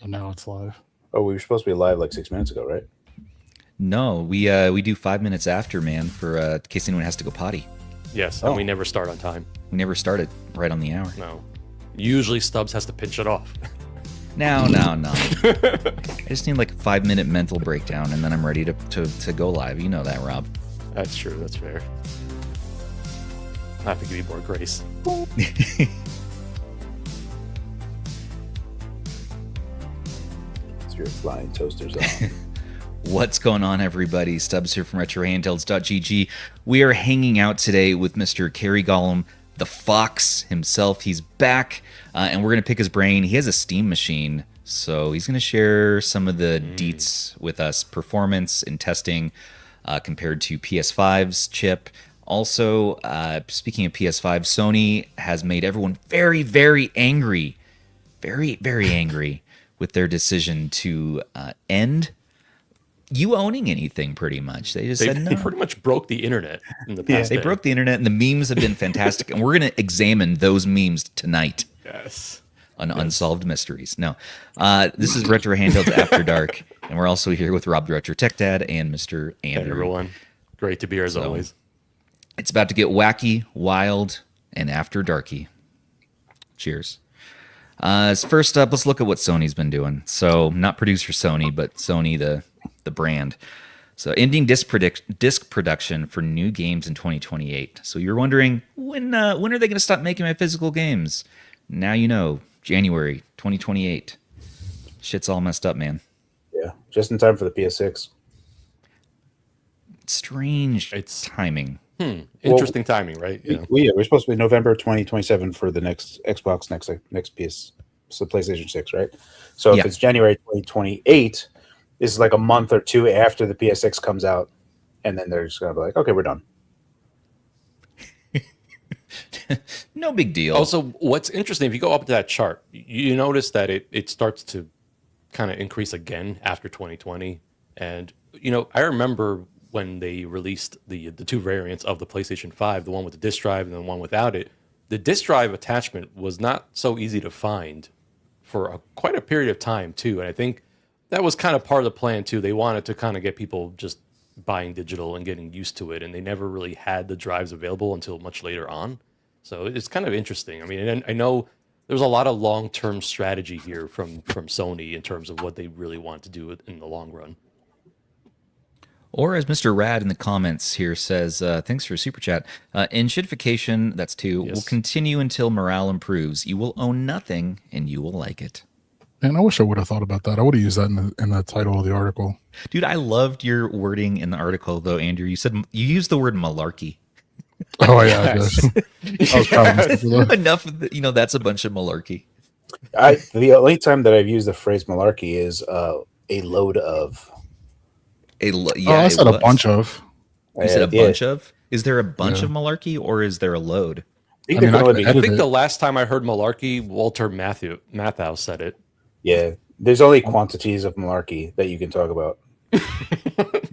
So now it's live. Oh, we were supposed to be live like 6 minutes ago, right? No, we do 5 minutes after, man, for in case anyone has to go potty. Yes, and we never start on time. We never started right on the hour. No. Usually Stubbs has to pinch it off. No. I just need like a 5-minute mental breakdown, and then I'm ready to go live. You know that, Rob. That's true. That's fair. I have to give you more grace. It's your flying toasters on. What's going on, everybody? Stubbs here from RetroHandhelds.gg. We are hanging out today with Mr. Cary Golomb, the Phawx himself. He's back, and we're going to pick his brain. He has a Steam machine, so he's going to share some of the deets with us, performance and testing compared to PS5's chip. Also, speaking of PS5, Sony has made everyone very, very angry. Very, very angry with their decision to end you owning anything, pretty much. They just said no. They pretty much broke the internet in the past. They broke the internet, and the memes have been fantastic. And we're going to examine those memes tonight. Yes. On Unsolved Mysteries. No. This is Retro Handhelds After Dark, and we're also here with Rob the Retro Tech Dad and Mr. Andrew. Hey, everyone. Great to be here as always. It's about to get wacky, wild, and after darky. Cheers. First up, let's look at what Sony's been doing. So, not producer Sony, but Sony, the brand. So, ending disc production for new games in 2028. So, you're wondering, when are they going to stop making my physical games? Now you know, January 2028. Shit's all messed up, man. Yeah, just in time for the PS6. Strange timing. Interesting timing, right? Yeah. We're supposed to be November 2027 for the next Xbox, next PS, so PlayStation 6, right? So if it's January 2028, this is like a month or two after the PS6 comes out, and then they're just gonna be like, okay, we're done. No big deal. Also, what's interesting, if you go up to that chart, you notice that it starts to kind of increase again after 2020. And, I remember when they released the two variants of the PlayStation 5, the one with the disc drive and the one without it, the disc drive attachment was not so easy to find for quite a period of time, too. And I think that was kind of part of the plan, too. They wanted to kind of get people just buying digital and getting used to it, and they never really had the drives available until much later on. So it's kind of interesting. I mean, and I know there's a lot of long-term strategy here from Sony in terms of what they really want to do in the long run. Or as Mr. Rad in the comments here says, thanks for a super chat. Enshittification, that's 2, will continue until morale improves. You will own nothing, and you will like it. Man, I wish I would have thought about that. I would have used that in the title of the article. Dude, I loved your wording in the article, though, Andrew. You said you used the word malarkey. Oh, yeah, I guess. I was proud. Enough, that's a bunch of malarkey. The only time that I've used the phrase malarkey is a load of. I said a bunch of. You said a bunch of? Is there a bunch of malarkey, or is there a load? I think the last time I heard malarkey, Walter Matthau said it. Yeah, there's only quantities of malarkey that you can talk about.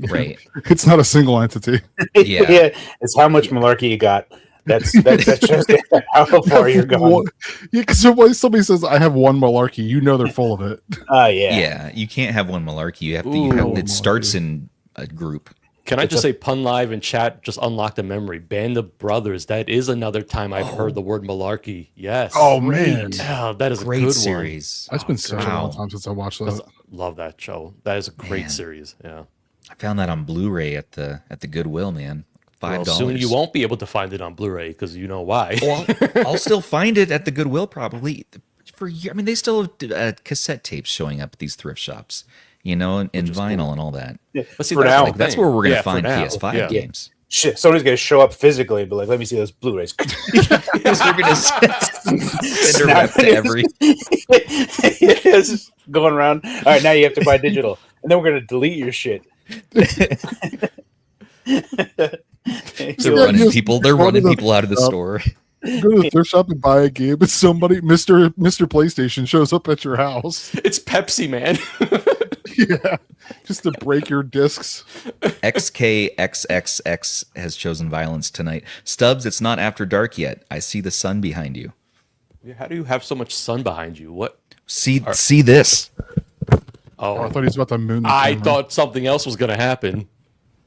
Right. It's not a single entity. Yeah, it's how much malarkey you got. That's just how far you're going. Yeah, because when somebody says I have one malarkey, they're full of it. Yeah, you can't have one malarkey. You have to. It starts in a group. Can I just say, Pun Live in chat just unlocked a memory. Band of Brothers. That is another time I've heard the word malarkey. Yes. Oh man, that is a great good series. It's been such a long time since I watched that. Love that show. That is a great series. Yeah. I found that on Blu-ray at the Goodwill, man. $5. Well, soon you won't be able to find it on Blu-ray because you know why. Well, I'll still find it at the Goodwill probably for years. I mean, they still have cassette tapes showing up at these thrift shops, and vinyl cool. And all that. Yeah. But see, that's where we're going to find PS5 games. Shit, somebody's going to show up physically and be like, let me see those Blu-rays. You're going to send a rep to every... It's just going around. All right, now you have to buy digital. And then we're going to delete your shit. They're running people out of the store. Go to the thrift shop and buy a game, and somebody, Mr. PlayStation, shows up at your house. It's Pepsi, man. Yeah, just to break your discs. XKXXX has chosen violence tonight. Stubbs, it's not after dark yet. I see the sun behind you. How do you have so much sun behind you? What? See this. Oh, I Oh, thought he was about to moon the I camera. thought something else was going to happen.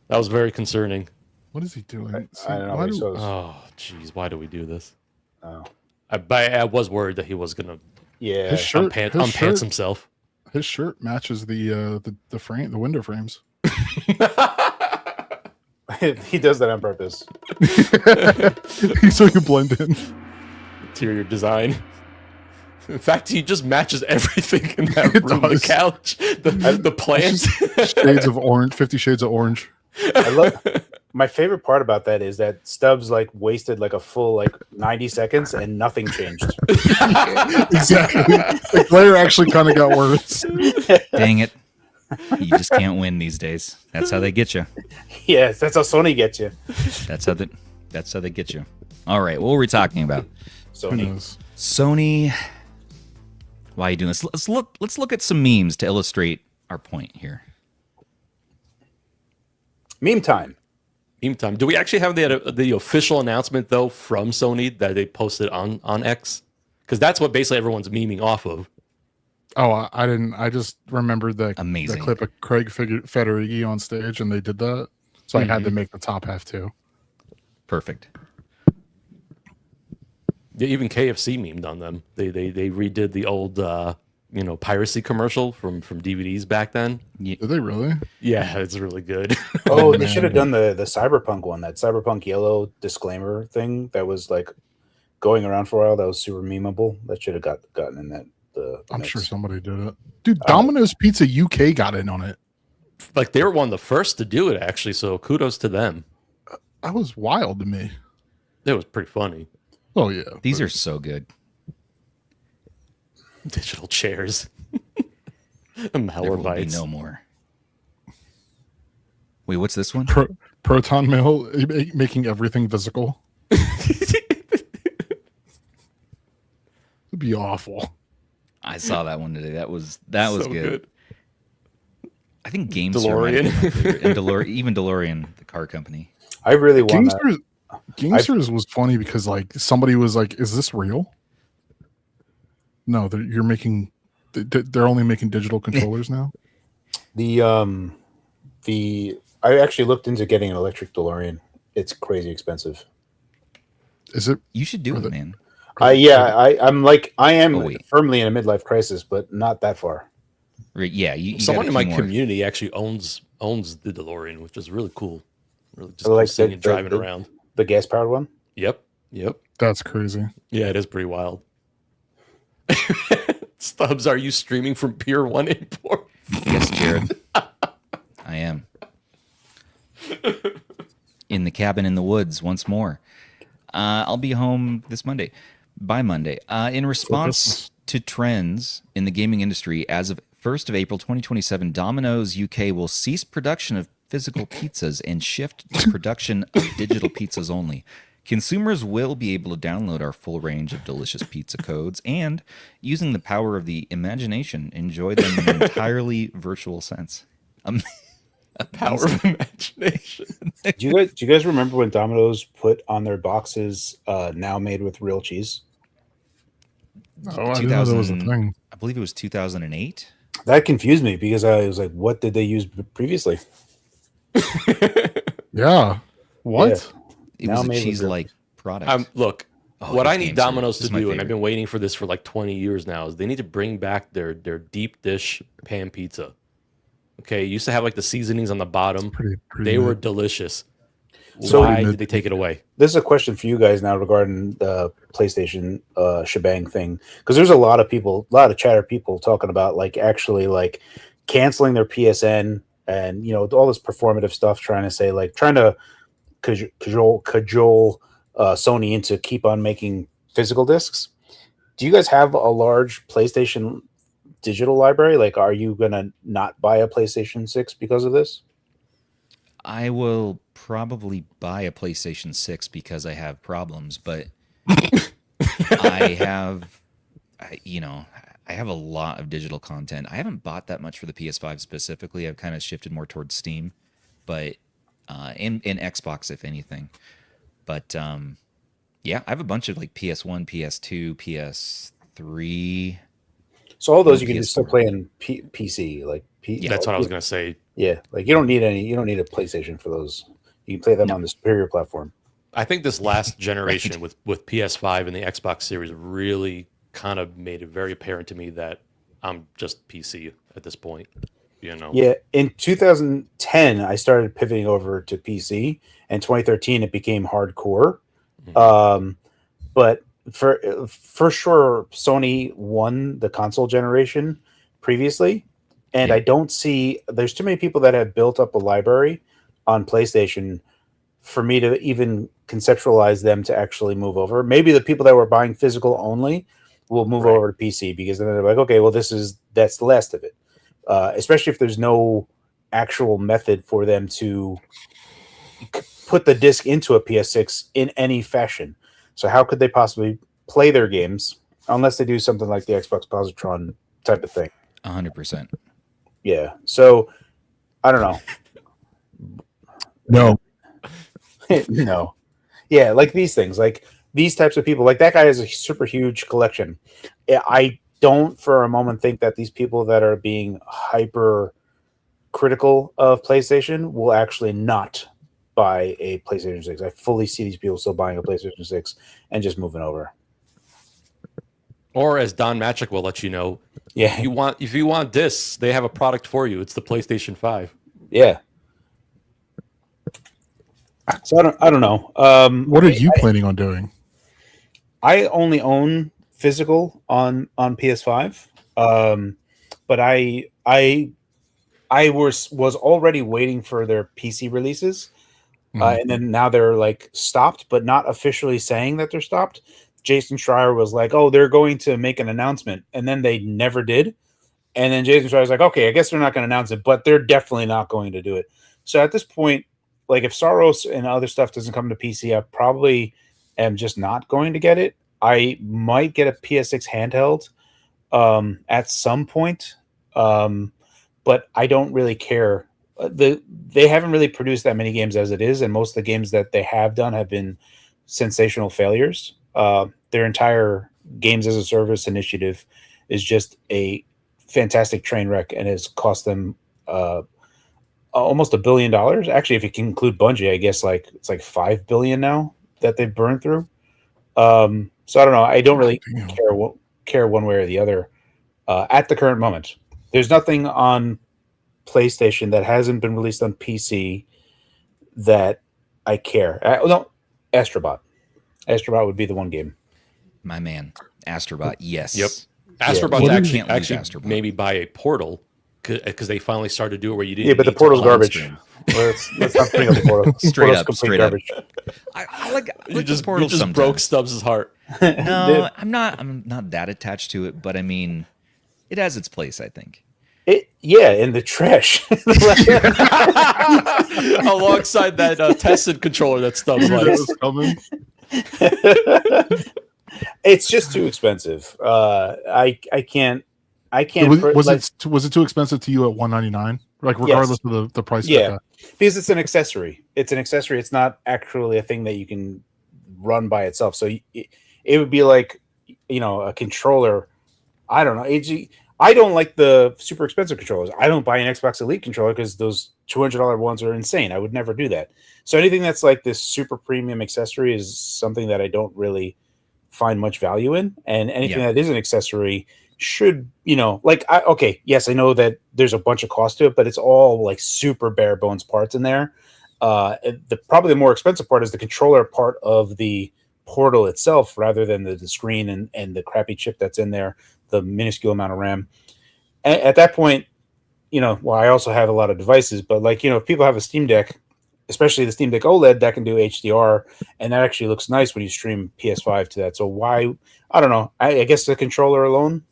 That was very concerning. What is he doing? See, I don't know. why He do- shows, Oh, jeez, why do we do this? oh. I was worried that he was going to Yeah. his shirt, unpants himself. his shirt matches the frame, the window frames. He does that on purpose. So he can blend in. Interior design. In fact, he just matches everything in that It room. The does. couch, the plants. Shades of orange, 50 Shades of Orange. I love. My favorite part about that is that Stubbs like wasted like a full 90 seconds and nothing changed. Exactly. The glare actually kind of got worse. Dang it. You just can't win these days. That's how they get you. Yes, that's how Sony gets you. That's how they get you. All right, what were we talking about? Who Sony. knows? Sony. Why are you doing this? Let's look at some memes to illustrate our point here. Meme time. Meantime, do we actually have the official announcement though from Sony that they posted on X? Because that's what basically everyone's memeing off of. Oh, I didn't. I just remembered the Amazing. clip of Craig Federighi on stage, and they did that. So I had to make the top half too. Perfect. Yeah, even KFC memed on them. They redid the old piracy commercial from DVDs back then. Did they really? Yeah, it's really good. Oh, they man. should have done the Cyberpunk one, that Cyberpunk yellow disclaimer thing that was like going around for a while. That was super memeable. That should have gotten in that. I'm sure somebody did it. Dude, Domino's Pizza UK got in on it. Like they were one of the first to do it actually, so kudos to them. That was wild to me. It was pretty funny. Oh yeah, These are so good. Digital chairs. There will be Malwarebytes. no more. Wait, what's this one? Proton Mail making everything physical. It'd be awful. I saw that one today. That was So good. I think Games DeLorean. and even DeLorean, the car company. I really want that. Gamesters was funny because like somebody was like, "Is this real?" No, you're making. They're only making digital controllers now. I actually looked into getting an electric DeLorean. It's crazy expensive. Is it? You should do it, man. I am Oh, wait. firmly in a midlife crisis, but not that far. Right, yeah, you Someone got in a my few more. community actually owns the DeLorean, which is really cool. Really just I like cool seeing the- it driving the- around. The gas powered one. Yep. That's crazy. Yeah, it is pretty wild. Stubbs, are you streaming from Pier 1 Import? Yes, Jared. I am. In the cabin in the woods once more. I'll be home this Monday. By Monday. In response to trends in the gaming industry, as of 1st of April 2027, Domino's UK will cease production of physical pizzas and shift to production of digital pizzas only. Consumers will be able to download our full range of delicious pizza codes and, using the power of the imagination, enjoy them in an entirely virtual sense. Power of imagination. Do you guys remember when Domino's put on their boxes now made with real cheese? Oh, I didn't know that was a 2000 thing. I believe it was 2008. That confused me because I was like, what did they use previously? Yeah. What? Yeah. It Now was a made with cheese-like product. Look, Oh, what these I need games are- Domino's this to is my do, and I've favorite. been waiting for this for like 20 years now, is they need to bring back their deep dish pan pizza. Okay, it used to have like the seasonings on the bottom. Pretty They were mid. delicious. So- Why did they take it away? This is a question for you guys now regarding the PlayStation shebang thing, because there's a lot of chatter people talking about like actually like canceling their PSN and all this performative stuff, trying to cajole Sony into keep on making physical discs. Do you guys have a large PlayStation digital library? Like, are you gonna not buy a PlayStation 6 because of this? I will probably buy a PlayStation 6 because I have problems, but I have a lot of digital content. I haven't bought that much for the PS5 specifically. I've kind of shifted more towards Steam, but in Xbox, if anything. But yeah, I have a bunch of like PS1, PS2, PS3. So all those on you can still PS4. play in PC, like That's what I was going to say. Yeah, like you don't need a PlayStation for those. You can play them on the superior platform. I think this last generation with PS5 and the Xbox Series really kind of made it very apparent to me that I'm just PC at this point. Yeah, in 2010 I started pivoting over to PC, and 2013 it became hardcore. But for sure, Sony won the console generation previously, and I don't see there's too many people that have built up a library on PlayStation for me to even conceptualize them to actually move over. Maybe the people that were buying physical only will move over to PC, because then they're like, okay, well, that's the last of it. Especially if there's no actual method for them to put the disc into a PS6 in any fashion. So how could they possibly play their games unless they do something like the Xbox Positron type of thing? 100%. Yeah. So I don't know. No. No. Yeah, like these things, like these types of people, like that guy has a super huge collection. I don't for a moment think that these people that are being hyper critical of PlayStation will actually not buy a PlayStation 6. I fully see these people still buying a PlayStation 6 and just moving over. Or as Don Matrick will let you know, yeah, if you want discs, they have a product for you. It's the PlayStation 5. Yeah. So I don't know. What are you planning on doing? I only own physical on PS5, but I was already waiting for their PC releases, and then now they're like stopped, but not officially saying that they're stopped. Jason Schreier was like, "Oh, they're going to make an announcement," and then they never did. And then Jason Schreier's like, "Okay, I guess they're not going to announce it, but they're definitely not going to do it." So at this point, like if Saros and other stuff doesn't come to PC, I probably am just not going to get it. I might get a PS6 handheld at some point, but I don't really care. They haven't really produced that many games as it is, and most of the games that they have done have been sensational failures. Their entire games as a service initiative is just a fantastic train wreck, and has cost them almost $1 billion. Actually, if you can include Bungie, I guess it's like $5 billion now that they've burned through. So I don't know. I don't really care one way or the other at the current moment. There's nothing on PlayStation that hasn't been released on PC that I care. No, Astrobot. Astrobot would be the one game. My man, Astrobot. Yes. Yep. Astrobot Yeah. actually Astrobot. maybe buy a Portal because they finally started to do it where you didn't. Yeah, but the need to Portal's cloud garbage. stream. Let's not bring up the Portal. Straight Portal's up, complete straight up. garbage. I like You just sometimes. broke Stubbs' heart. No, I'm not that attached to it, but I mean, it has its place, I think. Yeah, in the trash. Alongside that tested controller that Stubbs likes. It's just too expensive. I can't. Was it too expensive to you at $199? Like regardless of the price. Yeah, because it's an accessory. It's an accessory. It's not actually a thing that you can run by itself. So it would be like a controller. I don't know. I don't like the super expensive controllers. I don't buy an Xbox Elite controller because those $200 ones are insane. I would never do that. So anything that's like this super premium accessory is something that I don't really find much value in. And anything that is an accessory should, yes, I know that there's a bunch of cost to it, but it's all like super bare bones parts in there. Probably the more expensive part is the controller part of the Portal itself, rather than the screen and the crappy chip that's in there, the minuscule amount of RAM. At that point, I also have a lot of devices, but if people have a Steam Deck, especially the Steam Deck OLED that can do HDR, and that actually looks nice when you stream PS5 to that. So why? I don't know. I guess the controller alone.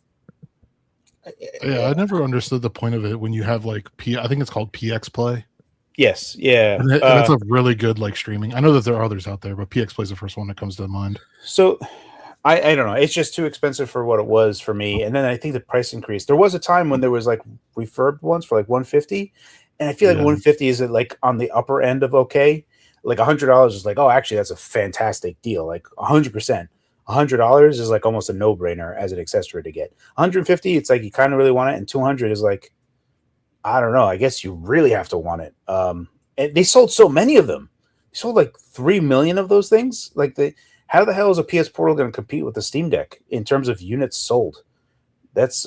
Yeah, I never understood the point of it when you have I think it's called PX Play. Yes, yeah. And that's a really good streaming. I know that there are others out there, but PX Play is the first one that comes to mind. So I don't know. It's just too expensive for what it was for me. And then I think the price increased. There was a time when there was refurbed ones for $150, and I feel like $150 is on the upper end of okay. $100 is oh, actually that's a fantastic deal, 100%. $100 is like almost a no-brainer as an accessory to get. 150, it's like you kind of really want it, and 200 is like, I don't know. I guess you really have to want it. And they sold so many of them. They sold like 3 million of those things. Like, how the hell is a PS Portal going to compete with the Steam Deck in terms of units sold? That's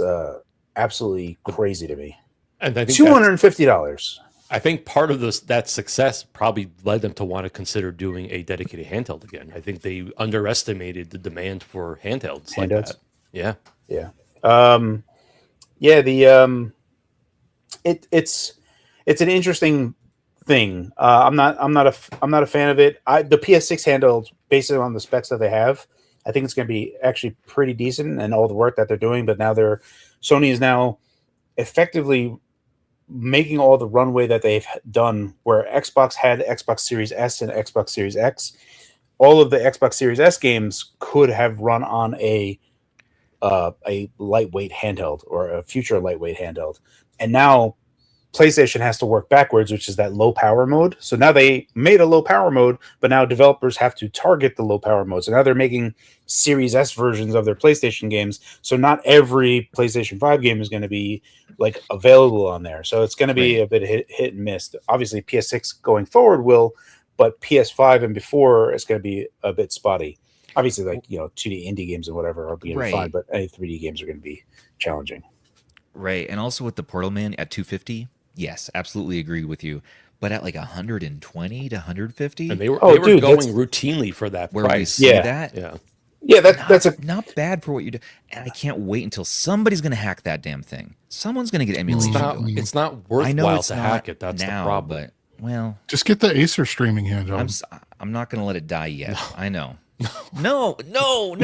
absolutely crazy to me. And I think $250. I think part of that success probably led them to want to consider doing a dedicated handheld again. I think they underestimated the demand for handhelds. Like that. Yeah. Yeah. It's an interesting thing. I'm not a fan of it. The PS6 handheld, based on the specs that they have, I think it's going to be actually pretty decent and all the work that they're doing. But now Sony is now effectively making all the runway that they've done, where Xbox had Xbox Series S and Xbox Series X. All of the Xbox Series S games could have run on a lightweight handheld or a future lightweight handheld. And now PlayStation has to work backwards, which is that low power mode. So now they made a low power mode, but now developers have to target the low power mode. So now they're making Series S versions of their PlayStation games. So not every PlayStation 5 game is going to be like available on there. So it's going to be a bit hit and miss. Obviously PS6 going forward will, but PS5 and before it's going to be a bit spotty. Obviously, like, 2D indie games and whatever are going to be fine, but any 3D games are going to be challenging. Right. And also with the Portal Man at 250, yes, absolutely agree with you. But at like 120 to 150, and they were going routinely for that where price. We see that. Yeah, that's not bad for what you do. And I can't wait until somebody's going to hack that damn thing. Someone's going to get emulation. It's not worthwhile to hack it. That's now, the problem. But just get the Acer streaming handheld. I'm not going to let it die yet. No. I know. No, Andrew.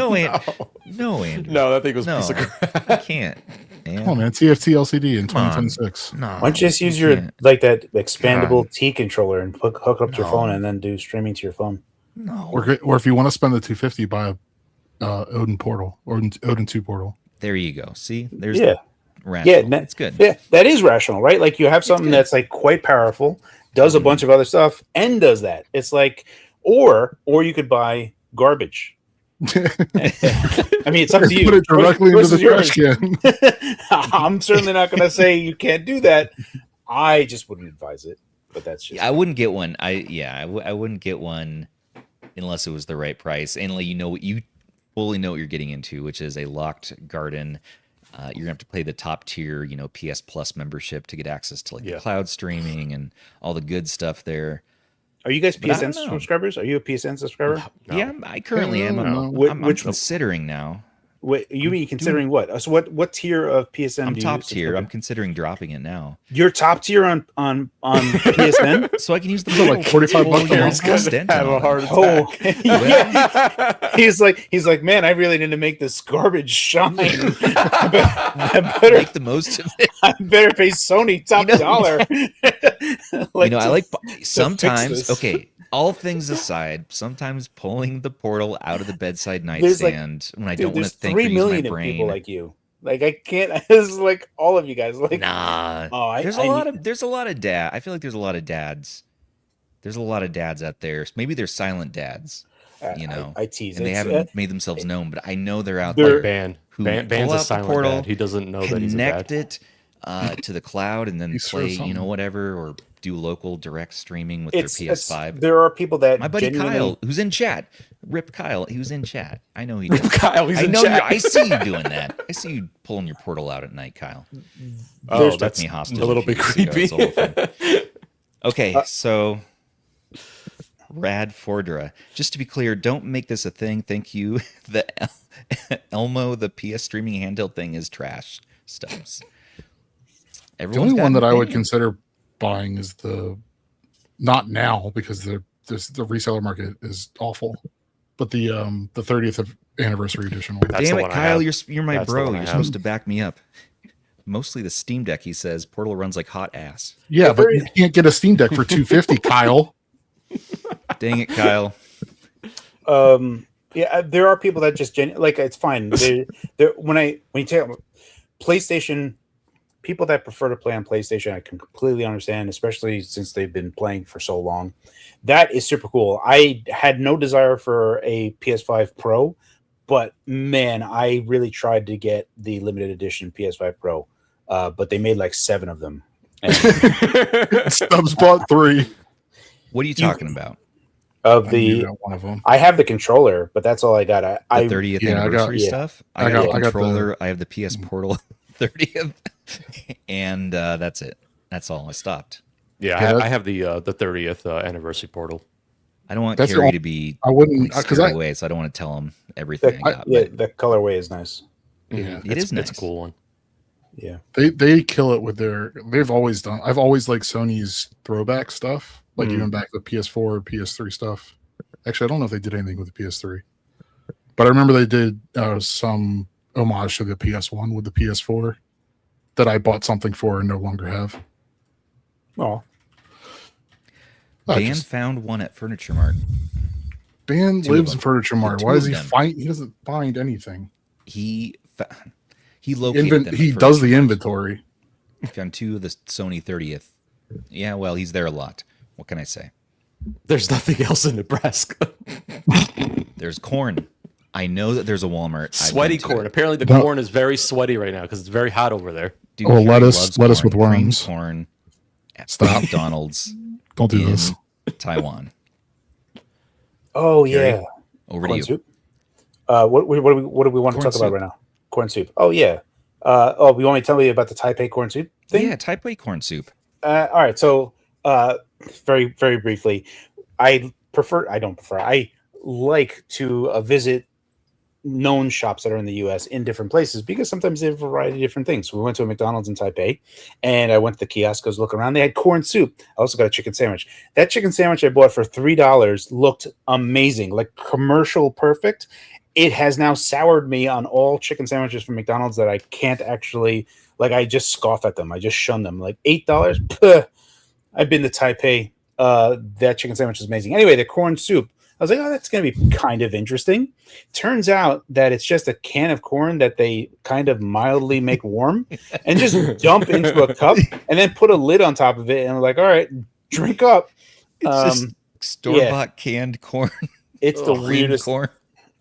No, Andrew. No, that thing was a piece of crap. I can't. Man. Come on, man. TFT LCD in 2026. No, why don't you just use your that expandable T controller and hook it up to your phone and then do streaming to your phone? No. Or if you want to spend the $250, buy a Odin Portal or Odin 2 Portal. There you go. See, there's rational. Yeah, it's good. Yeah, that is rational, right? Like, you have something that's like quite powerful, does a bunch of other stuff, and does that. It's like, or you could buy garbage. I mean, it's up to you. Put it directly into the trash can. I'm certainly not going to say you can't do that. I just wouldn't advise it. But that's just. I wouldn't get one. I wouldn't get one unless it was the right price. And like, you fully know what you're getting into, which is a locked garden. You're gonna have to pay the top tier, PS Plus membership to get access to like the cloud streaming and all the good stuff there. Are you guys PSN subscribers? Are you a PSN subscriber? No. Yeah, I currently am. I'm considering now. Wait, you mean considering what? So what tier of PSN? I'm top tier. I'm considering dropping it now. You're top tier on PSN, so I can use the like $45. Have a heart attack. He's like, man, I really need to make this garbage shine. I better make the most of it. I better pay Sony top dollar. I like sometimes. Okay. All things aside, sometimes pulling the Portal out of the bedside nightstand when I don't want to think or use my brain. People like you. Like, I can't. This is like all of you guys. Like, nah. There's a lot of dad. I feel like there's a lot of dads. There's a lot of dads out there. Maybe they're silent dads. I tease. And they haven't made themselves known, but I know they're out there. Ban's a silent dad. He doesn't know that he's a dad. Connect it to the cloud and then play, whatever, or do local direct streaming with their PS5. There are people that my buddy Kyle, who's in chat, Rip Kyle, he was in chat. I know he did. Kyle, he's in chat. I see you doing that. I see you pulling your Portal out at night, Kyle. That's me hostage a little bit creepy. Okay, so Rad Fordra. Just to be clear, don't make this a thing. Thank you. The Elmo, the PS streaming handheld thing is trash. Stubbs. The only one that I would consider buying is not now because the reseller market is awful, but the 30th anniversary edition one. Damn it, Kyle, you're my bro. You're supposed to back me up. Mostly the Steam Deck, he says. Portal runs like hot ass. Yeah, but you can't get a Steam Deck for $250, Kyle. Dang it, Kyle. Yeah, there are people that just it's fine. When you take PlayStation. People that prefer to play on PlayStation, I can completely understand, especially since they've been playing for so long. That is super cool. I had no desire for a PS5 Pro, But man, I really tried to get the limited edition PS5 Pro, but they made like 7 of them. And Stubbs bought 3. What are you talking about? of I knew the, that one of them. I have the controller, but that's all I got. The I 30th yeah, I got- anniversary yeah. stuff. I I got got a the- controller. I have the PS Portal 30th, and that's it. That's all. I stopped. Yeah, Yeah, I have the 30th anniversary portal. I don't want That's the Cary only- to be I wouldn't like, because scared I away, so I don't want to tell him everything I got. yeah, but the colorway is nice. yeah, it is nice. It's a cool one. Yeah. they kill it with their. They've always done. I've always liked Sony's throwback stuff, like Mhm. even back to the PS4, PS3 stuff. Actually, I don't know if they did anything with the PS3, but I remember they did some homage to the PS1 with the PS4 that I bought something for and no longer have. Oh, Dan found one at Furniture Mart. Dan 2 of lives them. in Furniture Mart. Two Why does of he them. find? He doesn't find anything. He located them. He at does the Furniture Mart. inventory. Found 2 of the Sony 30th. Yeah, well, he's there a lot. What can I say? There's nothing else in Nebraska. There's corn. I know that there's a Walmart. I've Sweaty been to corn. it. Apparently, the No. corn is very sweaty right now because it's very hot over there. Dude, Or Cary lettuce loves with corn. Creamed worms. corn at Stop. McDonald's Don't do in this. Taiwan. oh Cary, yeah. Over to Corn you. soup. What do we want to Corn talk about soup. right now? Corn soup. Oh yeah. Oh, you want me to tell you about the Taipei corn soup thing? Yeah, Taipei corn soup. All right. So, very, very briefly, I like to visit known shops that are in the U.S. in different places because sometimes they have a variety of different things. So we went to a McDonald's in Taipei, and I went to the kiosk. I was looking around. They had corn soup. I also got a chicken sandwich. That chicken sandwich I bought for $3 looked amazing, like commercial perfect. It has now soured me on all chicken sandwiches from McDonald's that I can't actually, like, I just scoff at them. I just shun them. Like $8? Puh. I've been to Taipei. That chicken sandwich is amazing. Anyway, the corn soup. I was like, oh, that's going to be kind of interesting. Turns out that it's just a can of corn that they kind of mildly make warm and just dump into a cup and then put a lid on top of it. And I'm like, all right, drink up. It's just store-bought canned corn. It's the Creamed weirdest. corn.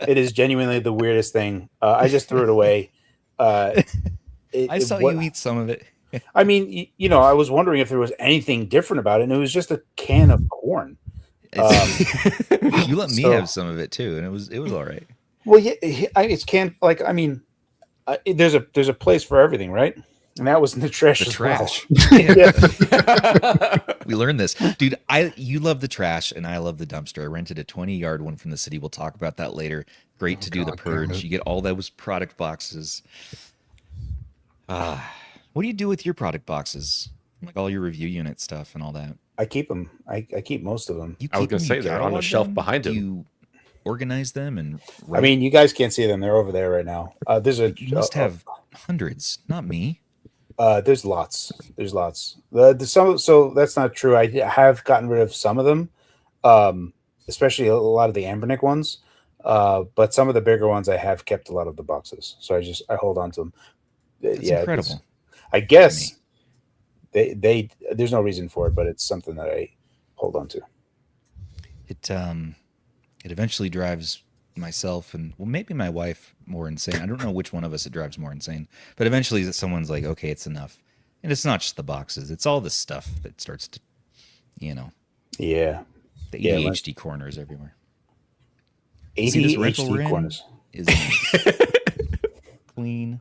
It is genuinely the weirdest thing. I just threw it away. I saw you eat some of it. I mean, I was wondering if there was anything different about it, and it was just a can of corn. You let me so- have some of it too, and it was all right. Well, yeah, it's canned. Like, I mean, there's a place for everything, right? And that was in the trash. The as trash. well. Yeah. We learned this, dude. You love the trash, and I love the dumpster. I rented a 20-yard one from the city. We'll talk about that later. Great to do the God damn purge. it. You get all those product boxes. What do you do with your product boxes? Like all your review unit stuff and all that. I keep them. I keep most of them. You I was keep gonna them, say you they're on the catalog shelf them? behind Do him. you organize them and I mean, you guys can't see them. They're over there right now. you must have hundreds, not me. There's lots. There's lots. So that's not true. I have gotten rid of some of them, especially a lot of the Ambernick ones. But some of the bigger ones, I have kept a lot of the boxes. So I hold on to them. That's incredible. I guess there's no reason for it, but it's something that I hold on to. It eventually drives myself and maybe my wife more insane. I don't know which one of us it drives more insane, but eventually someone's like, okay, it's enough. And it's not just the boxes, it's all the stuff that starts to, Yeah. the Yeah, ADHD corners everywhere. See this rental we're ADHD in? corners. Is clean.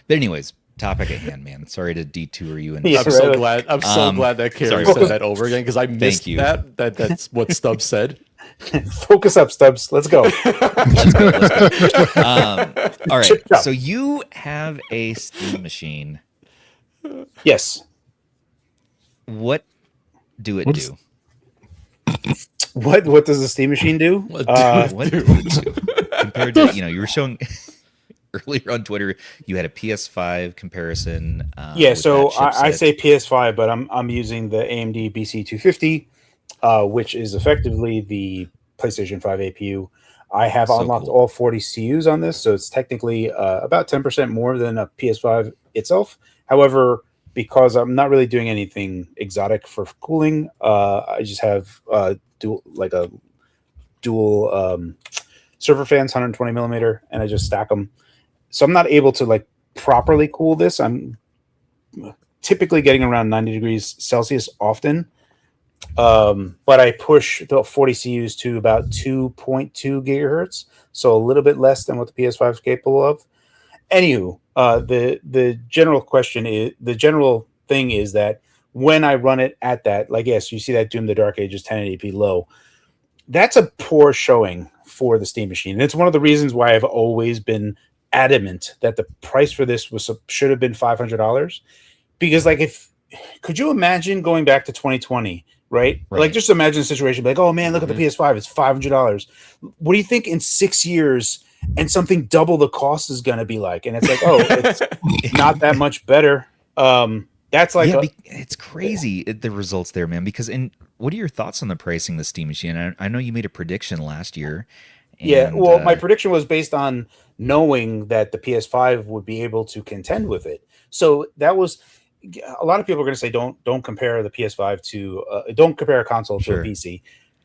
But anyways, topic at hand, man. Sorry to detour you. And Yeah, I'm so right. glad. I'm so glad that Cary sorry. said that over again because I missed you. That's what Stubbs said. Focus up, Stubbs. Let's go. Let's go. All right. Chip chop. So you have a steam machine. Yes. What do it What is- do? What does the steam machine do? What does it do? Compared to, you were showing earlier on Twitter, you had a PS5 comparison. Yeah, with so that I chipset. say PS5, but I'm using the AMD BC250, which is effectively the PlayStation 5 APU. I have So unlocked cool. all 40 CUs on this, so it's technically about 10% more than a PS5 itself. However, because I'm not really doing anything exotic for cooling, I just have dual server fans, 120 millimeter, and I just stack them. So I'm not able to like properly cool this. I'm typically getting around 90 degrees Celsius often. But I push the 40 CUs to about 2.2 gigahertz, so a little bit less than what the PS5 is capable of. Anywho, the general thing is that when I run it at that, like, yes, you see that Doom the Dark Ages 1080p low. That's a poor showing for the Steam machine. And it's one of the reasons why I've always been adamant that the price for this should have been $500. Because, like, could you imagine going back to 2020, right? Like, just imagine a situation like, oh man, look at the PS5, it's $500. What do you think in 6 years and something double the cost is going to be like? And it's like, oh, it's not that much better. That's like, it's crazy the results there, man. Because what are your thoughts on the pricing of the Steam machine? I know you made a prediction last year. Well, my prediction was based on knowing that the PS5 would be able to contend with it. So that was, a lot of people are going to say, don't compare the PS5 to, don't compare a console to a PC.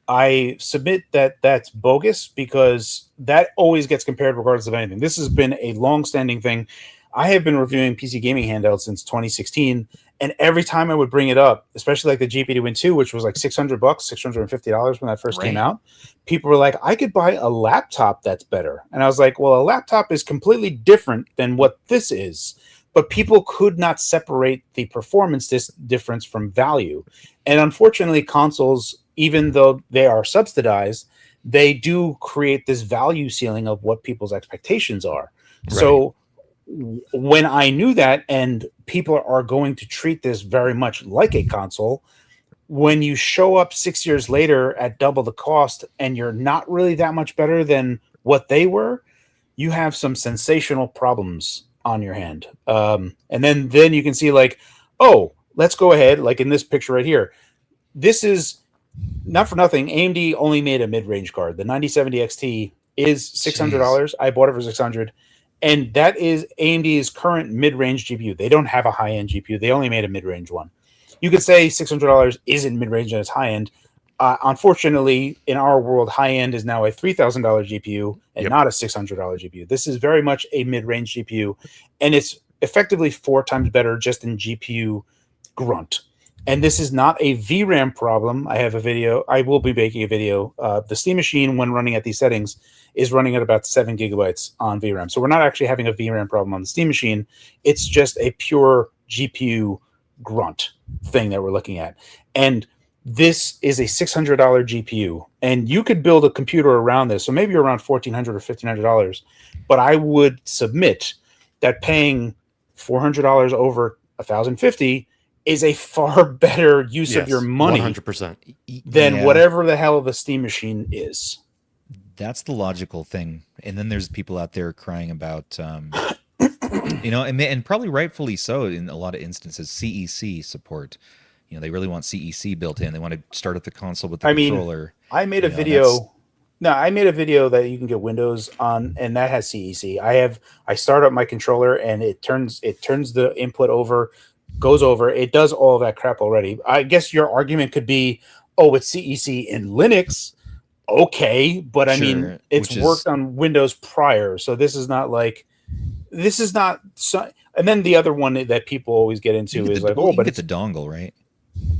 I submit that that's bogus, because that always gets compared regardless of anything. This has been a long-standing thing. I have been reviewing PC gaming handhelds since 2016, and every time I would bring it up, especially like the GP Win 2, which was like $600, $650 when that first came out, people were like, I could buy a laptop that's better. And I was like, well, a laptop is completely different than what this is. But people could not separate the performance difference from value. And unfortunately, consoles, even though they are subsidized, they do create this value ceiling of what people's expectations are. Right. So when I knew that, and people are going to treat this very much like a console, when you show up 6 years later at double the cost and you're not really that much better than what they were, you have some sensational problems on your hand. And then you can see, like, oh, let's go ahead, like in this picture right here. This is, not for nothing, AMD only made a mid-range card. The 9070 XT is $600. Jeez. I bought it for $600. And that is AMD's current mid-range GPU. They don't have a high-end GPU. They only made a mid-range one. You could say $600 isn't mid-range and it's high-end. Unfortunately, in our world, high-end is now a $3,000 GPU and not a $600 GPU. This is very much a mid-range GPU, and it's effectively 4 times better just in GPU grunt. And this is not a VRAM problem. I have a video. I will be making a video. The Steam machine, when running at these settings, is running at about 7 gigabytes on VRAM. So we're not actually having a VRAM problem on the Steam machine. It's just a pure GPU grunt thing that we're looking at. And this is a $600 GPU, and you could build a computer around this. So maybe you're around $1,400 or $1,500. But I would submit that paying $400 over $1,050 is a far better use of your money 100% than whatever the hell the Steam machine is. That's the logical thing. And then there's people out there crying about, and probably rightfully so in a lot of instances, CEC support. They really want CEC built in. They want to start at the console with the controller. I made a video. I made a video that you can get Windows on, and that has CEC. I start up my controller, and it turns the input over, goes over. It does all that crap already. I guess your argument could be, oh, it's CEC in Linux. Okay, but I mean, it's worked on Windows prior, so this is not. So, and then the other one that people always get into is like, but it's the dongle, right?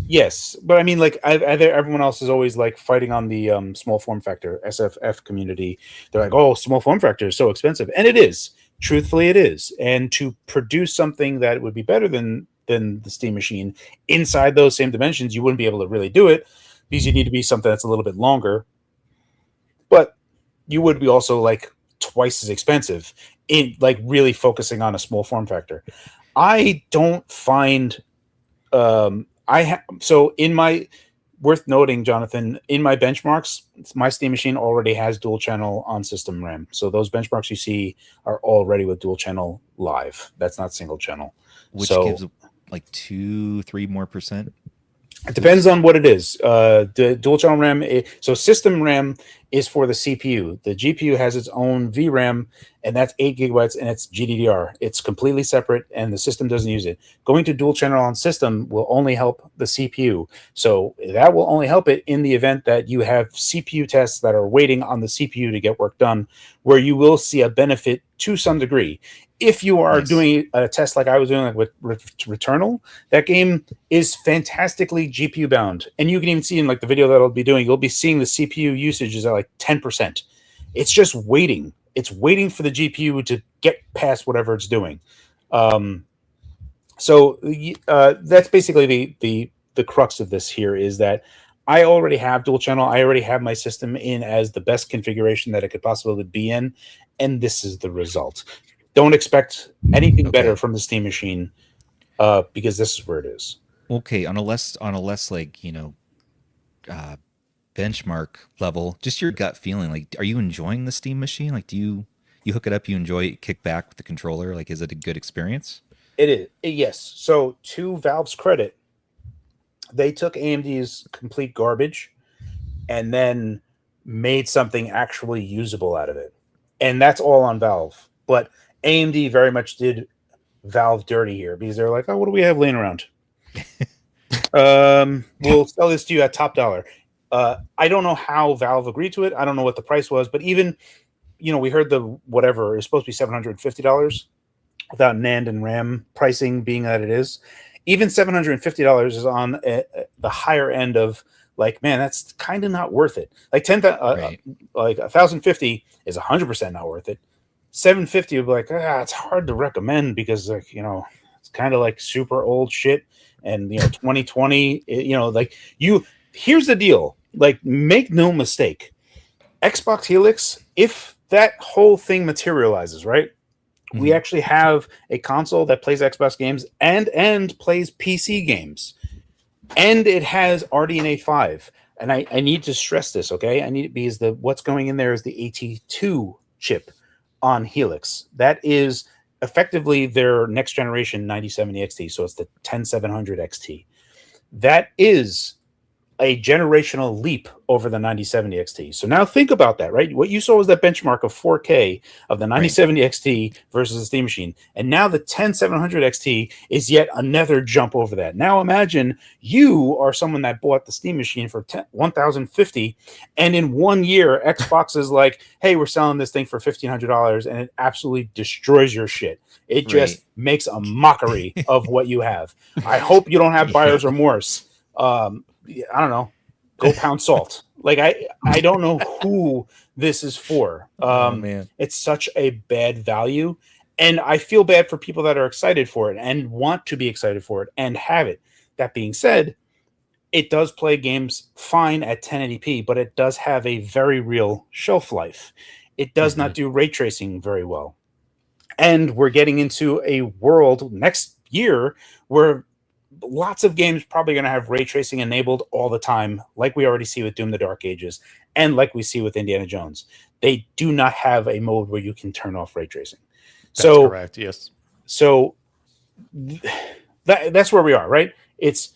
Yes, but I mean, like, everyone else is always like fighting on the small form factor SFF community. They're like, oh, small form factor is so expensive, and it is. Truthfully, it is. And to produce something that would be better than the Steam machine inside those same dimensions, you wouldn't be able to really do it, because you need to be something that's a little bit longer. But you would be also like twice as expensive in like really focusing on a small form factor. I don't find so in my, worth noting, Jonathan, in my benchmarks, my Steam machine already has dual channel on system RAM. So those benchmarks you see are already with dual channel live. That's not single channel. Which gives like 2-3% more. It depends on what it is. The dual channel RAM, so system RAM is for the CPU. The GPU has its own VRAM, and that's 8 gigabytes, and it's GDDR. It's completely separate, and the system doesn't use it. Going to dual channel on system will only help the CPU. So that will only help it in the event that you have CPU tests that are waiting on the CPU to get work done, where you will see a benefit to some degree. If you are doing a test like I was doing, like with Returnal, that game is fantastically GPU bound, and you can even see in like the video that I'll be doing, you'll be seeing the CPU usage is at like 10%. It's just waiting. It's waiting for the GPU to get past whatever it's doing. So that's basically the crux of this here is that I already have dual channel. I already have my system in as the best configuration that it could possibly be in, and this is the result. Don't expect anything better from the Steam machine because this is where it is. Okay, on a less like, benchmark level, just your gut feeling, like, are you enjoying the Steam machine? Like, do you hook it up, you enjoy it, kick back with the controller? Like, is it a good experience? It is. Yes. So to Valve's credit, they took AMD's complete garbage and then made something actually usable out of it. And that's all on Valve. But AMD very much did Valve dirty here because they're like, oh, what do we have laying around? We'll sell this to you at top dollar. I don't know how Valve agreed to it. I don't know what the price was, but even, we heard the whatever is supposed to be $750 without NAND and RAM pricing being that it is. Even $750 is on the higher end of like, man, that's kind of not worth it. Like like 1,050 is 100% not worth it. 750 would be like, it's hard to recommend because like, it's kind of like super old shit. And 2020, here's the deal. Like, make no mistake, Xbox Helix, if that whole thing materializes, right? Mm-hmm. We actually have a console that plays Xbox games and plays PC games. And it has RDNA 5. And I need to stress this, okay? Because what's going in there is the AT2 chip on Helix. That is effectively their next generation 9070 XT. So it's the 10700 XT. That is a generational leap over the 9070 XT. So now think about that, right? What you saw was that benchmark of 4K of the 9070 XT versus the Steam machine. And now the 10700 XT is yet another jump over that. Now imagine you are someone that bought the Steam machine for $1,050, and in 1 year, Xbox is like, hey, we're selling this thing for $1,500, and it absolutely destroys your shit. It just makes a mockery of what you have. I hope you don't have buyer's remorse. I don't know. Go pound salt. Like I don't know who this is for. Man. It's such a bad value, and I feel bad for people that are excited for it and want to be excited for it and have it. That being said, it does play games fine at 1080p, but it does have a very real shelf life. It does not do ray tracing very well, and we're getting into a world next year where lots of games probably going to have ray tracing enabled all the time, like we already see with Doom the Dark Ages and like we see with Indiana Jones. They do not have a mode where you can turn off ray tracing. That's correct, yes. So that's where we are, right? Yes,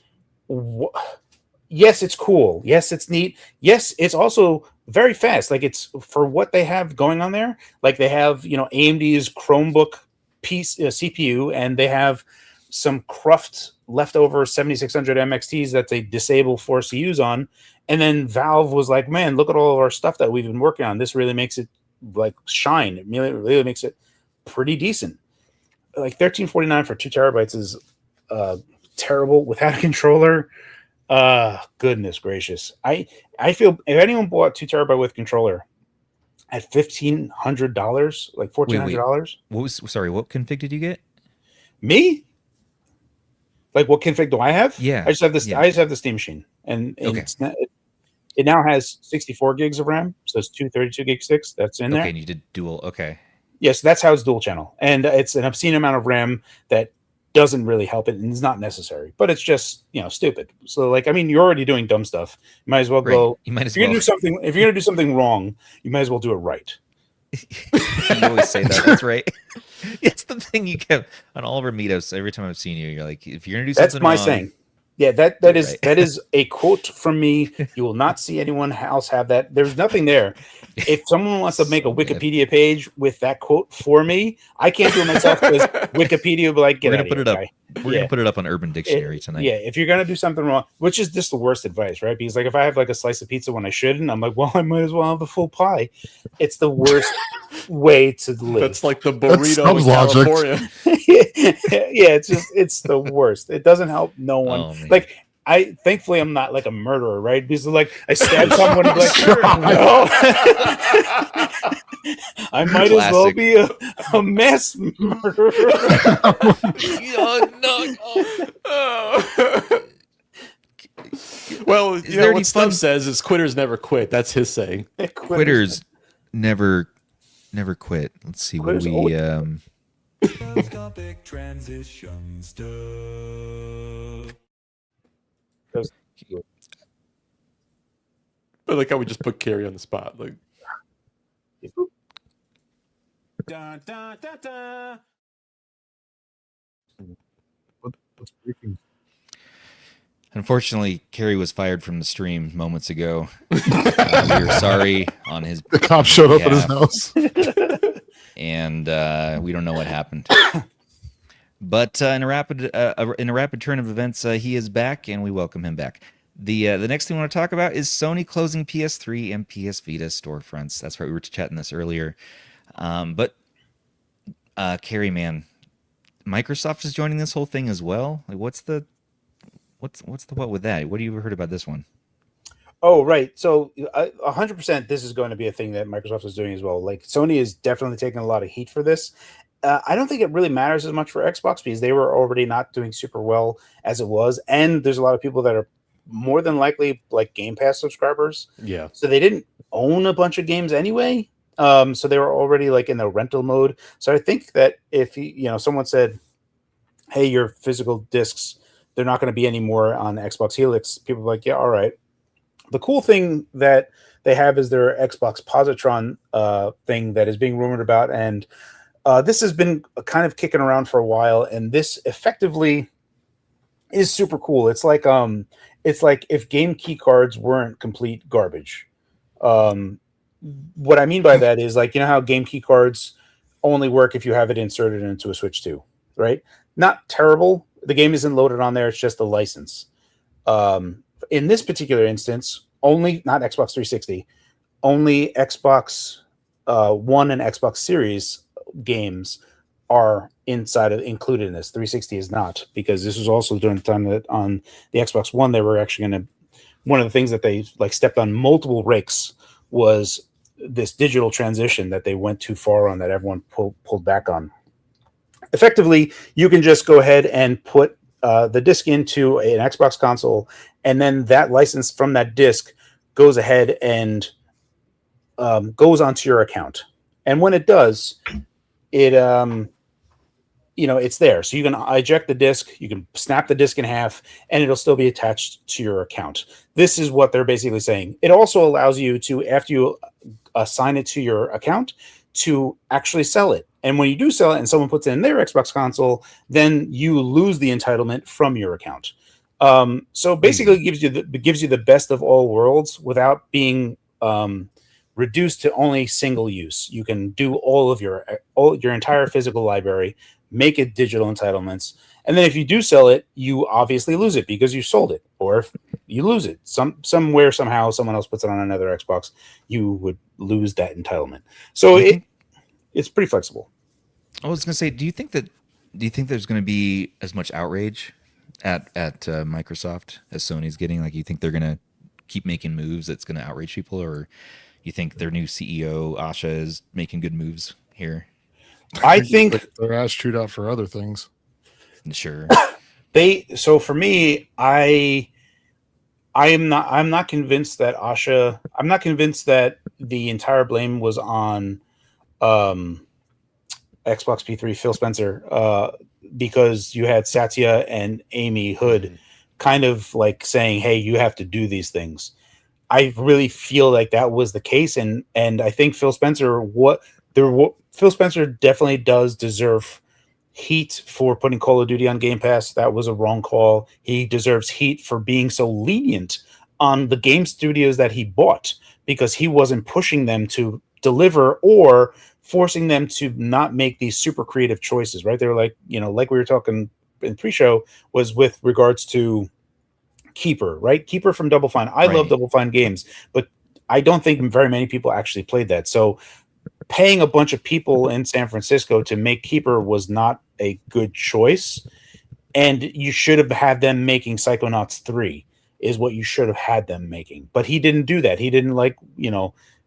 it's cool. Yes, it's neat. Yes, it's also very fast. Like, it's for what they have going on there. Like, they have, AMD's Chromebook CPU, and they have some Cruft leftover 7600 MXTs that they disable Force use on. And then Valve was like, man, look at all of our stuff that we've been working on. This really makes it like shine. It really makes it pretty decent. Like $1349 for 2 terabytes is terrible without a controller. Goodness gracious. I feel if anyone bought 2 terabyte with controller at $1,500, like $1,400. What config did you get? Me? Like, what config do I have? Yeah, I just have this. Yeah. I just have the Steam machine, and it now has 64 gigs of RAM, so it's 232 gig sticks. That's in there. Okay, and you did dual. Okay. Yes, that's how it's dual channel, and it's an obscene amount of RAM that doesn't really help it, and is not necessary. But it's just stupid. So, like, I mean, you're already doing dumb stuff. You might as well go. You might as well. If you're gonna do something wrong, you might as well do it right. You always say that. That's right. It's the thing you kept on all of our meetups. Every time I've seen you, you're like, if you're gonna do something that's my wrong, saying. Yeah, that You're is right. that is a quote from me. You will not see anyone else have that. There's nothing there. If someone wants to make a So good. Wikipedia page with that quote for me, I can't do it myself because Wikipedia will be like, get We're out gonna of put here, it up. guy. We're gonna put it up on Urban Dictionary tonight. Yeah, if you're gonna do something wrong, which is just the worst advice, right? Because like if I have like a slice of pizza when I shouldn't, I'm like, well, I might as well have the full pie. It's the worst way to live. That's like the That's burrito in Stubbs logic. California. Yeah, it's the worst. It doesn't help no one. Oh, man. Like thankfully I'm not like a murderer, right? Because like I stab someone and be like, Sure. no. I might as well Classic. be a mass murderer. Well, Is you there know any what Stubbs fun- says is quitters never quit. That's his saying. Quitters never quit. Let's see. What Quitters do we? Topic transition stuff. But like, I would just put Cary on the spot. Like, Dun, dun, dun, dun. What's breaking? Unfortunately, Cary was fired from the stream moments ago. We are sorry on his The cop showed up at his behalf, house. and we don't know what happened. But in a rapid turn of events, he is back, and we welcome him back. The next thing we want to talk about is Sony closing PS3 and PS Vita storefronts. That's right, we were chatting this earlier. But Cary, man, Microsoft is joining this whole thing as well. Like, what's the what with that? What have you heard about this one? Oh, right. So 100% this is going to be a thing that Microsoft is doing as well. Like Sony is definitely taking a lot of heat for this. I don't think it really matters as much for Xbox because they were already not doing super well as it was. And there's a lot of people that are more than likely like Game Pass subscribers. yeah. So they didn't own a bunch of games anyway. So they were already like in the rental mode. So I think that if someone said, hey, your physical discs, they're not going to be anymore on Xbox Helix, people are like, yeah, all right. The cool thing that they have is their Xbox Positron thing that is being rumored about. And this has been kind of kicking around for a while. And this effectively is super cool. It's like if game key cards weren't complete garbage. What I mean by that is like, you know how game key cards only work if you have it inserted into a Switch 2, right? Not terrible. The game isn't loaded on there. It's just a license. In this particular instance, only not Xbox 360, only Xbox One and Xbox Series games are included in this. 360 is not, because this was also during the time that on the Xbox One they were actually going to. One of the things that they like stepped on multiple rakes was this digital transition that they went too far on, that everyone pulled back on. Effectively, you can just go ahead and put the disc into an Xbox console, and then that license from that disc goes ahead and goes onto your account. And when it does, it it's there. So you can eject the disc, you can snap the disc in half, and it'll still be attached to your account. This is what they're basically saying. It also allows you to, after you assign it to your account, to actually sell it. And when you do sell it and someone puts it in their Xbox console, then you lose the entitlement from your account. So basically it gives you the best of all worlds without being reduced to only single use. You can do all your entire physical library, make it digital entitlements, and then if you do sell it, you obviously lose it because you sold it. Or if you lose it somewhere, somehow, someone else puts it on another Xbox, you would lose that entitlement. So it's pretty flexible. I was going to say, do you think there's going to be as much outrage at Microsoft as Sony's getting? Like, you think they're going to keep making moves that's going to outrage people, or you think their new CEO Asha is making good moves here? I think their ass chewed out for other things. Sure. So for me, I'm not convinced that Asha. I'm not convinced that the entire blame was on Xbox P3 Phil Spencer, because you had Satya and Amy Hood kind of like saying, hey, you have to do these things. I really feel like that was the case, and I think Phil Spencer definitely does deserve heat for putting Call of Duty on Game Pass. That was a wrong call. He deserves heat for being so lenient on the game studios that he bought, because he wasn't pushing them to deliver or forcing them to not make these super creative choices, right? They were like, like we were talking in pre-show, was with regards to Keeper, right? Keeper from Double Fine. I love Double Fine games, but I don't think very many people actually played that. So paying a bunch of people in San Francisco to make Keeper was not a good choice. And you should have had them making Psychonauts 3 is what you should have had them making. But he didn't do that. He didn't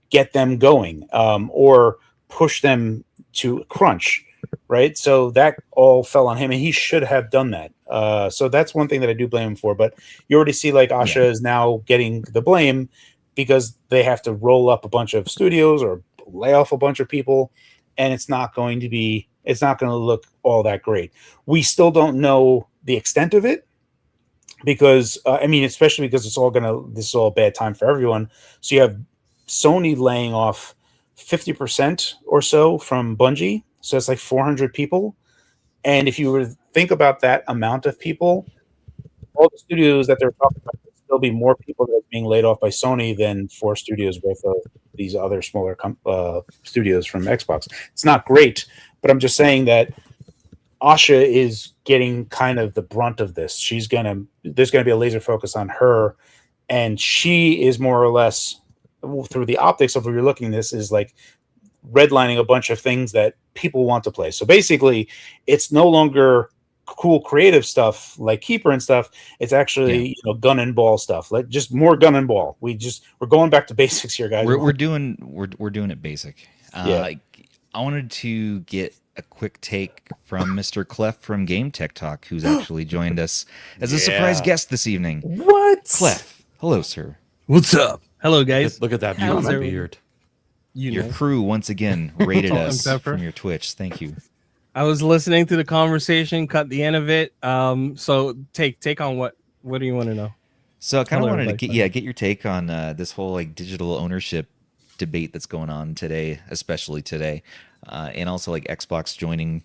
get them going or push them to crunch, right? So that all fell on him, and he should have done that. So that's one thing that I do blame him for. But you already see Asha is now getting the blame because they have to roll up a bunch of studios or lay off a bunch of people, and it's not going to look all that great. We still don't know the extent of it because especially because this is all a bad time for everyone. So you have Sony laying off 50% or so from Bungie. So it's like 400 people. And if you were to think about that amount of people, all the studios that they're talking about, there'll be more people that are being laid off by Sony than 4 studios worth of these other smaller studios from Xbox. It's not great, but I'm just saying that Asha is getting kind of the brunt of this. There's going to be a laser focus on her, and she is more or less, through the optics of where you're looking, this is like redlining a bunch of things that people want to play. So basically, it's no longer cool creative stuff like Keeper and stuff. It's actually gun and ball stuff. Like just more gun and ball. We're going back to basics here, guys. We're doing it basic. I wanted to get a quick take from Mr. Klef from Game Tech Talk, who's actually joined us as a surprise guest this evening. What? Klef, hello, sir. What's up? Hello, guys. Look at that beautiful beard. Your crew once again rated us from your Twitch. Thank you. I was listening to the conversation, cut the end of it. So take on what do you want to know? So I kind of wanted to get your take on this whole digital ownership debate that's going on today, especially today, and also Xbox joining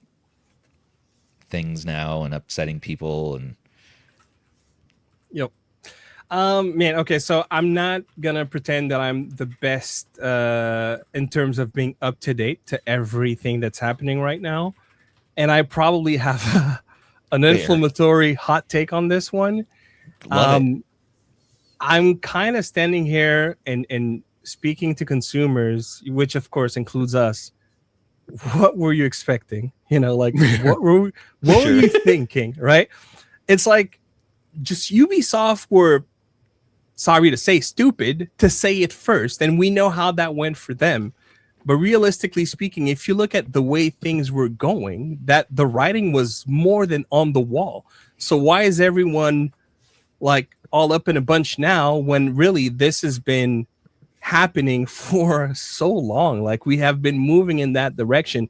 things now and upsetting people and. Yep. Man, okay, so I'm not gonna pretend that I'm the best in terms of being up to date to everything that's happening right now, and I probably have an inflammatory hot take on this one. Love it. I'm kind of standing here and speaking to consumers, which of course includes us. What were you expecting? What were you thinking? Right? It's like just Ubisoft were, sorry to say, stupid to say it first, and we know how that went for them. But realistically speaking, if you look at the way things were going, that the writing was more than on the wall. So why is everyone all up in a bunch now when really this has been happening for so long? We have been moving in that direction.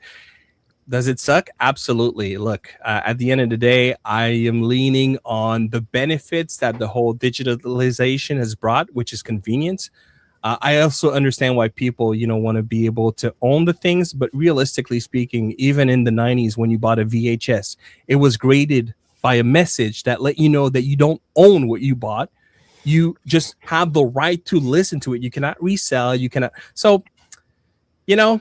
Does it suck? Absolutely. Look, at the end of the day, I am leaning on the benefits that the whole digitalization has brought, which is convenience. I also understand why people, want to be able to own the things. But realistically speaking, even in the 90s, when you bought a VHS, it was graded by a message that let you know that you don't own what you bought. You just have the right to listen to it. You cannot resell. You cannot. So, that's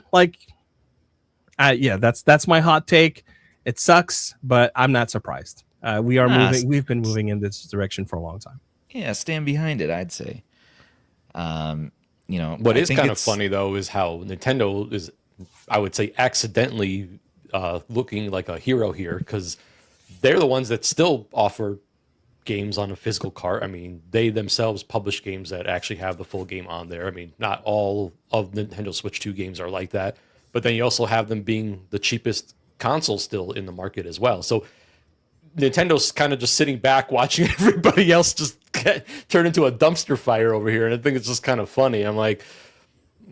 my hot take. It sucks, but I'm not surprised. We are moving. We've been moving in this direction for a long time. Yeah, stand behind it, I'd say. What is kind of funny though is how Nintendo is, I would say, accidentally looking like a hero here, because they're the ones that still offer games on a physical cart. I mean, they themselves publish games that actually have the full game on there. I mean, not all of Nintendo Switch 2 games are like that. But then you also have them being the cheapest console still in the market as well. So Nintendo's kind of just sitting back watching everybody else just turn into a dumpster fire over here. And I think it's just kind of funny. I'm like,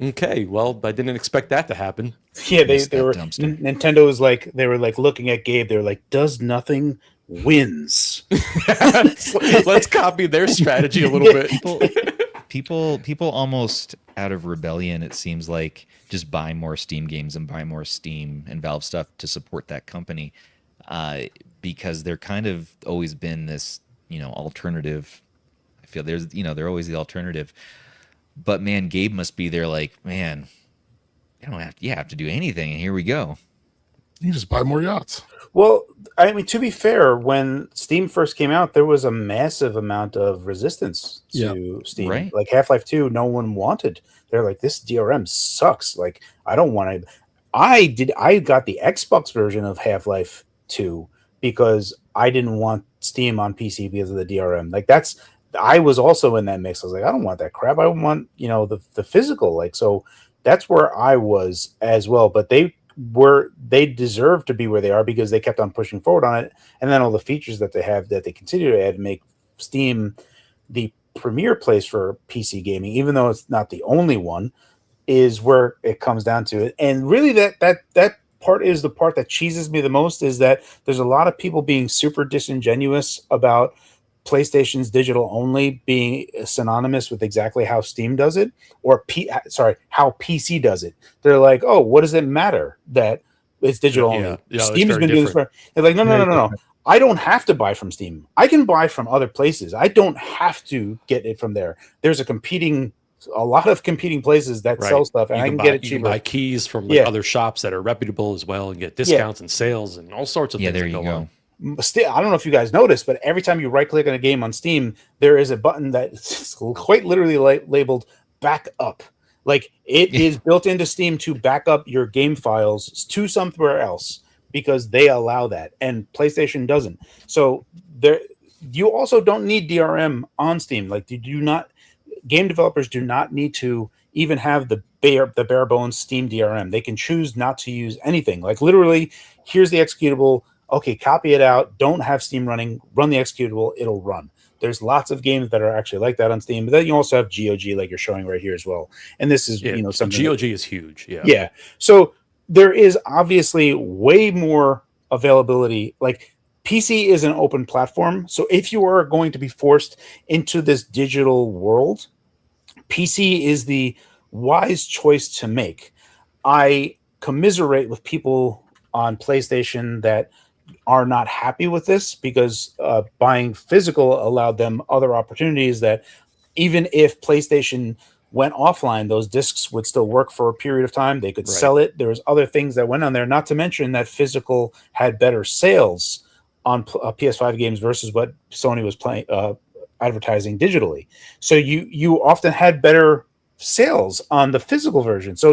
okay, well, I didn't expect that to happen. Yeah, they were Nintendo was they were looking at Gabe. They were like, does nothing wins. Let's copy their strategy a little bit. People almost out of rebellion, it seems like, just buy more Steam games and buy more Steam and Valve stuff to support that company. because they're kind of always been this, alternative. I feel they're always the alternative. But man, Gabe must be there like, man, you have to do anything, and here we go. You just buy more yachts. Well, I mean, to be fair, when Steam first came out, there was a massive amount of resistance to Steam. Right. Like Half-Life 2, no one wanted. They're like, this DRM sucks. Like, I don't want to. I got the Xbox version of Half-Life 2 because I didn't want Steam on PC because of the DRM. Like, I was also in that mix. I was like, I don't want that crap. I want, the physical. Like, so that's where I was as well. But they deserve to be where they are because they kept on pushing forward on it, and then all the features that they have that they continue to add make Steam the premier place for PC gaming, even though it's not the only one, is where it comes down to it. And really that part is the part that cheeses me the most, is that there's a lot of people being super disingenuous about PlayStation's digital only being synonymous with exactly how Steam does it, or how PC does it. They're like, oh, what does it matter that it's digital only? Steam has been doing this for. They're like, no. I don't have to buy from Steam. I can buy from other places. I don't have to get it from there. There's a lot of competing places that sell stuff, and I can get it cheaper. You can buy keys from other shops that are reputable as well, and get discounts and sales and all sorts of things. Yeah, there you go. On. Still, I don't know if you guys noticed, but every time you right click on a game on Steam, there is a button that's quite literally labeled back up. Like, it is built into Steam to back up your game files to somewhere else because they allow that, and PlayStation doesn't. So you also don't need DRM on Steam. Like, game developers do not need to even have the bare bones Steam DRM. They can choose not to use anything. Like, literally, here's the executable. Okay, copy it out. Don't have Steam running. Run the executable. It'll run. There's lots of games that are actually like that on Steam. But then you also have GOG, like you're showing right here as well. And this is, something. GOG is huge. Yeah. Yeah. So there is obviously way more availability. Like, PC is an open platform. So if you are going to be forced into this digital world, PC is the wise choice to make. I commiserate with people on PlayStation that are not happy with this because buying physical allowed them other opportunities that even if PlayStation went offline, those discs would still work for a period of time. They could sell it. There was other things that went on there, not to mention that physical had better sales on PS5 games versus what Sony was advertising digitally. So you often had better sales on the physical version. So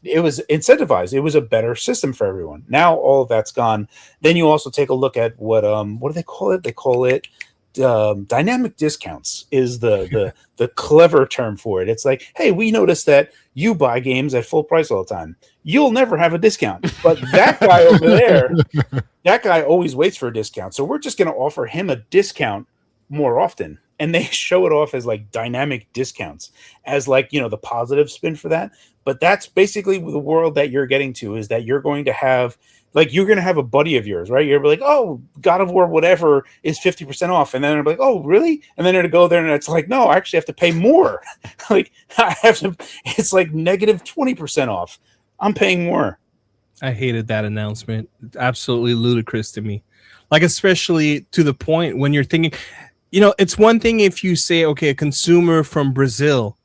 it was incentivized. It was a better system for everyone. Now all of that's gone. Then you also take a look at what do they call it? They call it dynamic discounts is the clever term for it. It's like, hey, we noticed that you buy games at full price all the time. You'll never have a discount, but that guy over there, that guy always waits for a discount. So we're just going to offer him a discount more often. And they show it off as like dynamic discounts as like, the positive spin for that. But that's basically the world that you're getting to, is that you're going to have a buddy of yours, right? You're like, oh, God of War, whatever is 50% off. And then they're like, oh, really? And then it'll go there and it's like, no, I actually have to pay more. Like, it's like negative 20% off. I'm paying more. I hated that announcement. It's absolutely ludicrous to me. Like, especially to the point when you're thinking, it's one thing if you say, okay, a consumer from Brazil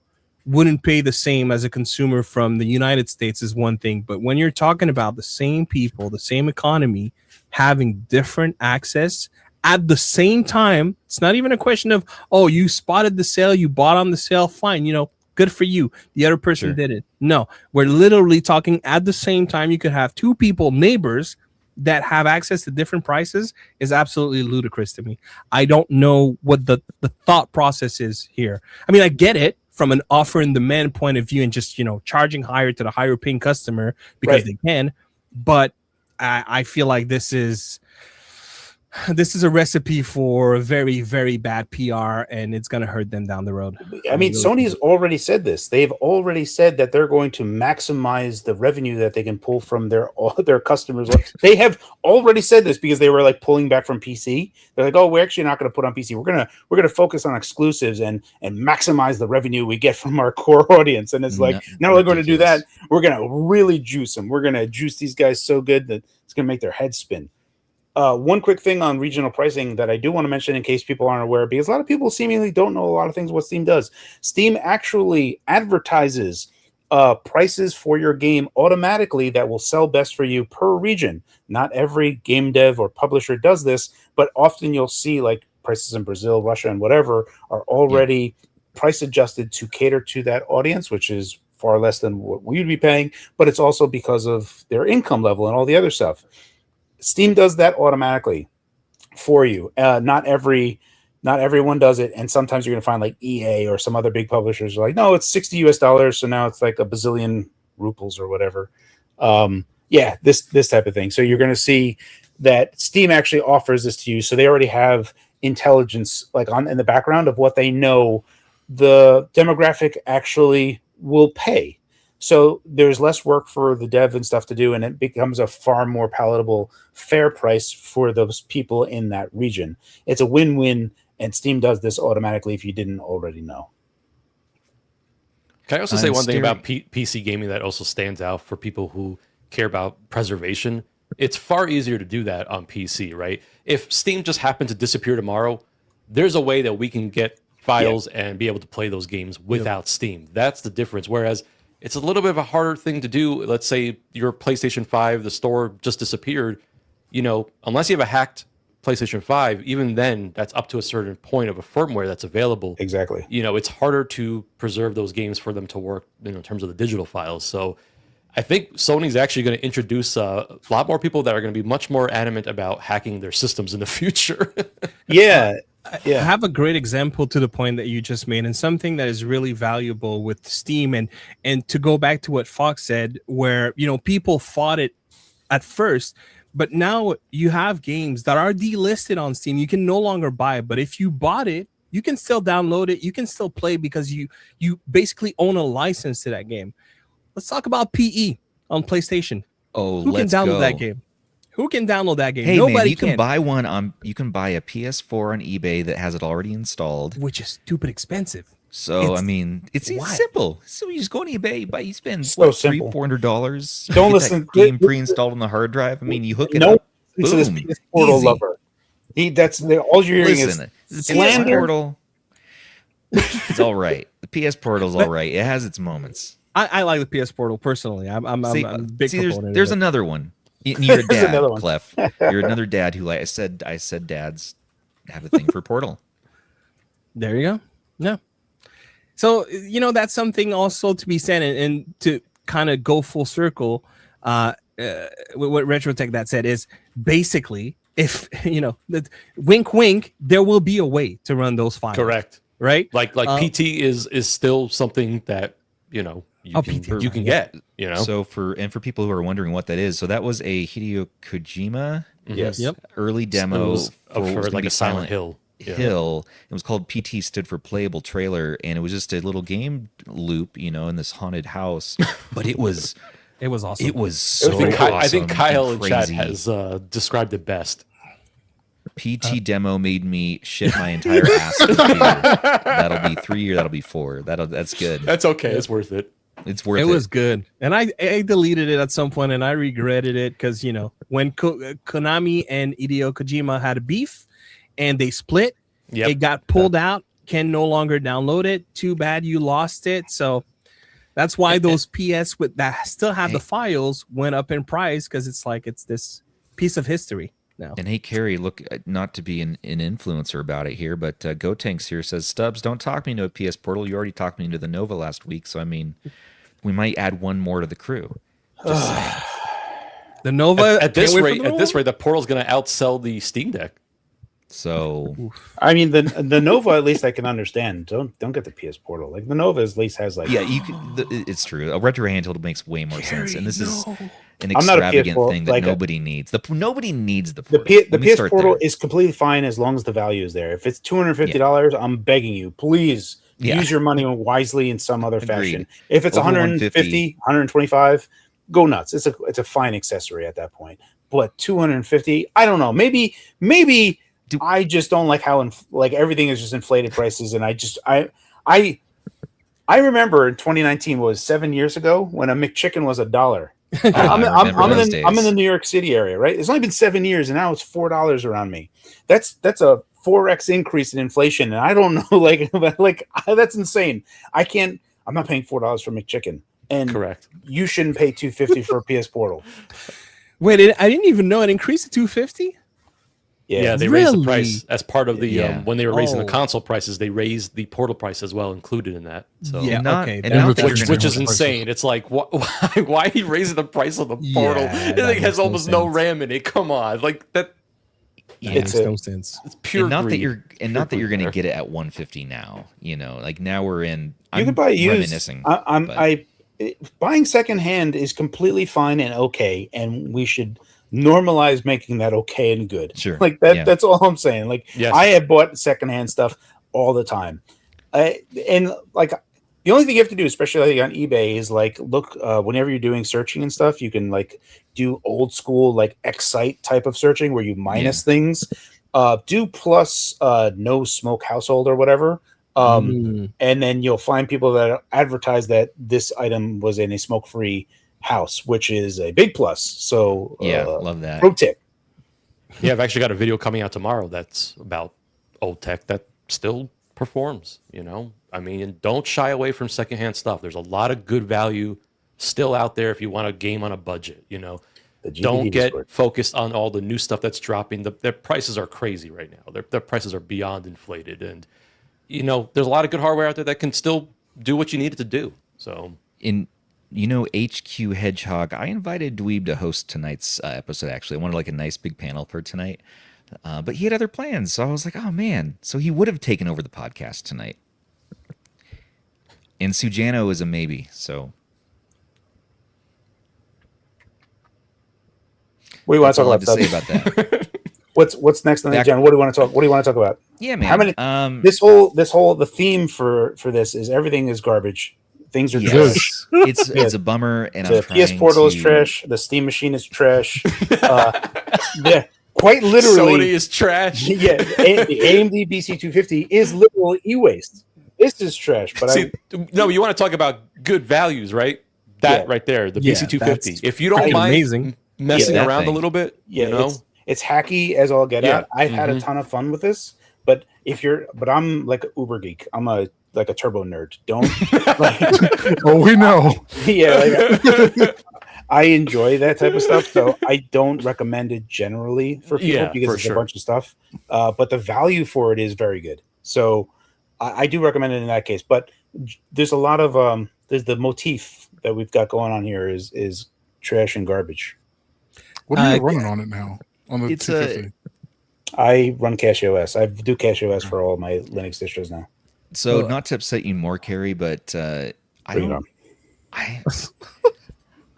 wouldn't pay the same as a consumer from the United States is one thing. But when you're talking about the same people, the same economy, having different access at the same time, it's not even a question of, oh, you spotted the sale, you bought on the sale, fine, good for you. The other person did it. No, we're literally talking at the same time. You could have two people, neighbors, that have access to different prices is absolutely ludicrous to me. I don't know what the thought process is here. I mean, I get it from an offer and demand point of view and just, charging higher to the higher paying customer because they can. But I feel like this is a recipe for very, very bad PR, and it's going to hurt them down the road. I mean, Sony's already said this. They've already said that they're going to maximize the revenue that they can pull from their customers. They have already said this because they were like pulling back from PC. They're like, oh, we're actually not going to put on PC. We're gonna focus on exclusives and maximize the revenue we get from our core audience. And it's like, not only going to do that, we're going to really juice them. We're going to juice these guys so good that it's going to make their heads spin. One quick thing on regional pricing that I do want to mention in case people aren't aware, because a lot of people seemingly don't know a lot of things what Steam does. Steam actually advertises prices for your game automatically that will sell best for you per region. Not every game dev or publisher does this, but often you'll see like prices in Brazil, Russia, and whatever are already price adjusted to cater to that audience, which is far less than what we'd be paying, but it's also because of their income level and all the other stuff. Steam does that automatically for you. Not everyone does it, and sometimes you're going to find like EA or some other big publishers are like, no, it's $60 US, so now it's like a bazillion rubles or whatever. This type of thing. So you're going to see that Steam actually offers this to you, so they already have intelligence like in the background of what they know the demographic actually will pay. So there's less work for the dev and stuff to do, and it becomes a far more palatable, fair price for those people in that region. It's a win-win, and Steam does this automatically if you didn't already know. Can I also say one thing about PC gaming that also stands out for people who care about preservation? It's far easier to do that on PC, right? If Steam just happened to disappear tomorrow, there's a way that we can get files and be able to play those games without Steam. That's the difference. Whereas it's a little bit of a harder thing to do. Let's say your PlayStation 5, the store just disappeared. Unless you have a hacked PlayStation 5, even then, that's up to a certain point of a firmware that's available. Exactly. It's harder to preserve those games for them to work in terms of the digital files. So I think Sony's actually going to introduce a lot more people that are going to be much more adamant about hacking their systems in the future. I have a great example to the point that you just made, and something that is really valuable with Steam, and to go back to what Phawx said, where people fought it at first, but now you have games that are delisted on Steam. You can no longer buy it, but if you bought it, you can still download it. You can still play because you basically own a license to that game. Let's talk about PE on PlayStation. Who can download that game? Who can download that game? Hey, Nobody man, you can buy one on. You can buy a PS4 on eBay that has it already installed, which is stupid expensive. So it's simple. So you just go on eBay, you spend $300-$400. Don't listen. Game pre-installed on the hard drive. You hook it up. Boom. To this PS Portal lover. All you're hearing is the PS Portal. It's all right. The PS Portal's all right. It has its moments. I like the PS Portal personally. I'm a big proponent. There's another one. You're a dad, Klef. You're another dad who I said dads have a thing for Portal. There you go. Yeah. So that's something also to be said, and to kind of go full circle. What Retrotech that said is basically, if wink wink, there will be a way to run those files. Correct. Right. Like PT is still something that you can get. So for people who are wondering what that is, so that was a Hideo Kojima early demo for like a Silent Hill. It was called PT, stood for playable trailer, and it was just a little game loop, in this haunted house. But it was awesome. It was so awesome. I think Kyle in chat has described it best. PT demo made me shit my entire ass. That'll be 3 years. That'll be 4. That's good. That's okay. It's worth it. It's worth it. It was good, and I deleted it at some point, and I regretted it because when Konami and Hideo Kojima had a beef, and they split, it got pulled out. Can no longer download it. Too bad you lost it. So that's why those PS that still have the files went up in price, because it's this piece of history now. And hey, Cary, look, not to be an influencer about it here, but GoTanks here says, Stubbs, don't talk me into a PS Portal. You already talked me into the Nova last week, so we might add one more to the crew. Just saying. The Nova at this rate, the Portal's going to outsell the Steam Deck. So the Nova, at least I can understand. Don't get the PS Portal. Like the Nova at least has you can. It's true. A retro handheld makes way more sense, and this is an extravagant thing that nobody needs. Nobody needs the Portal. The PS Portal is completely fine as long as the value is there. If it's $250, I'm begging you, please use your money wisely in some other fashion. If it's $150, $125, go nuts. It's a fine accessory at that point. But $250, I don't know. Maybe. I just don't like how everything is just inflated prices, and I remember in 2019 was 7 years ago when a McChicken was $1. I'm remember those in the days. New York City area, right? It's only been 7 years, and now it's $4 around me. That's a 4x increase in inflation, and I don't know, like that's insane. I'm not paying $4 for McChicken, and Correct. you shouldn't pay $250 for a PS Portal. Wait, I didn't even know it increased to 250. Yeah, they raised the Really? price as part of the Yeah. when they were raising the Oh. console prices. They raised the Portal price as well, included in that. So Yeah, Not- okay. and that- not that Which- you're which gonna- is insane. It's like why are you raising the price of the Portal? Yeah, It that like, has makes no almost no sense. RAM in it. Come on, like that. that It's makes a- no sense. It's pure. and not that greed. you're Pure not that you're greed going to there. get it at 150 now. Like now we're in. You I'm could buy used. reminiscing. Buying secondhand is completely fine and okay, and we should normalize making that okay and good. Sure. Like that. Yeah. That's all I'm saying. Like Yes. I have bought secondhand stuff all the time, and like the only thing you have to do, especially on eBay, is like look whenever you're doing searching and stuff, you can like do old school like Excite type of searching where you minus things. Do plus no smoke household or whatever. And then you'll find people that advertise that this item was in a smoke-free house, which is a big plus. So Love that. pro tip. Yeah, I've actually got a video coming out tomorrow that's about old tech that still performs. I mean, and don't shy away from secondhand stuff. There's a lot of good value still out there if you want a game on a budget. The GPD Don't get Discord. focused on all the new stuff that's dropping. Their prices are crazy right now. Their prices are beyond inflated, and there's a lot of good hardware out there that can still do what you need it to do. So In HQ Hedgehog, I invited Dweeb to host tonight's episode. Actually, I wanted like a nice big panel for tonight, but he had other plans. So I was like, oh man. So he would have taken over the podcast tonight. And Sujano is a maybe. So What do you want that's to all I talk have to about? say about that. What's next on the Back- agenda? What do you want to talk? What do you want to talk about? Yeah, man. How many? The theme for this is everything is garbage. Things are trash. Yes. It's a bummer, and The I'm trying PS Portal is to- trash. The Steam machine is trash. Yeah, quite literally. Sony is trash. Yeah, the AMD BC250 is literal e-waste. This is trash. But See, no, you want to talk about good values, right? That Yeah. right there, the Yeah, BC250. that's If you don't fucking mind amazing. messing Yeah, that around a thing. little bit, yeah, it's hacky as all get Yeah. out. I've had a Mhm. ton of fun with this, but I'm like an uber geek. I'm a turbo nerd. Don't like, Oh, we know. yeah. Like, I enjoy that type of stuff, so I don't recommend it generally for people Yeah, because for it's sure. a bunch of stuff. But the value for it is very good, so I do recommend it in that case. But there's a lot of there's the motif that we've got going on here is trash and garbage. What are you running on it now? On the It's 250? I run Cache OS. I do Cache OS for all my Linux distros now. So Well- not to upset you more, Carrie, but I Bring it don't. on.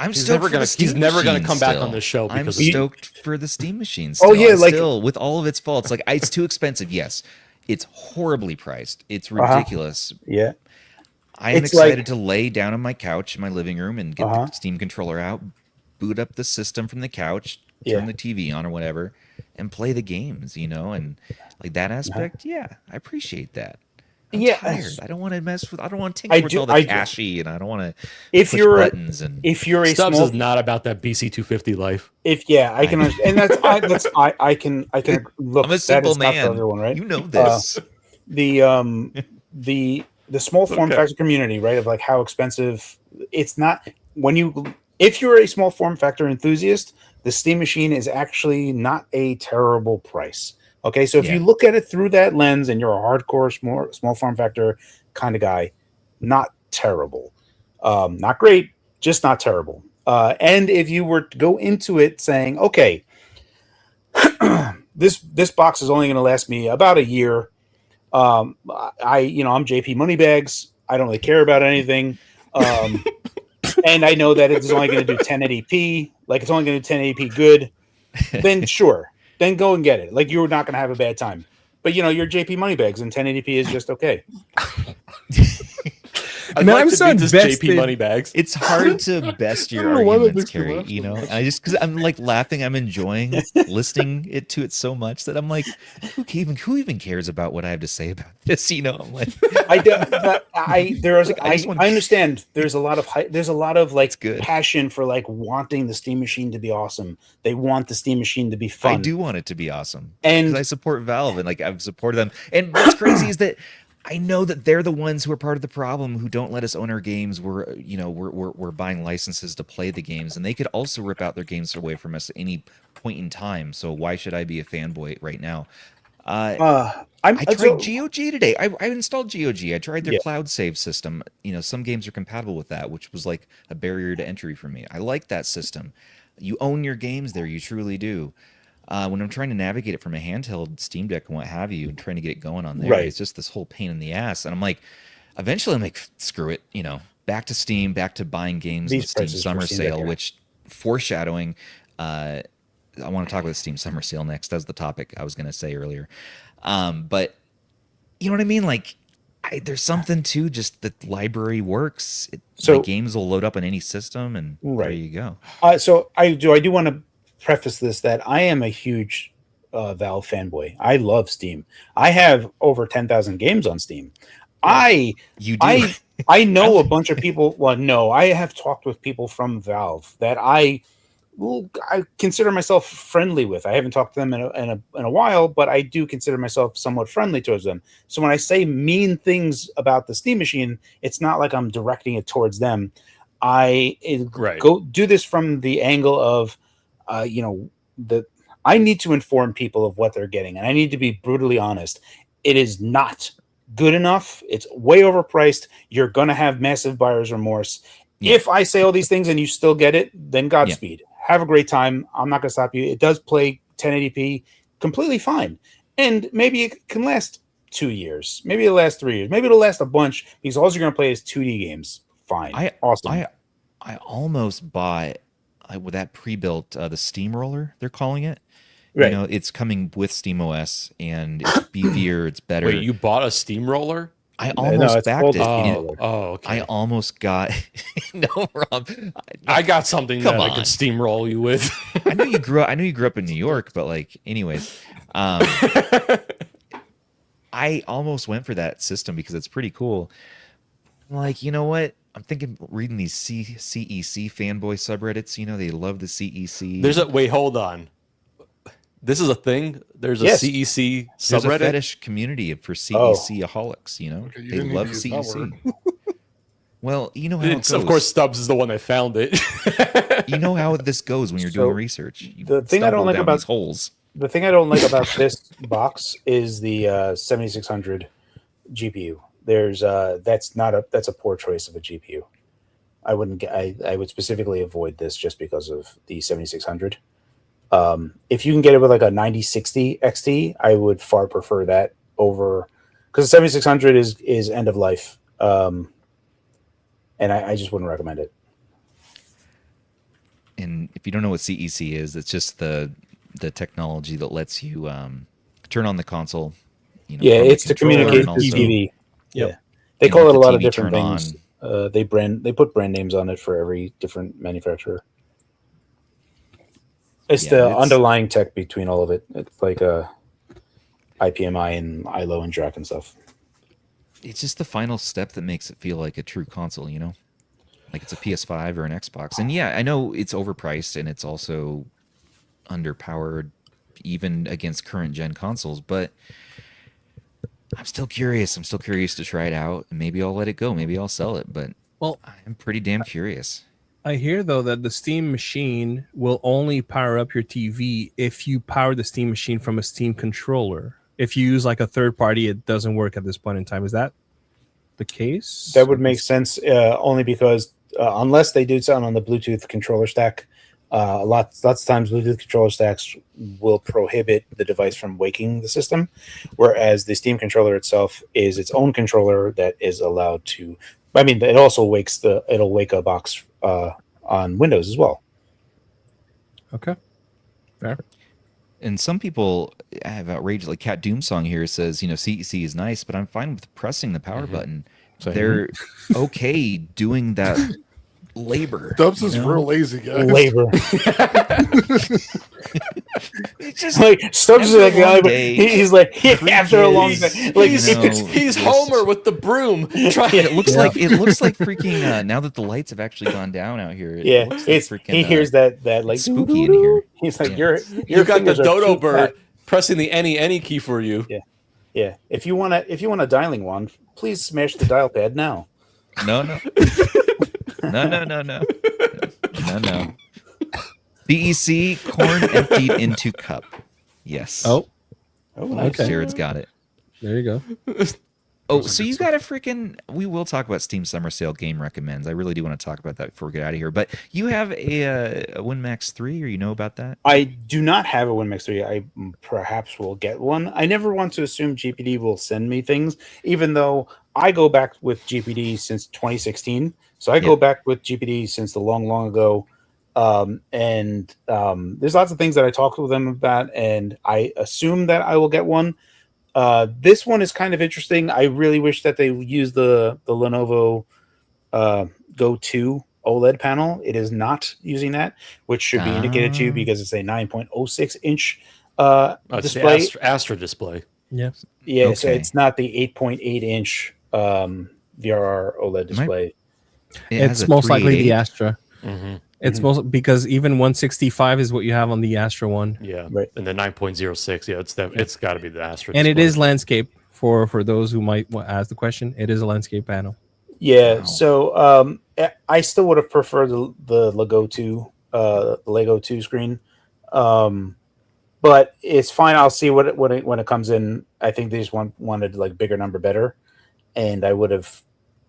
I'm He's stoked never for gonna- the Steam he's never gonna machine come back still. on this show I'm because of- stoked for the Steam machine. Oh, Still. yeah, like- still with all of its faults, like it's too expensive. Yes, it's horribly priced. It's Uh-huh. ridiculous. Yeah. I am It's excited like- to lay down on my couch in my living room and get Uh-huh. the Steam controller out, boot up the system from the couch, Yeah. turn the TV on or whatever, and play the games. And like that aspect. Yeah, I appreciate that. I'm Yeah, tired. I don't want to mess with. I don't want to tinker I with do- all the I do. cashy, and I don't want to If push you're a, buttons and. if you're a Stubbs small is not about that BC250 life. if yeah, I can understand. And I can look. I'm a that simple is not for man. everyone, right? You know this. The small form factor community, right? Of like how expensive it's not if you're a small form factor enthusiast, the Steam machine is actually not a terrible price. Okay, so if Yeah. you look at it through that lens and you're a hardcore small form factor kind of guy, not terrible, not great, just not terrible. And if you were to go into it saying, okay, this box is only going to last me about a year. I'm JP Moneybags. I don't really care about anything. And I know that it's only going to do 1080p. Like it's only going to do 1080p good. Then sure. Then go and get it. Like you're not going to have a bad time. But you're JP Moneybags and 1080p is just okay. I'd Man, like I'm to so beat this invested. JP Moneybags. It's hard to best your I don't know why that arguments, makes me Cary. laugh You so know, much. I just because I'm like laughing, I'm enjoying listening to it so much that I'm like, who even cares about what I have to say about this? You know, I'm like, I understand. There's a lot of there's a lot of like It's good. passion for like wanting the Steam Machine to be awesome. They want the Steam Machine to be fun. I do want it to be awesome, And- because I support Valve and like I've supported them. And what's crazy is that I know that they're the ones who are part of the problem, who don't let us own our games. We're buying licenses to play the games, and they could also rip out their games away from us at any point in time. So why should I be a fanboy right now? I tried GOG today. I installed GOG. I tried their cloud save system. You know, some games are compatible with that, which was like a barrier to entry for me. I like that system. You own your games there. You truly do. When I'm trying to navigate it from a handheld Steam Deck and what have you, and trying to get it going on there, Right. it's just this whole pain in the ass. And I'm like, eventually I'm like, screw it. You know, back to Steam, back to buying games in the These Steam prices Summer for Steam Deck, Sale, yeah. which foreshadowing. I want to talk about the Steam Summer Sale next. That's the topic I was going to say earlier. But you know what I mean? Like, there's something to just the library works. My games will load up on any system, and there you go. So I do want to preface this that I am a huge Valve fanboy. I love Steam. I have over 10,000 games on Steam. You do. I know a bunch of people. Well, no, I have talked with people from Valve that I consider myself friendly with. I haven't talked to them in a while, but I do consider myself somewhat friendly towards them. So when I say mean things about the Steam Machine, it's not like I'm directing it towards them. Go do this from the angle of, I need to inform people of what they're getting, and I need to be brutally honest. It is not good enough. It's way overpriced. You're going to have massive buyer's remorse. Yeah. If I say all these things and you still get it, then Godspeed. Yeah. Have a great time. I'm not going to stop you. It does play 1080p completely fine. And maybe it can last 2 years. Maybe it'll last 3 years. Maybe it'll last a bunch because all you're going to play is 2D games. Fine. Awesome. I almost bought with that pre-built the Steamroller, they're calling it. Right. You know, it's coming with SteamOS and it's beefier, it's better. Wait, you bought a Steamroller? I almost backed it. Okay. I almost got no, Rob. I got something that I could steamroll you with. I know you grew up in New York, but like, anyways, I almost went for that system because it's pretty cool. I'm like, you know what? I'm thinking reading these CEC fanboy subreddits. You know, they love the CEC. Wait, hold on. This is a thing. There's a CEC subreddit. There's a fetish community for CEC-aholics. You know, Okay, they love CEC. Well, you know how it goes. Of course, Stubbs is the one that found it. You know how this goes when you're doing research. The thing I don't like about holes. The thing I don't like about this box is the 7600 GPU. There's that's a poor choice of a GPU. I would specifically avoid this just because of the 7600. If you can get it with like a 9060 XT, I would far prefer that over, because the 7600 is end of life, and I just wouldn't recommend it. And if you don't know what CEC is, it's just the technology that lets you turn on the console. You know, it's to communicate to TV. Yeah, they call it a lot of different things. They put brand names on it for every different manufacturer. It's the underlying tech between all of it. It's like IPMI and ILO and DRAC and stuff. It's just the final step that makes it feel like a true console, you know? Like it's a PS5 or an Xbox. And yeah, I know it's overpriced and it's also underpowered even against current gen consoles, but I'm still curious. I'm still curious to try it out. And maybe I'll let it go. Maybe I'll sell it, but I'm pretty damn curious. I hear, though, that the Steam Machine will only power up your TV if you power the Steam Machine from a Steam controller. If you use like a third party, it doesn't work at this point in time. Is that the case? That would make sense, only because unless they do something on the Bluetooth controller stack, lots of times Bluetooth controller stacks will prohibit the device from waking the system, whereas the Steam controller itself is its own controller that is allowed to. I mean, it also it'll wake a box on Windows as well. Okay, fair. And some people have outraged, like Cat Doom Song here says, you know, CEC is nice, but I'm fine with pressing the power button. they're okay doing that labor. Stubbs is real lazy, guys. Labor. It's just Like Stubbs is after like a long guy, but day, he's like after a long day, like He's Homer with the broom. it looks like freaking now that the lights have actually gone down out here. It looks like it's freaking, he hears that like it's spooky in here. He's like Yeah. You got the fingers are dodo too bird fat. pressing the any key for you. Yeah, if you want a dialing wand, please smash the dial pad now. No. BEC corn emptied into cup. Yes. Oh, nice. okay. Jared's got it. There you go. Oh, so you got a freaking. We will talk about Steam Summer Sale game recommends. I really do want to talk about that before we get out of here. But you have a WinMax 3, or you know about that? I do not have a WinMax 3. I perhaps will get one. I never want to assume GPD will send me things, even though I go back with GPD since 2016. So I go back with GPD since the long ago. There's lots of things that I talked with them about, and I assume that I will get one. This one is kind of interesting. I really wish that they use the Lenovo Go 2 OLED panel. It is not using that, which should be indicated to you because it's a 9.06 inch display. It's the Astra display. Yeah. Yeah, Okay. so it's not the 8.8 inch VRR OLED display. It has It's a most likely 388. the Astra. Mm-hmm. It's most because even 165 is what you have on the Astra one, Yeah, Right. and the 9.06. Yeah, it's got to be the Astra. and it display. is landscape. For those who might ask the question, it is a landscape panel. Yeah, Wow. so I still would have preferred the Lego 2 screen. But it's fine. I'll see when it comes in. I think they just wanted like bigger number better, and I would have,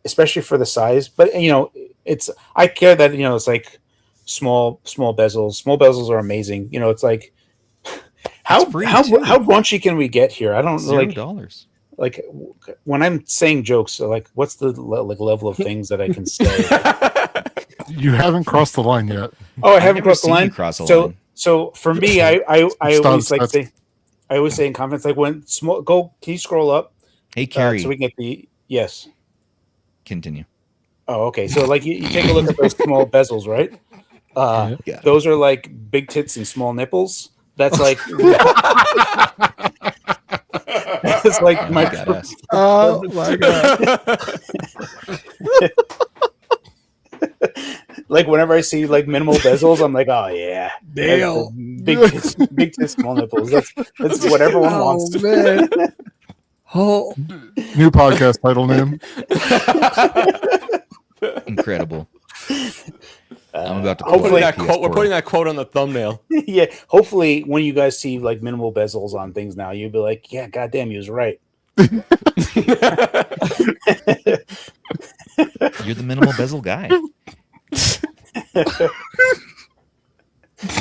especially for the size. But I care that it's like small bezels. Small bezels are amazing. It's like how free, too. raunchy can we get here? I don't know. $0. Like when I'm saying jokes, so like what's the level of things that I can say? You haven't crossed the line yet. Oh, I I've haven't never crossed the seen you line. cross the So line. so for me, I always like Stubbs, I always say in confidence, like when small go, can you scroll up Hey, Cary, so we can get the yes. continue. Oh, okay. So like you take a look at those small bezels, right? Yeah. Those are like big tits and small nipples. That's like that's like my Badass. Oh my god! like whenever I see like minimal bezels, I'm like, oh yeah, Dale. big tits, small nipples. That's what everyone wants. man! Oh, New podcast title name. Incredible. I'm about to hopefully pull that up We're PS4. putting that quote on the thumbnail. Yeah, hopefully when you guys see like minimal bezels on things now, you'll be like, yeah, goddamn, he was right. You're the minimal bezel guy.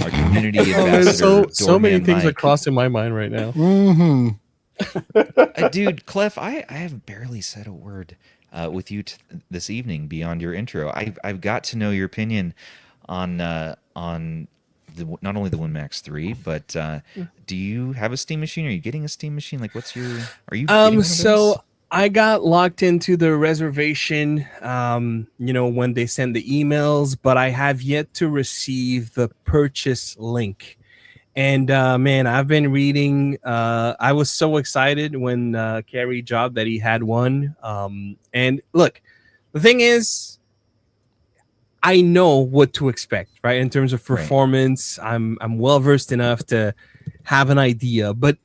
Our community ambassador. so many Doorman things are Mike. crossing my mind right now. Mm-hmm. Dude, Klef, I have barely said a word with you this evening beyond your intro. I've got to know your opinion on not only the WinMax 3, but do you have a Steam machine? Are you getting a Steam machine? Like, are you? Getting one of So those? I got locked into the reservation, when they send the emails, but I have yet to receive the purchase link. And man, I've been reading. I was so excited when Cary dropped that he had one. And look, the thing is, I know what to expect, right? In terms of performance, I'm well versed enough to have an idea. But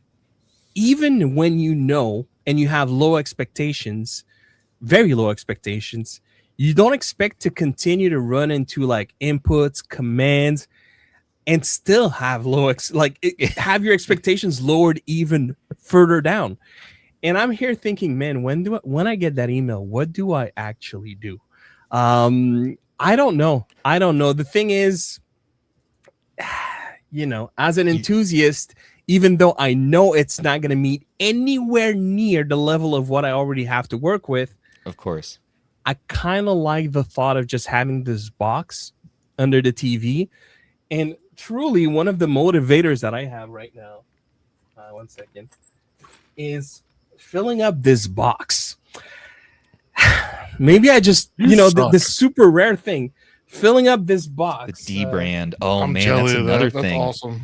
even when you know and you have low expectations, very low expectations, you don't expect to continue to run into like inputs, commands, and still have have your expectations lowered even further down. And I'm here thinking, man, when I get that email, what do I actually do? I don't know. The thing is, as an enthusiast, even though I know it's not going to meet anywhere near the level of what I already have to work with, Of course. I kind of like the thought of just having this box under the TV. And truly, one of the motivators that I have right now, 1 second, is filling up this box. maybe I just You suck. this super rare thing, filling up this box. The D brand. Oh I'm man, jelly that's of another that. thing. That's awesome.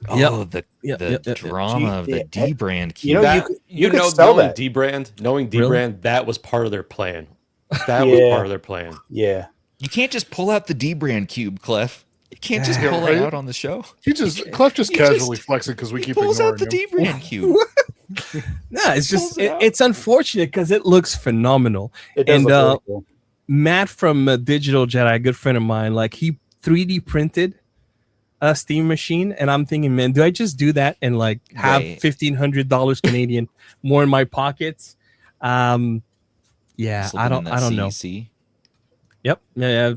Oh, Yep. the drama of the D brand. You know, That, you could know, sell knowing that. D brand, that was part of their plan. That was Yeah. part of their plan. Yeah. You can't just pull out the D brand cube, Clef. You can't just Yeah, pull right? it out on the show. Klef just he casually just- flexing because we He keep pulls ignoring out the him. D brand cube. No, it's just Pulls it out. it's unfortunate because it looks phenomenal. It does And, look really cool. Matt from Digital Jedi, a good friend of mine, like he 3D printed a Steam machine, and I'm thinking, man, do I just do that and like have Right. $1,500 Canadian more in my pockets? Yeah, Slipping I in don't that know. CEC. Yep, yeah.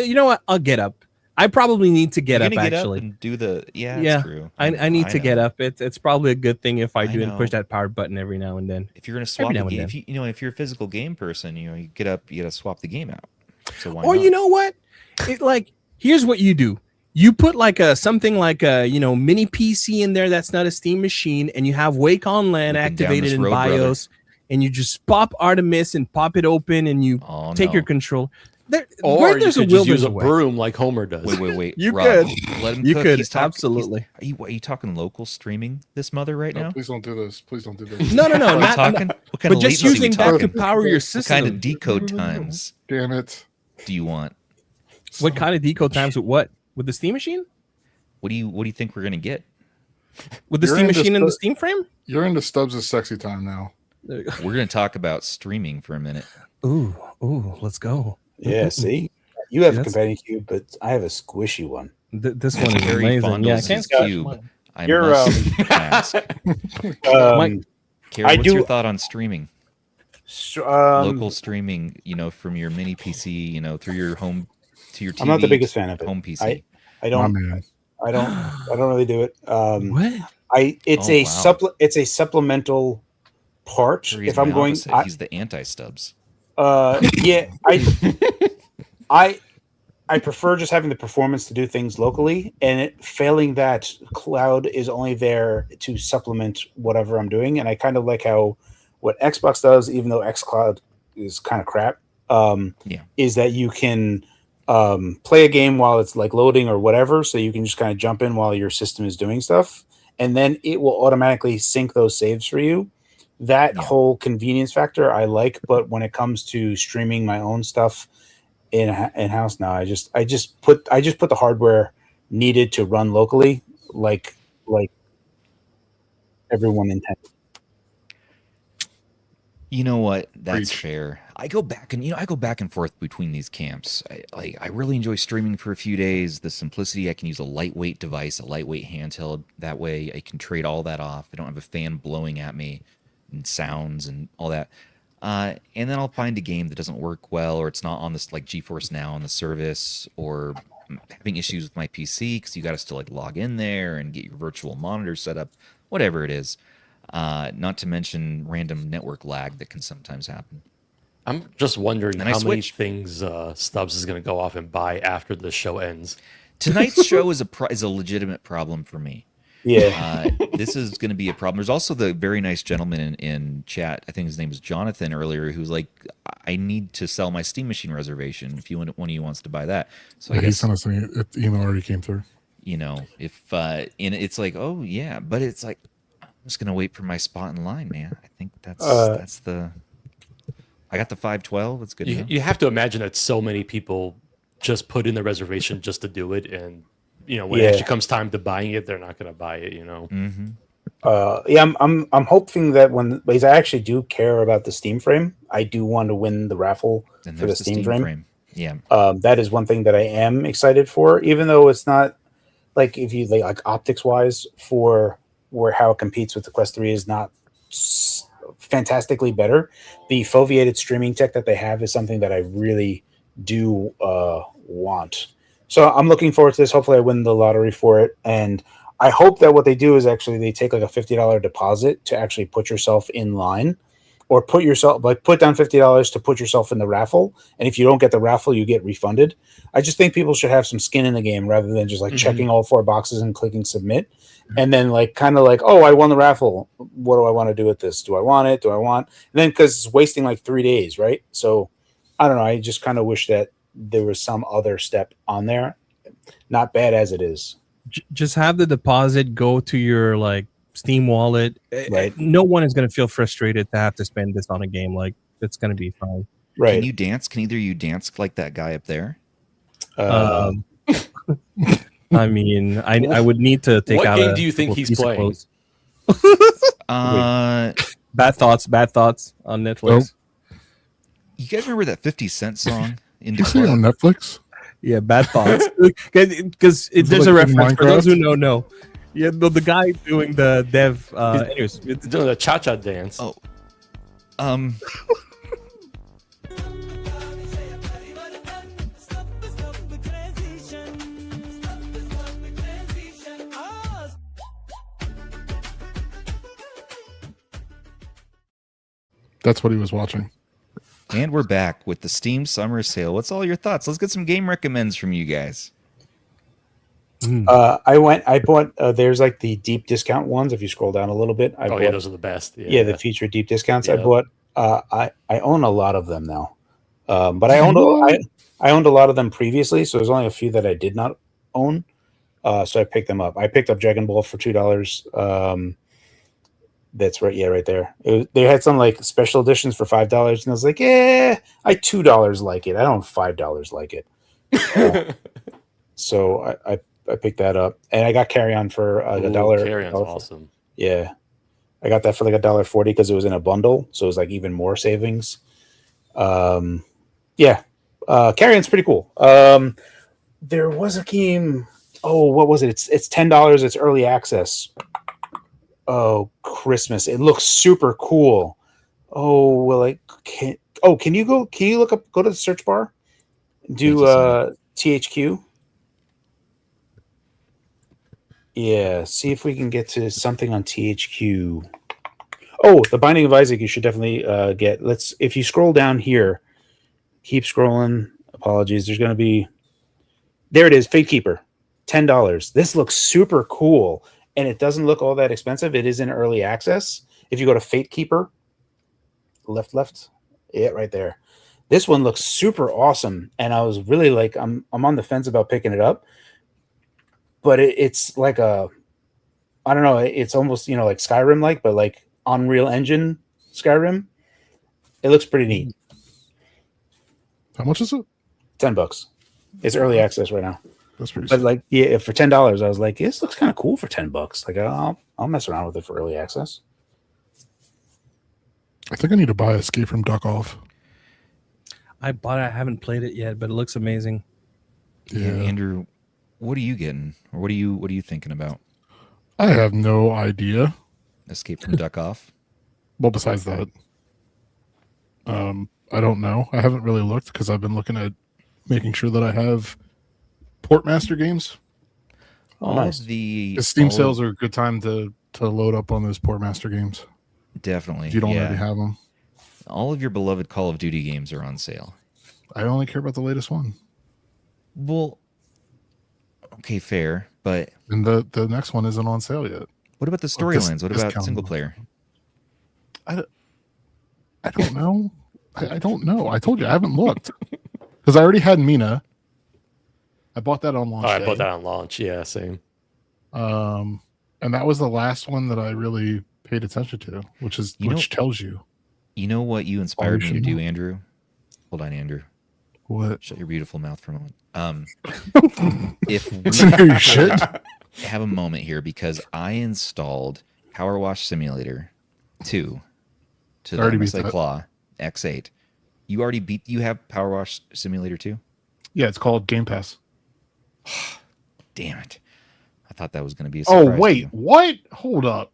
You know what? I'll get up. I probably need to get You're up. gonna get Actually, up and do the Yeah, That's true. I need to get know. up. It's probably a good thing if I I do and push know. that power button every now and then. If you're gonna swap now the and game, then. if you're a physical game person, you get up, you gotta swap the game out. So why Or not? you know what? Here's what you do. You put something like a mini PC in there that's not a Steam machine, and you have Wake on LAN Looking down activated this in road, brother. BIOS, and you just pop Artemis and pop it open, and you Oh, take no. your control. Where Or you there's a could will, just use there's a a way. broom like Homer does. Wait. You Rob, could. let him You cook. could, He's absolutely. Are you talking local streaming this mother right No, now? please don't do this. Please don't do this. No, What are we not, talking? What kind but of just latency we using that to talking? power your What system. kind of decode times Damn it. do you want? What kind of decode times with what? With the Steam machine? What do you think we're gonna get? With the You're Steam into machine and the stu- Steam frame? You're into Stubbs' sexy time now. We're gonna talk about streaming for a minute. Ooh, let's go. Yeah, see? You have a That's- companion cube, but I have a squishy one. This one is Carrie amazing. fondles Yeah, I his can't cube. mine. I You're, must ask, Mike- Carrie, I what's do- your thought on streaming? So, Local streaming, from your mini PC, through your home to your TV. I'm not the biggest fan of it. Home PC. I My don't man. I don't really do it. What? It's Oh, a wow. it's a supplemental part. Carrie's If I'm my going opposite. He's the anti-Stubbs. yeah, I prefer just having the performance to do things locally, and failing that, cloud is only there to supplement whatever I'm doing. And I kind of like how what Xbox does, even though xCloud is kind of crap, is that you can play a game while it's like loading or whatever, so you can just kind of jump in while your system is doing stuff, and then it will automatically sync those saves for you. That whole convenience factor I like, but when it comes to streaming my own stuff in house now, I just put the hardware needed to run locally, like everyone intended. You know what? That's Preach. fair. I go back and forth between these camps. I really enjoy streaming for a few days. The simplicity, I can use a lightweight device, a lightweight handheld. That way I can trade all that off. I don't have a fan blowing at me and sounds and all that. And then I'll find a game that doesn't work well, or it's not on this like GeForce Now on the service, or I'm having issues with my PC because you got to still like log in there and get your virtual monitor set up, whatever it is. Not to mention random network lag that can sometimes happen. I'm just wondering And I how many switch. things Stubbs is going to go off and buy after the show ends. Tonight's show is a legitimate problem for me. Yeah, This is going to be a problem. There's also the very nice gentleman in chat. I think his name was Jonathan earlier, who's like, I need to sell my Steam machine reservation if one of you wants to buy that. So I He guess, sent us an email already came through. if and it's like, oh yeah, but it's like, I'm just going to wait for my spot in line, man. I think that's the. I got the 512. It's good. You have to imagine that so many people just put in the reservation just to do it, and when it actually comes time to buying it, they're not going to buy it. Mm-hmm. I'm hoping that because I actually do care about the Steam frame, I do want to win the raffle And for the there's Steam frame. Yeah. That is one thing that I am excited for, even though it's not like, if you like optics wise, for how it competes with the Quest 3 is not fantastically better. The foveated streaming tech that they have is something that I really do want. So I'm looking forward to this. Hopefully I win the lottery for it. And I hope that what they do is actually they take like a $50 deposit to actually put yourself in line, or put down $50 to put yourself in the raffle, and if you don't get the raffle, you get refunded. I just think people should have some skin in the game rather than just like checking all 4 boxes and clicking submit, and then like kind of like, oh, I won the raffle. What do I want to do with this? Do I want it? And then because it's wasting like 3 days, right? So I don't know. I just kind of wish that there was some other step on there. Not bad as it is. Just have the deposit go to your like Steam wallet. Right. No one is going to feel frustrated to have to spend this on a game. Like, it's going to be fine. Right. Can you dance? Can either you dance like that guy up there? I mean, I would need to take out. What game do you think he's playing? Bad Thoughts on Netflix. You guys remember that 50 Cent song? Did you see it on Netflix? Yeah, Bad Thoughts. Because there's a reference for those who don't know. Yeah, the guy doing the dev. Anyways, It's doing the cha-cha dance. Oh. That's what he was watching. And we're back with the Steam Summer Sale. What's all your thoughts? Let's get some game recommends from you guys. I bought there's like the deep discount ones. If you scroll down a little bit, Yeah, those are the best. Yeah, the feature deep discounts. Yeah. I bought. I own a lot of them now, but I owned a lot of them previously, so there's only a few that I did not own. So I picked them up. I picked up Dragon Ball for $2. That's right. Yeah, right there. They had some like special editions for $5, and I was like, yeah, I $2 like it. I don't $5 like it. So I picked that up, and I got Carry On for $1. Carry On's awesome. Yeah, I got that for like $1.40 because it was in a bundle, so it was like even more savings. Yeah, Carry On's pretty cool. There was a game. Oh, what was it? It's $10. It's early access. Oh, Christmas! It looks super cool. Oh, well, can you look up? Go to the search bar. Do THQ. Yeah, see if we can get to something on THQ. Oh, The Binding of Isaac. You should definitely get. If you scroll down here, keep scrolling. Apologies. There's going to be. There it is. Fate Keeper, $10. This looks super cool. And it doesn't look all that expensive. It is in early access. If you go to Fate Keeper, left, yeah, right there. This one looks super awesome, and I was really like, I'm on the fence about picking it up. But it's like I don't know. It's almost like Skyrim like, but like Unreal Engine Skyrim. It looks pretty neat. How much is it? $10. It's early access right now. That's pretty. But like, yeah, for $10, I was like, this looks kind of cool for $10. Like, I'll mess around with it for early access. I think I need to buy Escape from Duck Off. I bought it. I haven't played it yet, but it looks amazing. Yeah, Andrew, what are you getting, or what are you thinking about? I have no idea. Escape from Duck Off. Well, besides that, I don't know. I haven't really looked because I've been looking at making sure that I have Portmaster games. All nice. the Steam sales are a good time to load up on those Portmaster games. Definitely. If you don't already have them. All of your beloved Call of Duty games are on sale. I only care about the latest one. Well, okay, fair, but And the next one isn't on sale yet. what about the storylines? What about discount. single player? I don't know. I don't know. I told you I haven't looked because I already had Mina. I bought that on launch. I day. bought that on launch. Yeah, same. And that was the last one that I really paid attention to, which tells you. You know what you inspired me to should do, know. Andrew? Hold on, Andrew. What? Shut your beautiful mouth for a moment. If Listen we here, you shit. have a moment here, because I installed Power Wash Simulator 2 to the Already beat MSI that. Claw X8. You have Power Wash Simulator 2? Yeah, it's called Game Pass. Damn it. I thought that was going to be a surprise. Oh, wait. What? Hold up.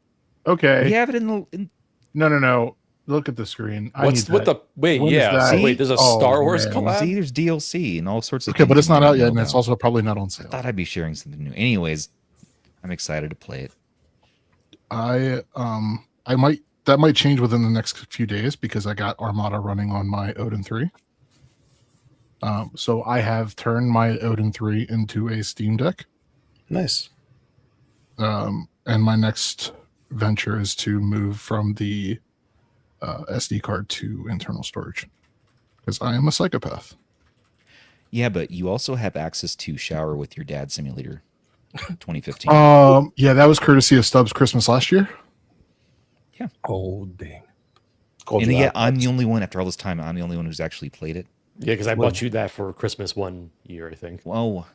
Okay. We have it in No. Look at the screen. What's I need what that. the wait? When is Yeah, that? so wait. There's a Oh, Star Wars man. collab. See, there's DLC and all sorts of Okay, things but it's you not might out yet, know and it's about. also probably not on sale. I thought I'd be sharing something new. Anyways, I'm excited to play it. I might. that might change within the next few days because I got Armada running on my Odin 3. So I have turned my Odin 3 into a Steam Deck. Nice. And my next venture is to move from the SD card to internal storage because I am a psychopath. Yeah, but you also have access to Shower with Your Dad Simulator 2015. Yeah, that was courtesy of Stubbs Christmas last year. Yeah. Oh, dang. And yeah, I'm the only one, after all this time, I'm the only one who's actually played it. Yeah, because I bought you that for Christmas one year, I think. Whoa.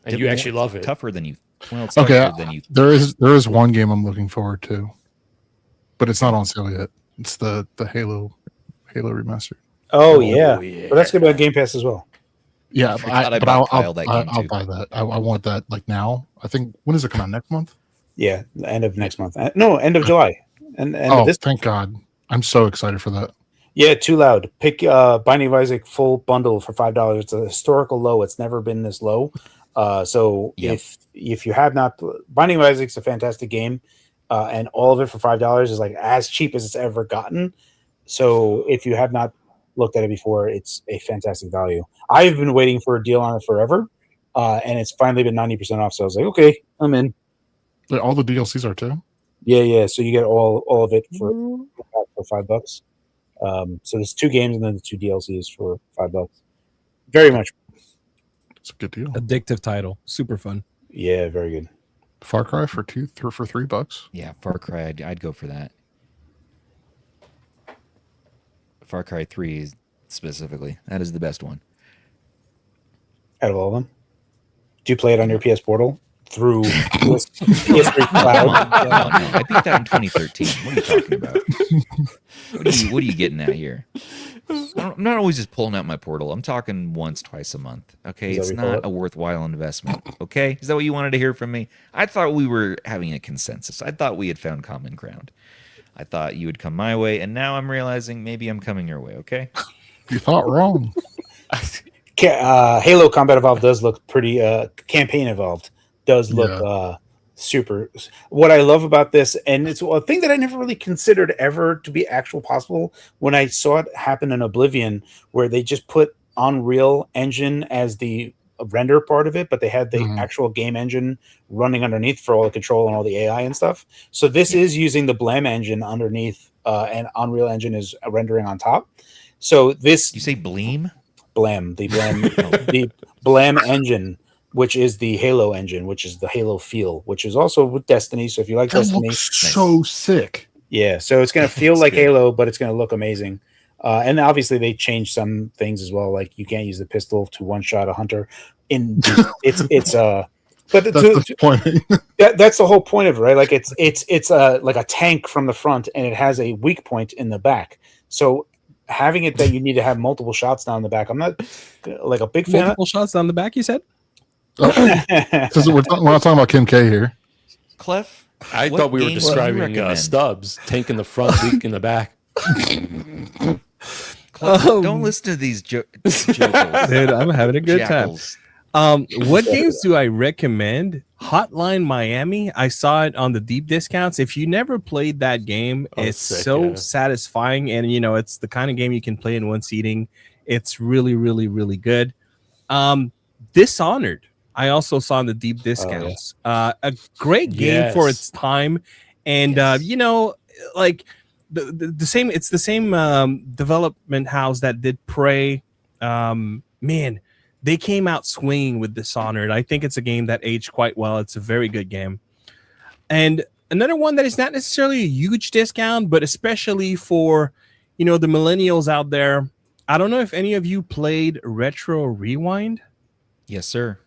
And you actually love it. Tougher than you. Well, it's Okay, tougher than you. there is one game I'm looking forward to, but it's not on sale yet. It's the Halo remastered. Oh yeah. But that's gonna be on Game Pass as well. Yeah, I but bought I'll Kyle that game I'll too. buy that. I want that like now. I think when does it come out, next month? Yeah, the end of next month. No, end of July. And Oh, this. thank God! I'm so excited for that. Yeah, Too Loud. Pick Binding of Isaac full bundle for $5. It's a historical low. It's never been this low. So Yep. if you have not, Binding of Isaac's a fantastic game, and all of it for $5 is like as cheap as it's ever gotten. So if you have not looked at it before, it's a fantastic value. I've been waiting for a deal on it forever, and it's finally been 90% off. So I was like, okay, I'm in. Yeah, all the DLCs are too. Yeah. So you get all of it for $5. So there's 2 games and then the 2 DLCs for $5. Very much. It's a good deal. Addictive title. Super fun. Yeah, very good. Far Cry for $3. Yeah, Far Cry, I'd go for that. Far Cry 3 specifically. That is the best one. Out of all of them, do you play it on your PS Portal through PS3 Cloud? No, I beat that in 2013. What are you talking about? What are you getting at here? I'm not always just pulling out my Portal. I'm talking once, twice a month. Okay, Is that it's what you call not it? a worthwhile investment. Okay, is that what you wanted to hear from me? I thought we were having a consensus. I thought we had found common ground. I thought you would come my way, and now I'm realizing maybe I'm coming your way. Okay. You thought wrong. Halo Combat Evolved does look pretty. Campaign Evolved does look super. What I love about this, and it's a thing that I never really considered ever to be actual possible, when I saw it happen in Oblivion, where they just put Unreal Engine as the render part of it, but they had the actual game engine running underneath for all the control and all the AI and stuff. So this is using the Blam engine underneath, and Unreal Engine is rendering on top. So this You say Bleem? Blam, the Blam engine, which is the Halo engine, which is the Halo feel, which is also with Destiny. So if you like That Destiny, looks so sick. yeah, so it's going to feel That's like good. Halo, but it's going to look amazing. And obviously they changed some things as well, like you can't use the pistol to one shot a hunter. But That's disappointing. that's the whole point of it, right? Like it's like a tank from the front, and it has a weak point in the back. So having it that you need to have multiple shots down the back, I'm not like a big fan. Multiple shots on the back, you said? Because we're not talking about Kim K here. Klef? I What thought we were games do you describing recommend? Stubbs, tank in the front, weak in the back. Klef, don't listen to these jokers. Dude, I'm having a good Jackals. time. What games do I recommend? Hotline Miami. I saw it on the deep discounts. If you never played that game, Oh, it's sick, so yeah. satisfying, and it's the kind of game you can play in one seating. It's really, really, really good. Dishonored. I also saw in the deep discounts. A great game for its time, and like the same. It's the same development house that did Prey. Man, they came out swinging with Dishonored. I think it's a game that aged quite well. It's a very good game. And another one that is not necessarily a huge discount, but especially for, the millennials out there. I don't know if any of you played Retro Rewind. Yes, sir.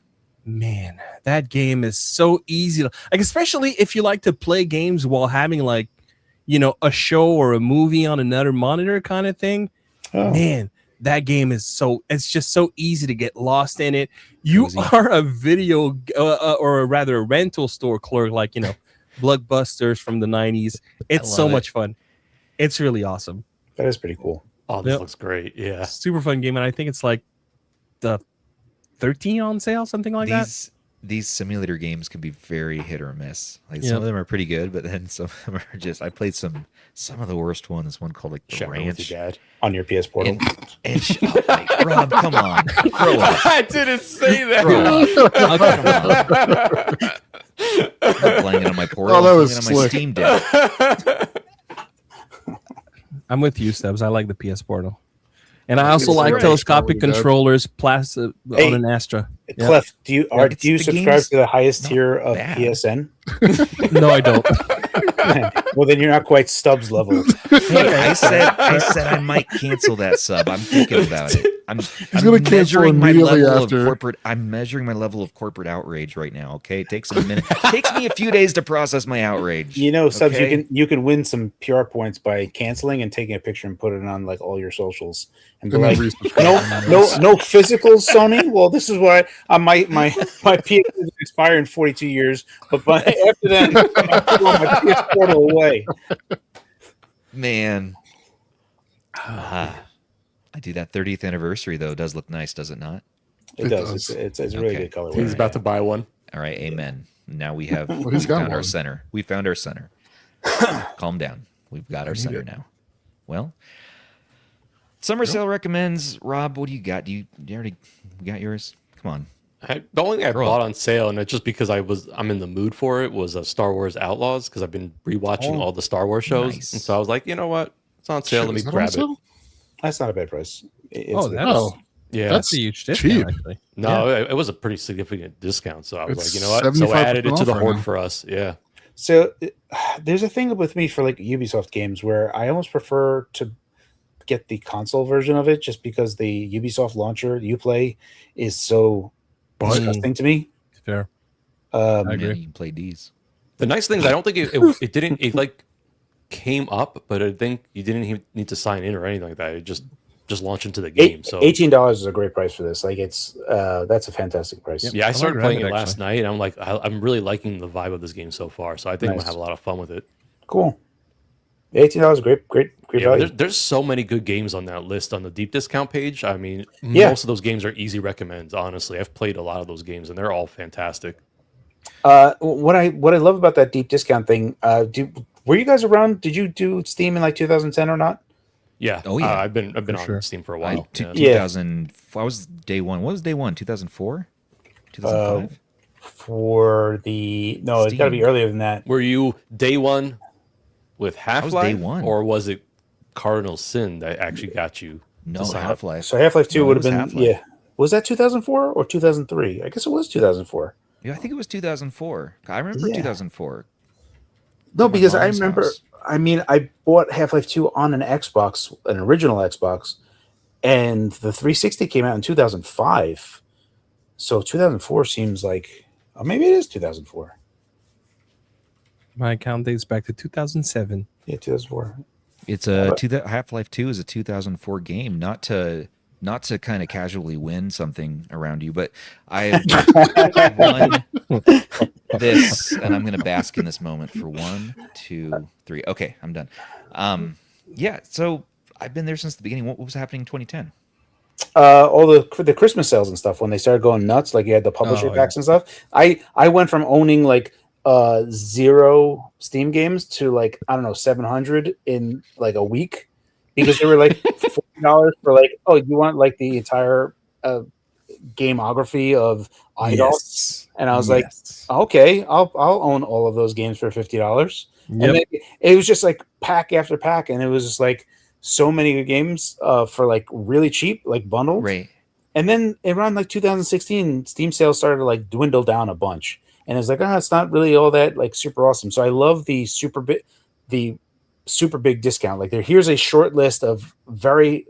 Man, that game is so easy. Like, especially if you like to play games while having a show or a movie on another monitor kind of thing. Oh. Man, that game is it's just so easy to get lost in it. You Cozy. are a video or rather a rental store clerk, like, Blockbusters from the 90s. It's so love it. much fun. It's really awesome. That is pretty cool. Oh, this Yep. looks great. Yeah. Super fun game. And I think it's like the 13 on sale, something like that. these simulator games can be very hit or miss. Like some of them are pretty good, but then some of them are just. I played some of the worst ones. One called like the Sharing with Ranch. your dad. On your PS Portal. Rob, come on, grow up. I didn't say that. Grow up. I'm not playing it on my Portal. Oh, that I'm was playing it on my slick. Steam Deck. I'm with you, Stubbs. I like the PS Portal. And I also It's like right. telescopic Dad. controllers plastic Hey. on an Astra. Yeah. Clef, do you it's do you the subscribe game's to the highest not tier of bad. PSN? No, I don't. Well, then you're not quite Stubbs level. Hey, I said I might cancel that sub. I'm thinking about it. I'm gonna cancel measuring my immediately level after. of corporate. I'm measuring my level of corporate outrage right now. Okay, it takes a minute. It takes me a few days to process my outrage. You know, Stubbs, okay? you can win some PR points by canceling and taking a picture and put it on like all your socials and be And then like, resubscribe. no physicals, Sony. Well, this is why my PS is expire in 42 years, but after then, I put my PS Portal away. Man. I do that 30th anniversary though. Does look nice, does it not? It does. It's a really Okay. good color. He's about to buy one. All right, amen. Now we have Well, we he's got found our one. center. We found our center. Calm down. We've got our center now. Well, Summer Sale recommends. Rob, what do you got? Do you already got yours? Come on. The only thing I Grow bought up. on sale, and it's just because I'm in the mood for it, was Star Wars Outlaws because I've been rewatching all the Star Wars shows, Nice. and so I was like, you know what, it's on sale. Shit, Let me is that on grab it. sale? That's not a bad price. Oh, that's, Oh, Yeah, that's a huge discount, cheap. actually. no, it was a pretty significant discount. So I was It's like, you know what, so I added it to 75% the off right horde now. for us. Yeah, So there's a thing with me for like Ubisoft games where I almost prefer to get the console version of it just because the Ubisoft launcher Uplay is so disgusting to me. Fair. Um, I Man, agree. you can play these. the nice thing is I don't think it didn't like came up, but I think you didn't even need to sign in or anything like that. It just launched into the game. So $18 is a great price for this. Like it's that's a fantastic price. Yep. yeah, I I started might playing grab it it, last actually. night, and I'm like, I'm really liking the vibe of this game so far. So I think I'm Nice. gonna have a lot of fun with it. Cool. $18, great Yeah, value. there's so many good games on that list on the deep discount page. I mean, Yeah. most of those games are easy recommends. Honestly, I've played a lot of those games, and they're all fantastic. What I love about that deep discount thing, were you guys around? Did you do Steam in like 2010 or not? Yeah. Oh, yeah. I've been on sure. Steam for a I, while. two- yeah. 2000. I was day one. What was day one? 2004? 2005? For the no, it's got to be Steam. earlier than that. Were you day one with Half was Life, day one. or was it Cardinal Sin that actually got you? No, to sign up? Half Life. So Half-Life 2 No, it would have was been Half-Life. yeah. Was that 2004 or 2003? I guess it was 2004. Yeah, I think it was 2004. I remember Yeah. 2004. No, My because I mom's remember. house. I mean, I bought Half-Life 2 on an Xbox, an original Xbox, and the 360 came out in 2005. So 2004 seems like, oh, maybe it is 2004. My account dates back to 2007. Yeah, 2004. It's Half-Life 2 is a 2004 game, not to kind of casually win something around you, but I won this, and I'm going to bask in this moment for 1, 2, 3. Okay, I'm done. Yeah, so I've been there since the beginning. What was happening in 2010? All the Christmas sales and stuff when they started going nuts, like you had the publisher Oh, packs and stuff. I went from owning like 0 Steam games to like I don't know 700 in like a week because they were like $40 for like, oh, you want like the entire gameography of Idol, and I was like, okay, I'll own all of those games for $50. Yep. And then it was just like pack after pack, and it was just like so many good games for like really cheap, like bundled. Right. And then around like 2016, Steam sales started to like dwindle down a bunch, and it's like, it's not really all that like super awesome. So I love the super big discount. Like here's a short list of very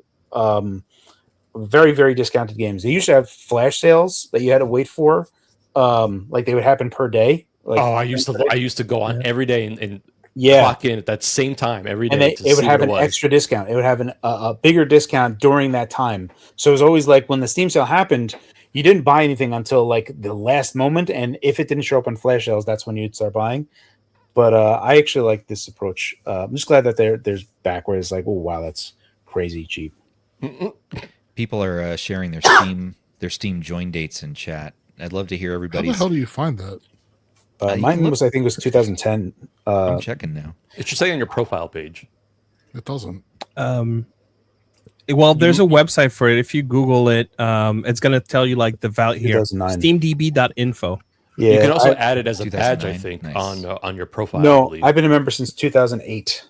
very discounted games. They used to have flash sales that you had to wait for, like they would happen per day. Like, I used to go on every day and yeah, clock in at that same time every day. and it would have an was. extra discount. It would have a bigger discount during that time. So it was always like when the Steam sale happened, you didn't buy anything until like the last moment, and if it didn't show up on flash sales, that's when you'd start buying. But I actually like this approach. I'm just glad that there's back where it's like, oh wow, that's crazy cheap. People are sharing their Steam join dates in chat. I'd love to hear How the everybody's. hell do you find that? You Mine can look- was, I think, it was 2010. I'm checking now. It should say on your profile page. It doesn't. Well, there's a website for it. If you Google it, it's gonna tell you like the value here. 2009. SteamDB.info. Yeah, You can also I- add it as a badge, I 2009. think, Nice. on your profile. I no, believe. I've been a member since 2008.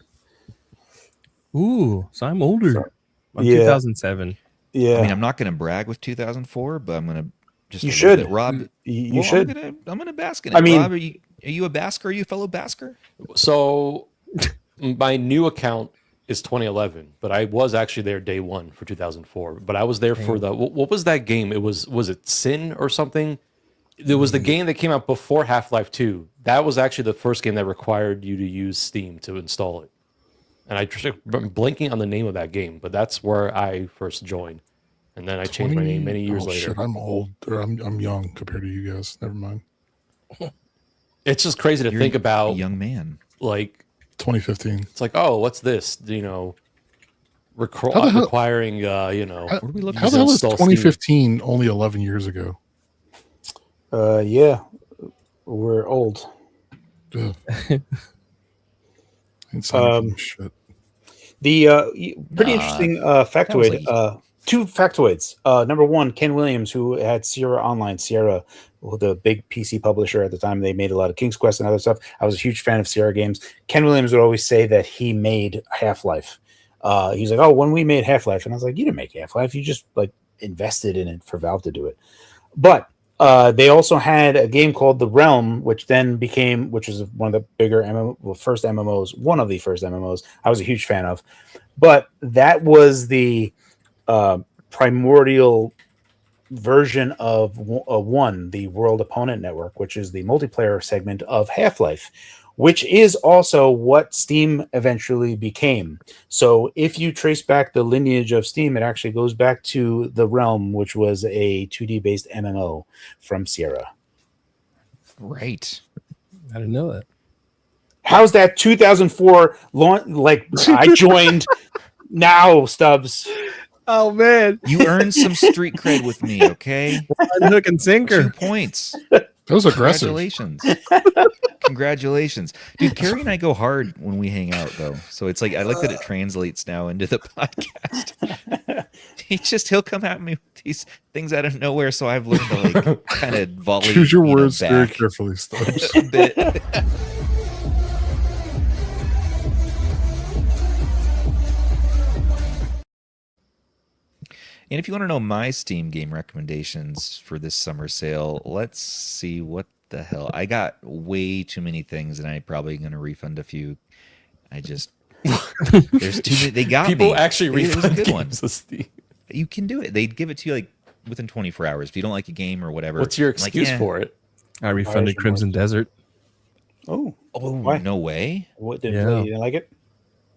Ooh, so I'm older. So- I'm yeah. 2007. Yeah, I mean, I'm not going to brag with 2004, but I'm going to just. You a little should. bit. Rob. you well, should. I'm gonna bask in it. I mean- Rob, are you a basker? Are you a fellow basker? So my new account is 2011, but I was actually there day one for 2004. But I was there for the what was that game? It was it Sin or something? There was the game that came out before Half-Life 2. That was actually the first game that required you to use Steam to install it. And I'm blanking on the name of that game, but that's where I first joined. And then I changed my name many years later. Shit, I'm old. Or I'm young compared to you guys. Never mind. It's just crazy to You're think a about. young man. Like, 2015. it's like, oh, what's this? You know, How the hell- requiring, What are we looking How at? the hell is install Steam. 2015 only 11 years ago? Yeah, we're old. Ugh. Ain't saying shit. The pretty Nah, interesting was factoid. like- Two factoids. Number one, Ken Williams, who had Sierra Online, Sierra, the big PC publisher at the time. They made a lot of King's Quest and other stuff. I was a huge fan of Sierra games. Ken Williams would always say that he made Half-Life. He's like, oh, when we made Half-Life, and I was like, you didn't make Half-Life. You just like invested in it for Valve to do it. But they also had a game called The Realm, which was one of the bigger first MMOs, one of the first MMOs I was a huge fan of. But that was the primordial version of the World Opponent Network, which is the multiplayer segment of Half-Life, which is also what Steam eventually became. So if you trace back the lineage of Steam, it actually goes back to The Realm, which was a 2D based MMO from Sierra. Right. I didn't know that. How's that 2004 launch? Like I joined now, Stubbs. Oh man, You earned some street cred with me, okay? hook and 2 sinker. points. That was aggressive. Congratulations. Congratulations. Dude, Cary and I go hard when we hang out, though. So it's like, I like that it translates now into the podcast. He'll come at me with these things out of nowhere. So I've learned to like kind of volley. Choose your words very back carefully, Stubbs. a bit. And if you want to know my Steam game recommendations for this summer sale, let's see what the hell. I got way too many things, and I'm probably going to refund a few. There's too many. They got people me. actually It was a refund good one. games to Steam. You can do it. They'd give it to you like within 24 hours if you don't like a game or whatever. What's your I'm like, excuse "Eh." for it? I refunded Crimson Desert. Oh, Oh, Why? no way. what did Yeah. you didn't like it?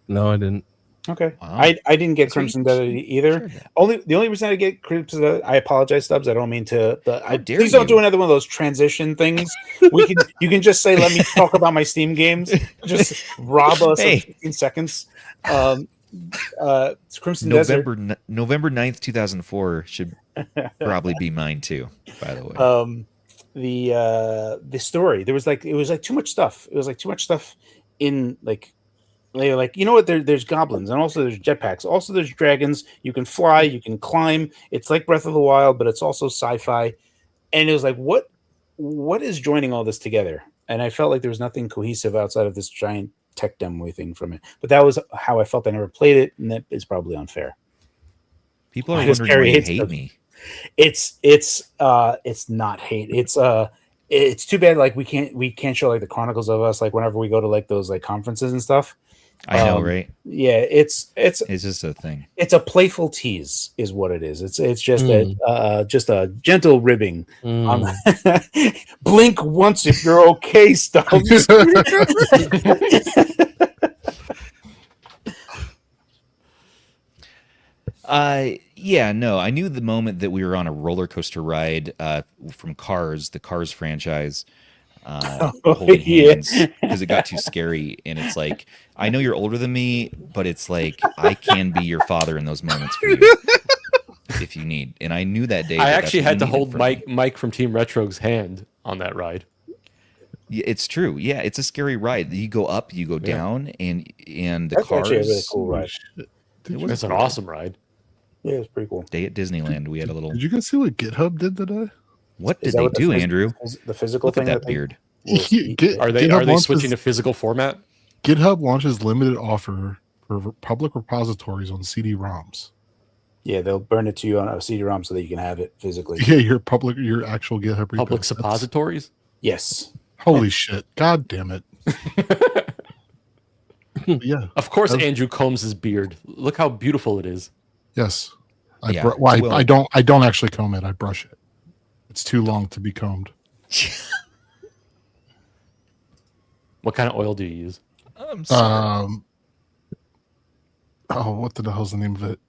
No, I didn't. Okay, Wow. I didn't get That's what Crimson you Desert either. shared that. The only reason I get Crimson Desert, I apologize, Stubbs. I don't mean to. dare Please don't you. do another one of those transition things. You can just say, "Let me talk about my Steam games." Just rob us Hey. of 15 seconds. Crimson Desert. November 9th, 2004 should probably be mine too, by the way. The story, it was like too much stuff. It was like too much stuff in like. They're like, you know what? There's goblins, and also there's jetpacks. Also, there's dragons. You can fly. You can climb. It's like Breath of the Wild, but it's also sci-fi. And it was like, what is joining all this together? And I felt like there was nothing cohesive outside of this giant tech demo thing from it. But that was how I felt. I never played it, and that is probably unfair. People are Because wondering why Cary you hates hate stuff. me. It's not hate. It's too bad. Like we can't show like the chronicles of us. Like whenever we go to like those like conferences and stuff. I know, right? Yeah, it's It's just a thing. it's a playful tease is what it is. It's just a gentle ribbing. Blink once if you're okay, Stubbs. Yeah, no, I knew the moment that we were on a roller coaster ride from Cars, the Cars franchise, holding yeah. hands because it got too scary. And it's like, I know you're older than me, but it's like I can be your father in those moments for you. if you need. And I knew that day. I that actually that's what had to you needed hold from me. Mike from Team Retro's hand on that ride. Yeah, it's true. Yeah, it's a scary ride. You go up, you go down, and the That's cars. actually a really cool ride. It's an awesome ride. Yeah, it's pretty cool. Day at Disneyland, we had a little. Did you guys see what GitHub did today? What Is did that they what do, Andrew? The physical Look at thing that they beard. will Get- Are they GitHub launches- switching to physical format? GitHub launches limited offer for public repositories on CD-ROMs. Yeah, they'll burn it to you on a CD-ROM so that you can have it physically. Yeah, your actual GitHub repo. Public That's- suppositories? Yes. Holy shit! God damn it! Yeah. Of course, That's- Andrew combs his beard. Look how beautiful it is. Yes. Yeah, Well, well- I don't actually comb it. I brush it. It's too long to be combed. What kind of oil do you use? I'm sorry. Oh, what the hell's the name of it?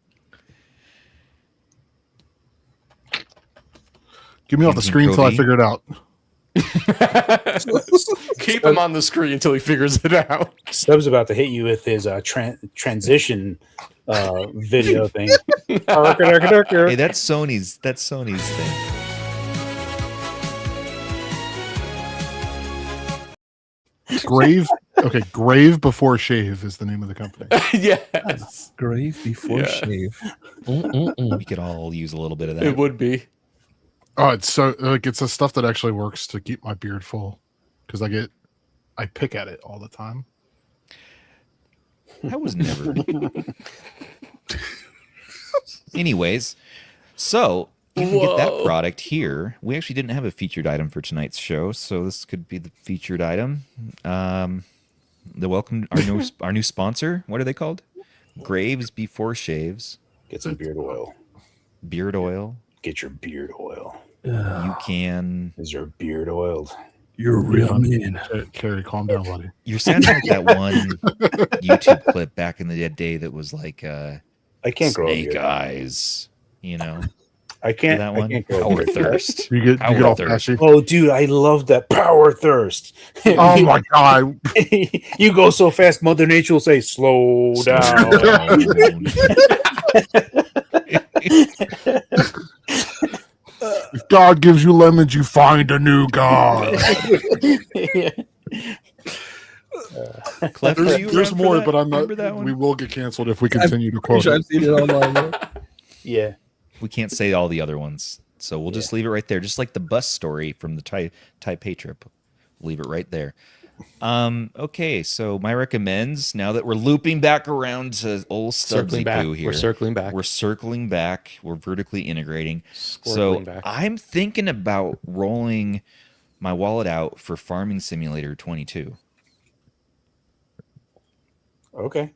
Give me off the Anything screen until I Pro V? figure it out. Keep him on the screen until he figures it out. Stubbs about to hit you with his transition video thing. Hey, that's Sony's thing. Grave. Okay, Grave Before Shave is the name of the company. Yes. Grave before Yeah. shave. We could all use a little bit of that. It would be. Oh, it's so like it's the stuff that actually works to keep my beard full because I pick at it all the time. I was never. Anyways, so you can get that Whoa. product here. We actually didn't have a featured item for tonight's show, so this could be the featured item. The welcome our new sponsor. What are they called? Graves Before Shaves. Get some beard oil. Beard oil. Get your beard oil. You can. Is your beard oiled? You're a real man. Cary, calm down, buddy. You're sounding like that one YouTube clip back in the day that was like I can't grow a snake beard. eyes. You know I can't. that I one. can't grow a Power beard. thirst. You get Power all thirst. patchy. Oh, dude, I love that power thirst. Oh my god! You go so fast, Mother Nature will say, "Slow down." If God gives you lemons, you find a new God. Clef, are you There's around for more, that? but I'm not. Remember that one? We will get canceled if we continue to quote I've it. seen it online. Yeah. Yeah. We can't say all the other ones, so we'll just leave it right there. Just like the bus story from the Taipei trip, leave it right there. Okay, so my recommends. Now that we're looping back around to old Stubbsy Poo here, We're circling back. We're circling back. We're vertically integrating. So Circling back. I'm thinking about rolling my wallet out for Farming Simulator 22. Okay.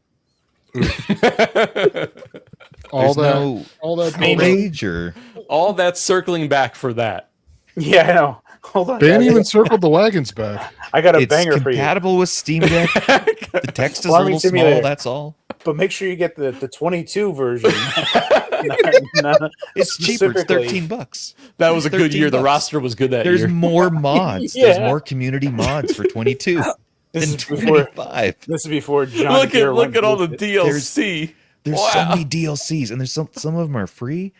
All There's that, no all that. major. All that circling back for that. Yeah, I know. Hold on. Dan guys. even circled the wagons back. I got a It's banger for you. compatible with Steam Deck. The text is a Farming little small. Simulator. That's all. But make sure you get the 22 version. It's cheaper. It's Specifically. $13. That was a good year. The $13. roster was good that There's year. more mods. There's Yeah. more community mods for 22 This than is before. 25. This is before John. Look Deere at went all the with it. DLC. There's so Wow. many DLCs, and there's some of them are free,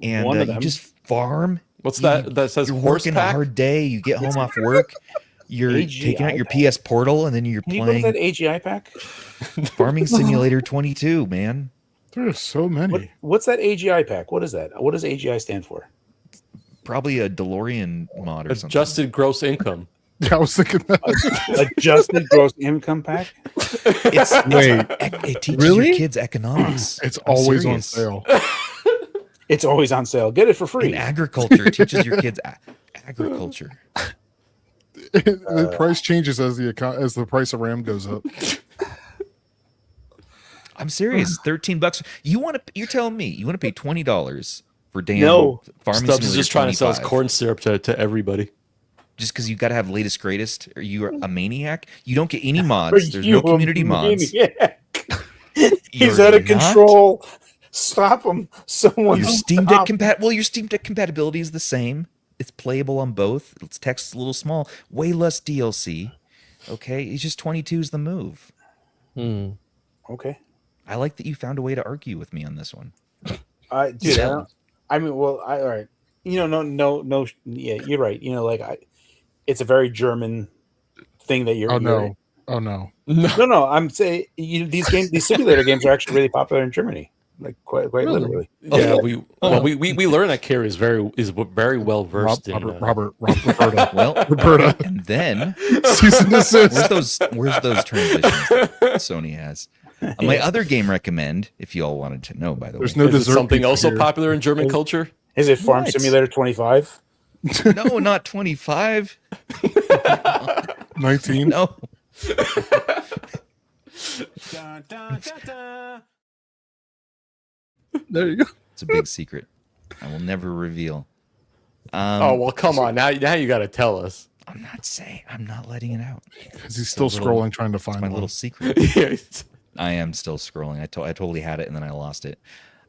and One of you them. just farm. What's that? That says You're horse working pack? a hard day. You get home off work. You're AGI taking out your pack. PS Portal, and then you're Can you go to playing that AGI pack? Farming Simulator 22. Man, There's so many. What's that AGI pack? What is that? What does AGI stand for? probably a DeLorean mod or something. Adjusted gross income. I was thinking that. Adjusted gross income pack? It teaches Really? your kids economics. It's I'm always on serious. sale. It's always on sale. Get it for free. In agriculture, it teaches your kids agriculture. The price changes as the price of RAM goes up. I'm serious. $13. You're telling me you want to pay $20 for damn No. Farming Stubbs is Simulator just trying to sell his 25? corn syrup to everybody. Just because you got to have latest greatest? Are you a maniac? You don't get any Are mods. There's you no a community mods. maniac? He's You're out of not? control. Stop him. Someone Your Steam Deck stop. your Steam Deck compatibility is the same. It's playable on both. Its text is a little small. Way less DLC. Okay, it's just 22 is the move. Okay. I like that you found a way to argue with me on this one. Dude, Yeah. I mean, well, all right. No. Yeah, you're right. It's a very German thing that you're. Oh no! Oh no! No. I'm saying these simulator games are actually really popular in Germany, like quite Really? literally. Yeah, we learned that Cary is very well versed in. Robert, Roberta. Well, Roberta. and then Cease and desist. where's those transitions that Sony has? My other game recommend, if you all wanted to know, by the There's way. no Is it dessert something pizza also here. popular in German culture? Is it Farm What? Simulator 25? No, not 25. 19. No. Dun, dun, dun, dun. There you go. It's a big secret. I will never reveal. Oh well, come on now you got to tell us. I'm not letting it out. Because he's still It's a little- scrolling trying to find My one. little secret. I am still scrolling. I totally had it and then I lost it.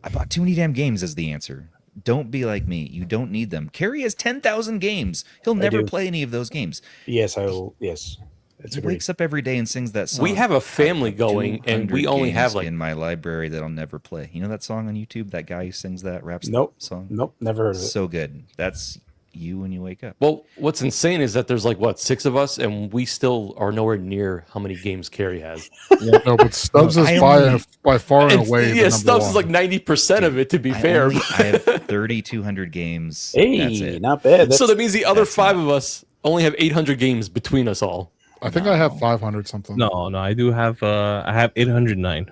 I bought too many damn games as the answer. Don't be like me. You don't need them. Cary has 10,000 games. He'll never do. play any of those games. Yes, I will. Yes, it's He a great. wakes up every day and sings that song. We have a family going, and 200 we only games have like in my library that I'll never play. You know that song on YouTube? That guy who sings that raps Nope. song? Nope, never heard of it. So good. That's you when you wake up. Well, what's insane is that there's like 6 of us, and we still are nowhere near how many games Cary has. No, but Stubbs is I by, only- by far and And, away. the yeah, number Stubbs is one. like 90% of it. To be fair, I have 3,200 games. That's Hey, it. not bad. so that means the other that's 5 of us only have 800 games between us all. I think I have 500 something. No, I do have. I have 809.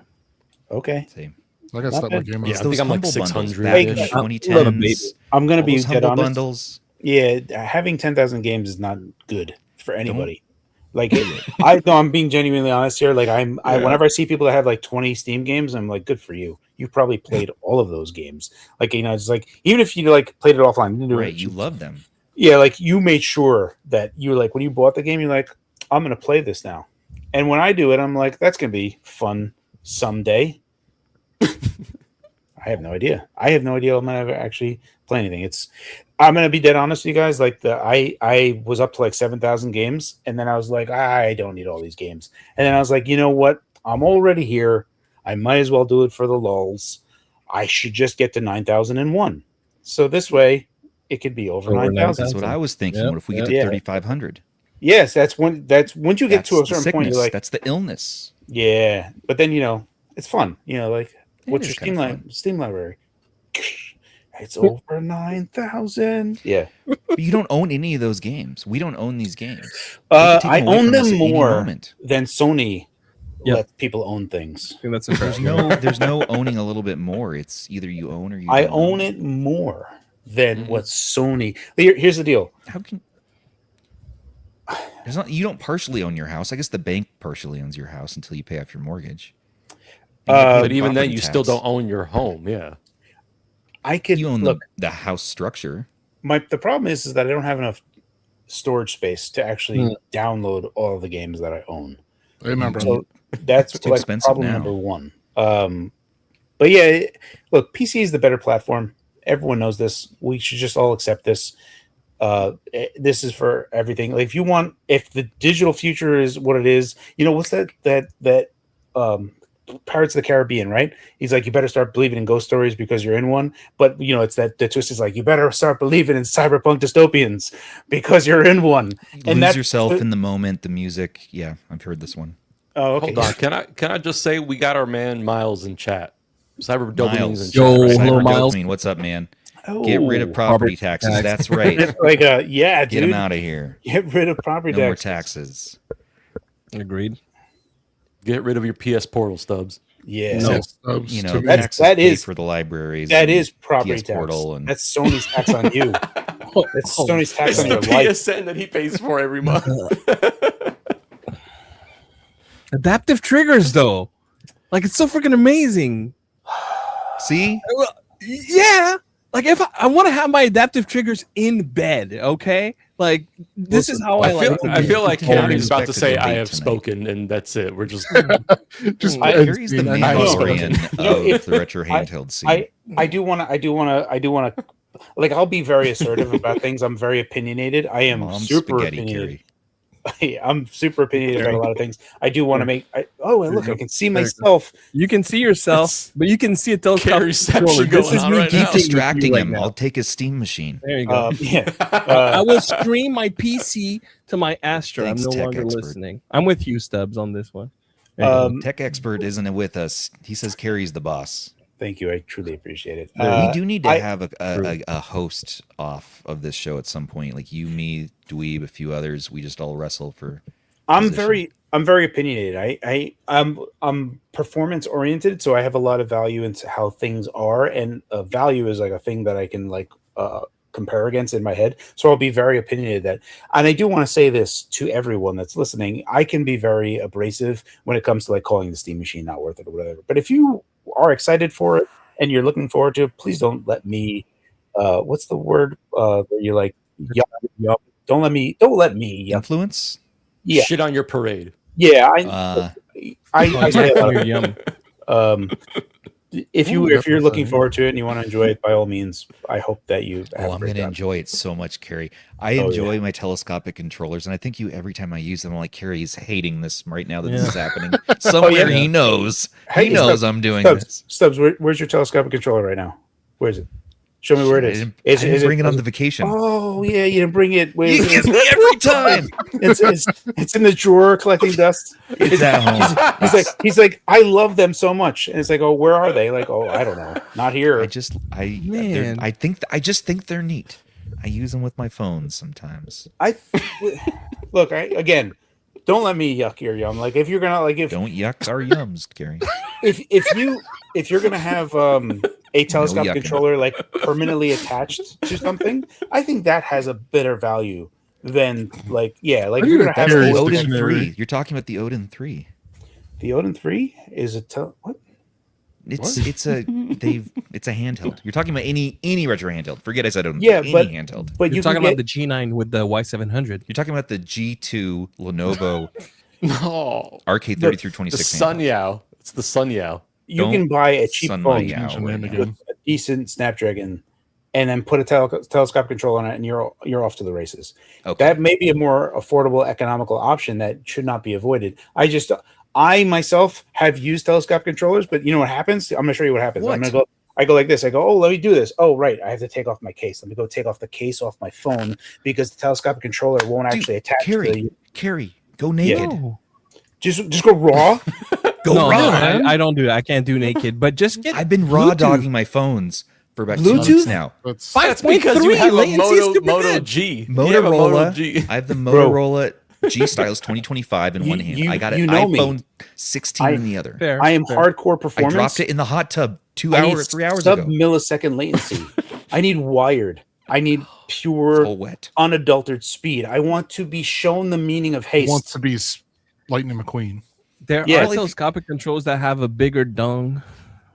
Okay. Same. I got to Not step my bad. game Yeah, up. I think I'm like humble bundles 600 back in -ish. the I'm 2010s. I'm gonna All be those dead humble honest. bundles. Yeah, having 10,000 games is not good for anybody. I'm being genuinely honest here. Like whenever I see people that have like 20 Steam games, I'm like, good for you. You probably played all of those games. Like, it's like, even if you like played it offline, you Right, you love them. yeah, like you made sure that you like when you bought the game, you're like, I'm gonna play this now. And when I do it, I'm like, that's gonna be fun someday. I have no idea. I'm gonna ever actually play anything. I'm gonna be dead honest with you guys. Like I was up to like 7,000 games, and then I was like, I don't need all these games. And then I was like, you know what? I'm already here. I might as well do it for the lulz. I should just get to 9,001. So this way, it could be over 9,000. That's what I was thinking. Yep, What if we get yep. to 3,500? Yes, that's once you get to a That's the certain point, you're sickness. like, That's the illness. yeah. But then it's fun. Like It what's is your kinda Steam library? It's over 9,000. Yeah. But you don't own any of those games. We don't own these games. They can take I away own from us them at any more moment. than Sony Yep. lets people own things. I think that's There's interesting. there's no owning a little bit more. It's either you own or you I don't own it more than what Sony. Here's the deal. How can you don't partially own your house. I guess the bank partially owns your house until you pay off your mortgage. And you pay But even then, property you still tax. don't own your home. Yeah. I could You own look. the house structure. The problem is that I don't have enough storage space to actually download all of the games that I own. I remember. So that's It's too like expensive problem now. number one. But yeah, look, PC is the better platform. Everyone knows this. We should just all accept this. This is for everything. Like if the digital future is what it is, what's that Pirates of the Caribbean, right? He's like, you better start believing in ghost stories because you're in one. But it's that the twist is like, you better start believing in cyberpunk dystopians because you're in one. And Lose yourself in the moment, the music. Yeah, I've heard this one. Oh, okay. Hold on. Can I just say we got our man Miles in chat. Cyber dopamines in Miles. chat. Yo, right? hello, Cyber Miles. dopamine, what's up, man? Oh, Get rid of property taxes. tax. That's right. like yeah, Get dude. them out of here. Get rid of property No more taxes. taxes. Agreed. Get rid of your PS Portal stubs. Yeah. No. Stubbs, You know, too. That's- taxes that pay is- for the libraries. That and is property PS tax. Portal and That's Sony's tax on you. That's Sony's tax It's on the your life. PSN that he pays for every month. Adaptive triggers, though. Like, it's so freaking amazing. see. Yeah. Like, if I want to have my adaptive triggers in bed, okay? Like, this is how I like I feel like can't Cary's about to expect say a I debate have tonight. spoken, and that's it. We're just Just Cary's the I know. Mandalorian You know, of if- the retro handheld scene. I do want to like I'll be very assertive about things. I'm very opiniated. I am Mom's super spaghetti, opinionated. Cary. I'm super opinionated about a lot of things. I do want to make. Look, I can see myself. You can see yourself, but you can see a telescopic Caryception controller. going This is on me right now. geeking with you Distracting right him. now. I'll take his steam machine. There you go. I I will stream my PC to my Astra. Thanks, I'm no tech longer expert. listening. I'm with you, Stubbs, on this one. There you go. Tech expert isn't with us. He says Carrie's the boss. Thank you. I truly appreciate it. We do need to I- have a host off of this show at some point. Like you, me, Dweeb, a few others. We just all wrestle for. I'm position. very opinionated. I'm performance oriented, so I have a lot of value into how things are, and value is like a thing that I can compare against in my head. So I'll be very opinionated that, and I do want to say this to everyone that's listening. I can be very abrasive when it comes to like calling the Steam machine not worth it or whatever. But if you are excited for it and you're looking forward to it, please don't let me. What's the word? Where you like? Yup. Don't let me. Yup. Influence. Yeah. Shit on your parade. Yeah. Oh, I say a lot of Yum. if Ooh, you're definitely. looking forward to it and you want to enjoy it, by all means, I hope that you. Oh, I'm going to enjoy it so much, Carrie. I Oh, enjoy my telescopic controllers, and I think every time I use them, I'm like, Carrie's hating this right now that this Yeah. is happening. Somewhere yeah. he knows. Hey, He knows Stubbs, I'm doing this. Stubbs, where's your telescopic controller right now? Where is it? Show me where it I is. didn't bring it on the vacation. Oh yeah, you didn't bring it. Wait, You get me every time. it's in the drawer collecting dust. It's at home. He's like, I love them so much, and it's like, oh, where are they? Like, oh, I don't know, not here. Man. I just think they're neat. I use them with my phone sometimes. Look, again, don't let me yuck your yum. Like, if you're gonna Don't yuck our yums, Gary. if you're gonna have a telescopic yucking. controller like permanently attached to something, I think that has a better value than like if you're gonna have The Carrie's Odin dictionary. 3. You're talking about the Odin 3. the Odin 3 is what? It's a handheld. You're talking about any retro handheld. Forget I said Odin. Yeah, 3. but- Any handheld. But You're you talking can about get, the G9 with the Y700. You're talking about the G2 Lenovo No. RK30 through The 26. Sun Yao. It's the Sun Yao. you can buy a cheap Sun phone Yao Mention right that now. again. a decent Snapdragon, and then put a telescopic controller on it, and you're off to the races. Okay. That may be a more affordable, economical option that should not be avoided. I myself have used telescopic controllers, but you know what happens? I'm going to show you what happens. What? I'm going to go. I go like this. I go, oh, let me do this. Oh, right. I have to take off my case. Let me go take off the case off my phone because the telescopic controller won't Dude, actually attach Carrie, go naked. No, Just go raw. Go no, raw. I don't do it. I can't do naked. But just get. I've been raw Bluetooth. dogging my phones for about 2 Bluetooth? weeks now. That's That's because you 5.3 have a latency is Moto, super Moto good. G. You have a Moto Motorola. G. I have the Bro. Motorola G Styles 2025 in one hand. I got an iPhone 16 in the other. Fair, I am fair. hardcore I performance. dropped it in the hot tub 3 I need hours sub ago. millisecond latency. I need wired. I need It's pure, all wet. unadulterated speed. I want to be shown the meaning of haste. wants to be Lightning McQueen. There Yeah. are telescopic controls that have a bigger dung,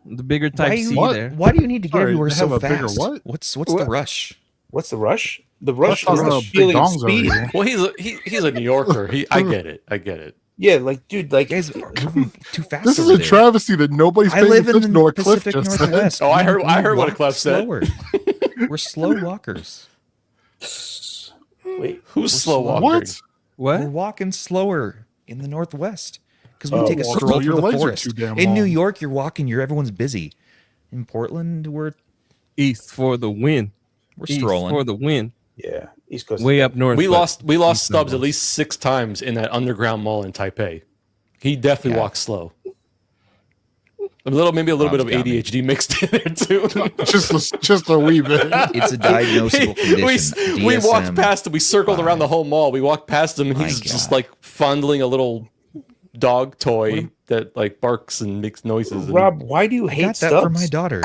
the bigger Type C What? there. Why do you need to get Sorry, everywhere they so have a bigger fast? what? What's the What? rush? What's the rush? The rush That's is not the a big feeling of dongs over speed. here. Well, he's a New Yorker. I get it. Yeah, like, dude, like, You guys are moving too fast. This is over a there. travesty that nobody's I paying live in attention to the what Cliff Pacific just said. Northwest. Oh, I heard We what walk Klef said. slower. We're slow walkers. wait, Who's slow walking? What? We're What? walking slower in the Northwest because we Oh, take a well, stroll so your through the legs are forest. too damn In New long. York, you're walking. Everyone's busy. In Portland, we're East for the win. East strolling. for the win. yeah, East Coast. Way up north. We but lost East Stubbs at North. least 6 times in that underground mall in Taipei. He definitely Yeah. walks slow. Maybe a little bit of Rob's got me. ADHD mixed in there too. just a wee bit. It's a diagnosable condition. we walked DSM. past him. We circled around the whole mall. We walked past him, and My he's just God. like fondling a little dog toy that like barks and makes noises. and- Rob, why do you I hate got that Stubbs? for my daughter.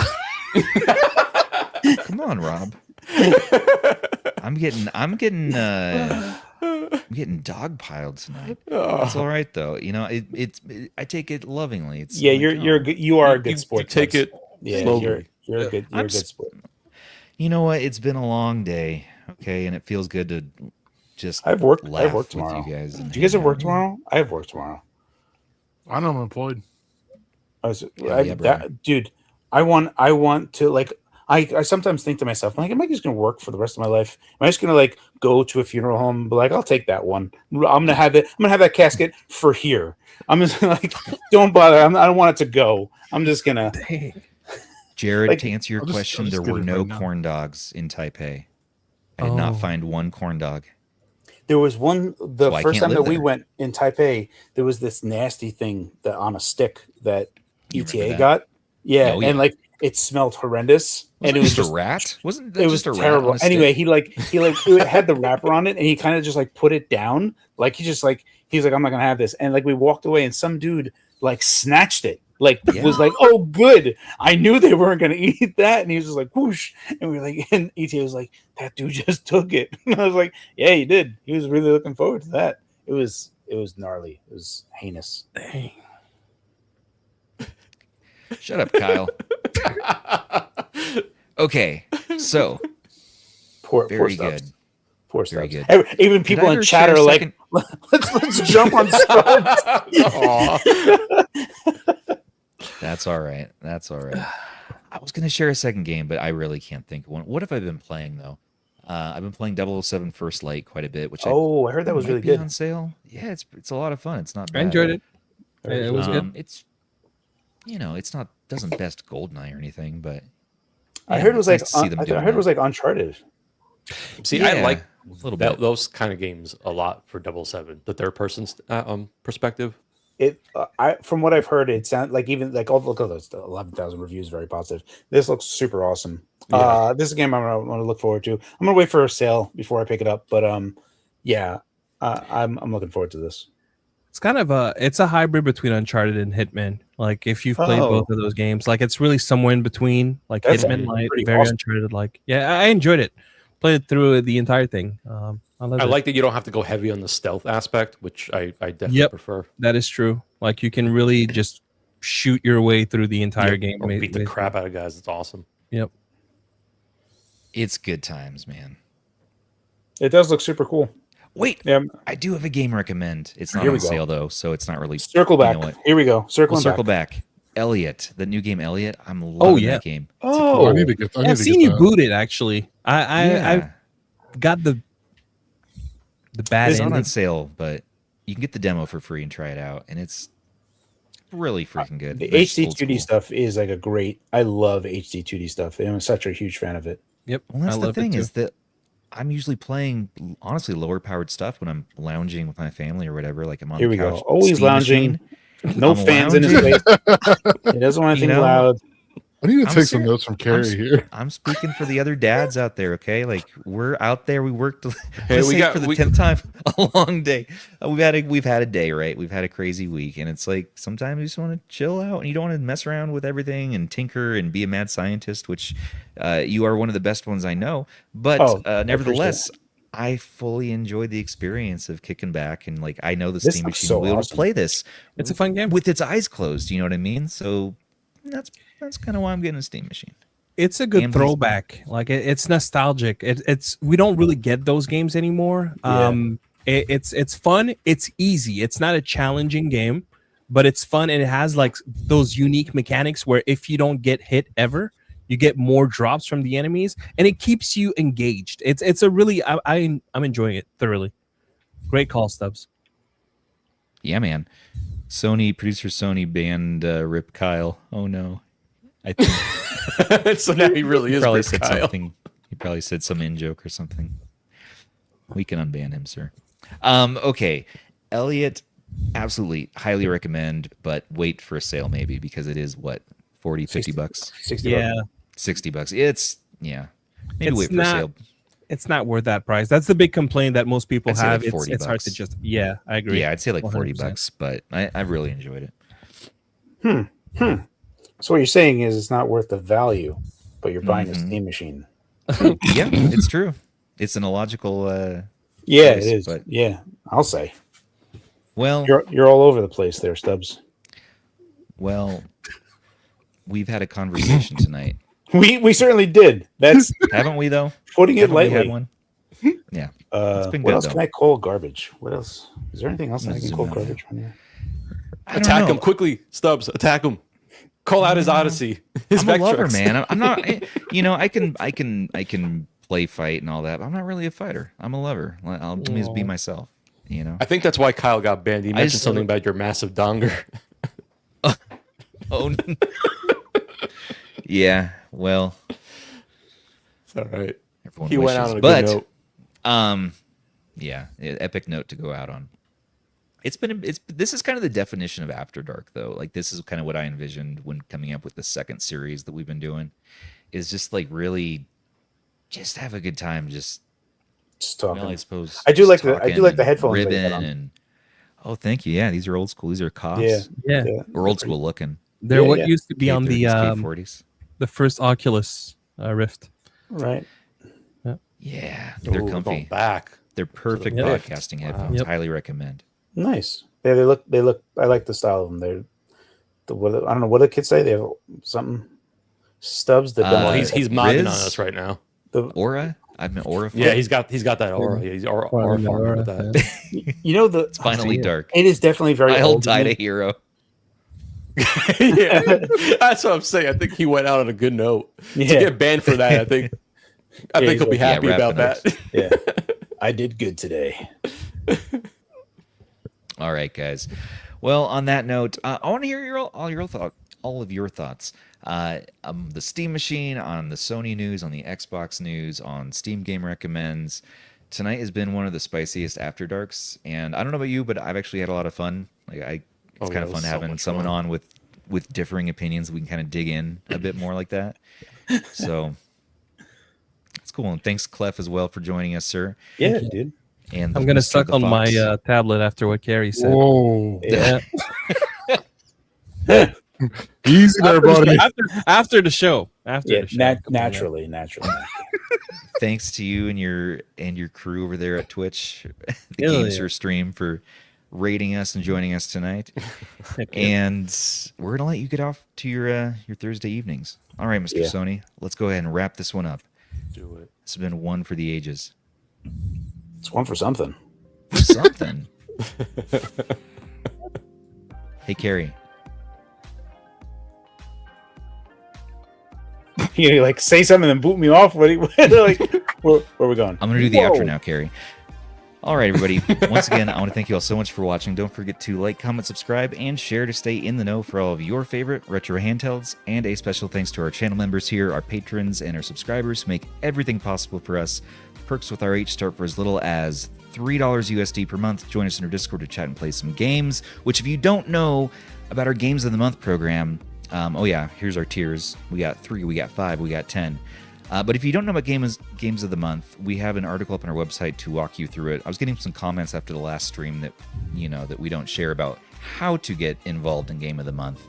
Come on, Rob. I'm getting dogpiled tonight. It's all right though. You know, I take it lovingly. It's Yeah, like, you are a good you sport. take Stubbs. it Yeah, slowly. you're a good I'm sport. You know what? It's been a long day. Okay, and it feels good to just I have work laugh with tomorrow. you guys. Do you guys have work tomorrow? I have work tomorrow. I'm unemployed. I was, Hell yeah, brother. dude, I want to like. I sometimes think to myself, am I just going to work for the rest of my life? Am I just going to like go to a funeral home and be like, I'll take that one. I'm going to have it. I'm going to have that casket for here. I'm just like, don't bother. I don't want it to go. I'm just going to. Jared, Like, to answer your I'll just question, there get were it no right now. corn dogs in Taipei. I did not find one corn dog. There was one, the So I first can't time that live we there. went in Taipei, there was this nasty thing that on a stick that You remember ETA that? got. Yeah. Oh, yeah. And like it smelled horrendous. And it was just just a rat. Wasn't that it was just a terrible. rat on a stick? Anyway, he it had the wrapper on it, and he kind of just like put it down. Like he's like, I'm not gonna have this. And like we walked away, and some dude like snatched it. Like was like, oh good. I knew they weren't gonna eat that, and he was just like whoosh. And we were like, and ETA was like, that dude just took it. And I was like, yeah, he did. He was really looking forward to that. It was gnarly. It was heinous. Dang. Shut up, Kyle. Okay, so Poor very Stubbs. good. Poor Very Stubbs. good. Even Did people I in ever chat share are a like, second- let's jump on Stubbs. That's all right. That's all right. I was going to share a second game, but I really can't think of one. What have I been playing, though? I've been playing 007 First Light quite a bit, which Oh, I heard that was might really be good. on sale. Yeah, it's a lot of fun. It's not bad. I enjoyed it. It was good. It's, it's not, doesn't best GoldenEye or anything, but I heard it was like nice to see them I doing heard it was that. like Uncharted. See, Yeah, I like a little bit. those kind of games a lot for 007, the third person perspective. It from what I've heard, it sounds like even like look at those 11,000 reviews, very positive. This looks super awesome. Yeah. This is a game I'm gonna look forward to. I'm gonna wait for a sale before I pick it up, but yeah, I'm looking forward to this. It's kind of it's a hybrid between Uncharted and Hitman. Like if you've played Oh. both of those games, like it's really somewhere in between, like That's Hitman Light, pretty very awesome. Uncharted like. Yeah, I enjoyed it. Played through the entire thing. I love I it. like that you don't have to go heavy on the stealth aspect, which I definitely Yep. prefer. That is true. Like you can really just shoot your way through the entire game. Or beat the basically. crap out of guys. It's awesome. Yep. It's good times, man. It does look super cool. Wait, Yeah, I do have a game recommend. It's not Here on we go. sale, though, so it's not really... circle back. You know what? Here we go. Circling We'll circle back. back. Elliot, the new game Elliot. I'm loving yeah. that game. Oh, I need to get. I need I've to seen get you that. boot it actually. I got the bad It's not ending. on sale, but you can get the demo for free and try it out, and it's really freaking good. the Very HD old 2D school. stuff is like a great. I love HD 2D stuff. I'm such a huge fan of it. Yep. Well, that's I the loved it thing too. is that I'm usually playing honestly lower powered stuff when I'm lounging with my family or whatever. Like I'm on Here the we go. couch, Always Steam lounging. machine. No I'm fans in his lounging. face. He doesn't want anything You know, loud. I need to I'm take some serious. notes from Cary here. I'm speaking for the other dads out there, okay? Like we're out there. We worked Hey, we got- for the we- 10th time a long day. We've had a day, right? We've had a crazy week, and it's like sometimes you just want to chill out and you don't want to mess around with everything and tinker and be a mad scientist, which you are one of the best ones I know. But Oh, I nevertheless, I fully enjoyed the experience of kicking back and like I know the This Steam looks machine so will be able to awesome. play this. It's a fun game. with its eyes closed. You know what I mean? So that's kind of why I'm getting a Steam machine. It's a good Gameplays- throwback. Like it's nostalgic. It's we don't really get those games anymore. Yeah. It's fun. It's easy. It's not a challenging game, but it's fun and it has like those unique mechanics where if you don't get hit ever, you get more drops from the enemies, and it keeps you engaged. It's a really I'm enjoying it thoroughly. Great call, Stubbs. Yeah, man. Producer Sony banned Rip Kyle. Oh no. I think So now he really he is probably Rip said Kyle. something. He probably said some in joke or something. We can unban him, sir. Okay. Elliot, absolutely highly recommend, but wait for a sale maybe because it is what, 40, 50 bucks? 60 Yeah, bucks. 60 bucks. It's maybe It's wait for not- a sale. it's not worth that price. That's the big complaint that most people I'd say have. like 40 It's hard to bucks. just I agree. Yeah, I'd say like 40 100%. bucks, but I really enjoyed it. So what you're saying is it's not worth the value, but you're buying a Mhm. Steam machine. Yeah, it's true. It's an illogical Yeah, Yes, it is. but- Yeah, I'll say well, you're all over the place there, Stubbs. well, we've had a conversation tonight. We certainly did. That's Haven't we though? putting it Haven't we had lightly. one? Yeah. been What good, else though. can I call garbage? What else? Is there anything else I can Zoom call out garbage from here? I don't Attack know. him quickly, Stubbs. Attack him. Call out his Odyssey. His I'm a lover, Vectrex. man. I'm not. I can play fight and all that, but I'm not really a fighter. I'm a lover. I'll just be myself. I think that's why Kyle got banned. He mentioned just- something about your massive donger. Oh. Yeah. Well, It's all right. everyone He went out wishes. on a But good note. yeah, epic note to go out on. This is kind of the definition of After Dark, though. Like, this is kind of what I envisioned when coming up with the second series that we've been doing, is just like really just have a good time. Just talking. well, I suppose I do just like the talking headphones that you ribbon got on. and oh, thank you. Yeah, these are old school. These are cops. Yeah. Yeah. Or old school looking. They're Yeah, what yeah. used to be on the K30s. the first Oculus Rift. Right. Yeah, Ooh, they're we're going comfy. back. They're perfect Yep. podcasting headphones. Yep. Highly recommend. Nice. Yeah, they look. I like the style of them. I don't know what the kids say. They have something. Stubbs. The Well, He's modding on Riz? us right now. Aura? I've been Aura. Yeah, he's got that aura. Yeah, he's aura farming with that. you know the. It's finally dark. It is definitely very I'll old. die to hero. Yeah, that's what I'm saying. I think he went out on a good note. To Yeah. get banned for that, I think he'll be happy Yeah, about wrapping that. Yeah. I did good today. All right, guys. Well, on that note, I want to hear all of your thoughts. The Steam Machine, on the Sony news, on the Xbox news, on Steam Game Recommends. Tonight has been one of the spiciest After Darks, and I don't know about you, but I've actually had a lot of fun. It's kind of fun having someone on with differing opinions. We can kind of dig in a bit more like that. So it's cool. And thanks, Klef, as well, for joining us, sir. Yeah, dude. And I'm gonna Mr. suck the on Phawx. my tablet after what Cary said. Whoa. Yeah. Easy there, buddy. After the show. After Yeah, the show. naturally. Thanks to you and your crew over there at Twitch, the Hell GameSir stream, for rating us and joining us tonight. And we're gonna let you get off to your Thursday evenings. All right, Mr. Yeah. Sony, let's go ahead and wrap this one up. Do it. This has been one for the ages. It's one for something. Something. Hey, Cary. You like say something and boot me off. What? Like, where are we going? I'm going to do the Whoa. outro now, Cary. All right, everybody. Once again, I want to thank you all so much for watching. Don't forget to like, comment, subscribe, and share to stay in the know for all of your favorite retro handhelds. And a special thanks to our channel members here, our patrons, and our subscribers who make everything possible for us. Perks with RH start for as little as $3 USD per month. Join us in our Discord to chat and play some games, which if you don't know about our Games of the Month program, oh yeah, here's our tiers. We got 3, we got 5, we got 10. But if you don't know about games of the month, we have an article up on our website to walk you through it. I was getting some comments after the last stream that that we don't share about how to get involved in Game of the Month.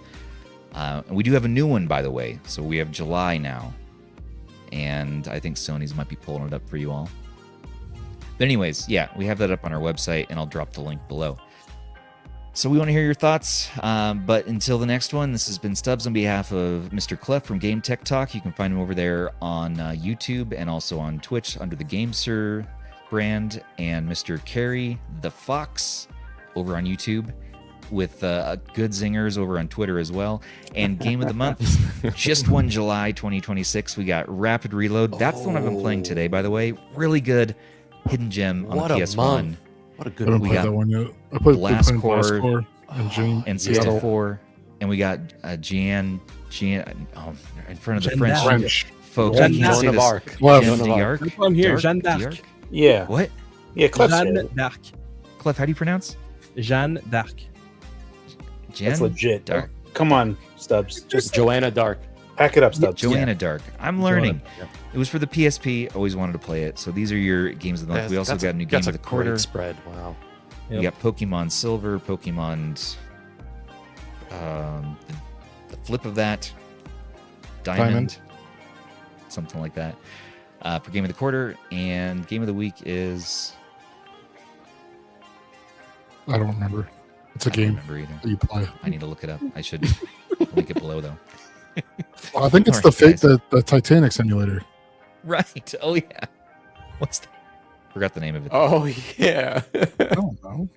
And we do have a new one, by the way. So we have July now, and I think Sony's might be pulling it up for you all. But anyways, yeah, we have that up on our website, and I'll drop the link below. So we want to hear your thoughts, but until the next one, this has been Stubbs on behalf of Mr. Klef from Game Tech Talk. You can find him over there on YouTube and also on Twitch under the GameSir brand, and Mr. Cary the Phawx over on YouTube with Good Zingers over on Twitter as well. And Game of the Month, just one July 2026. We got Rapid Reload. That's the one I've been playing today, by the way. Really good hidden gem on What the a PS1. month. What a I good haven't We played got that one yet. I played Blast playing Blast Core Core and June. and 64, and we got Gian in front of the Jeanne French d'Arc. French. folks. Jeanne You can't say Joan of this. Arc. Left. Jeanne Joan of d'Arc. That's what I'm here. D'Arc? Jeanne d'Arc. D'Arc? Yeah. What? Yeah. Klef said Jeanne it. d'Arc. Clef, how do you pronounce? Jeanne d'Arc. Jen? That's legit. Dark. Come on, Stubbs. Just Joanna Dark. pack it up, Stubbs. Joanna Dark. I'm learning. Joanna, It was for the PSP. Always wanted to play it. So these are your games of the month. We also got a new game That's of the quarter. great spread. Wow. We got Pokemon Silver, Pokemon the flip of that, Diamond. Something like that. For game of the quarter, and game of the week is I don't remember. It's a I don't game remember either. that you play. I need to look it up. I should link it below though. I think it's All the right, Fate, guys. the Titanic simulator. Right. Oh yeah. What's that? Forgot the name of it. Oh yeah. I don't know.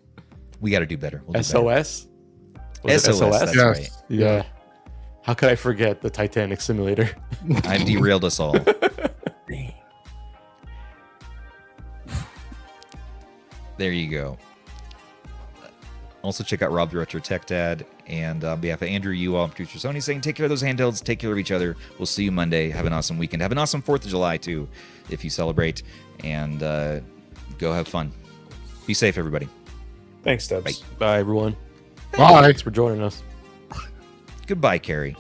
We got to do better. We'll do better. SOS. Was it SOS. That's Yes. right. Yeah. How could I forget the Titanic simulator? I've derailed us all. There you go. Also, check out Rob the Retro Tech Dad. And on behalf of Andrew, you all, producer Sony, saying take care of those handhelds, take care of each other. We'll see you Monday. Have an awesome weekend. Have an awesome 4th of July, too, if you celebrate. And go have fun. Be safe, everybody. Thanks, Stubbs. Bye. Bye, everyone. Bye. Thanks for joining us. Goodbye, Cary.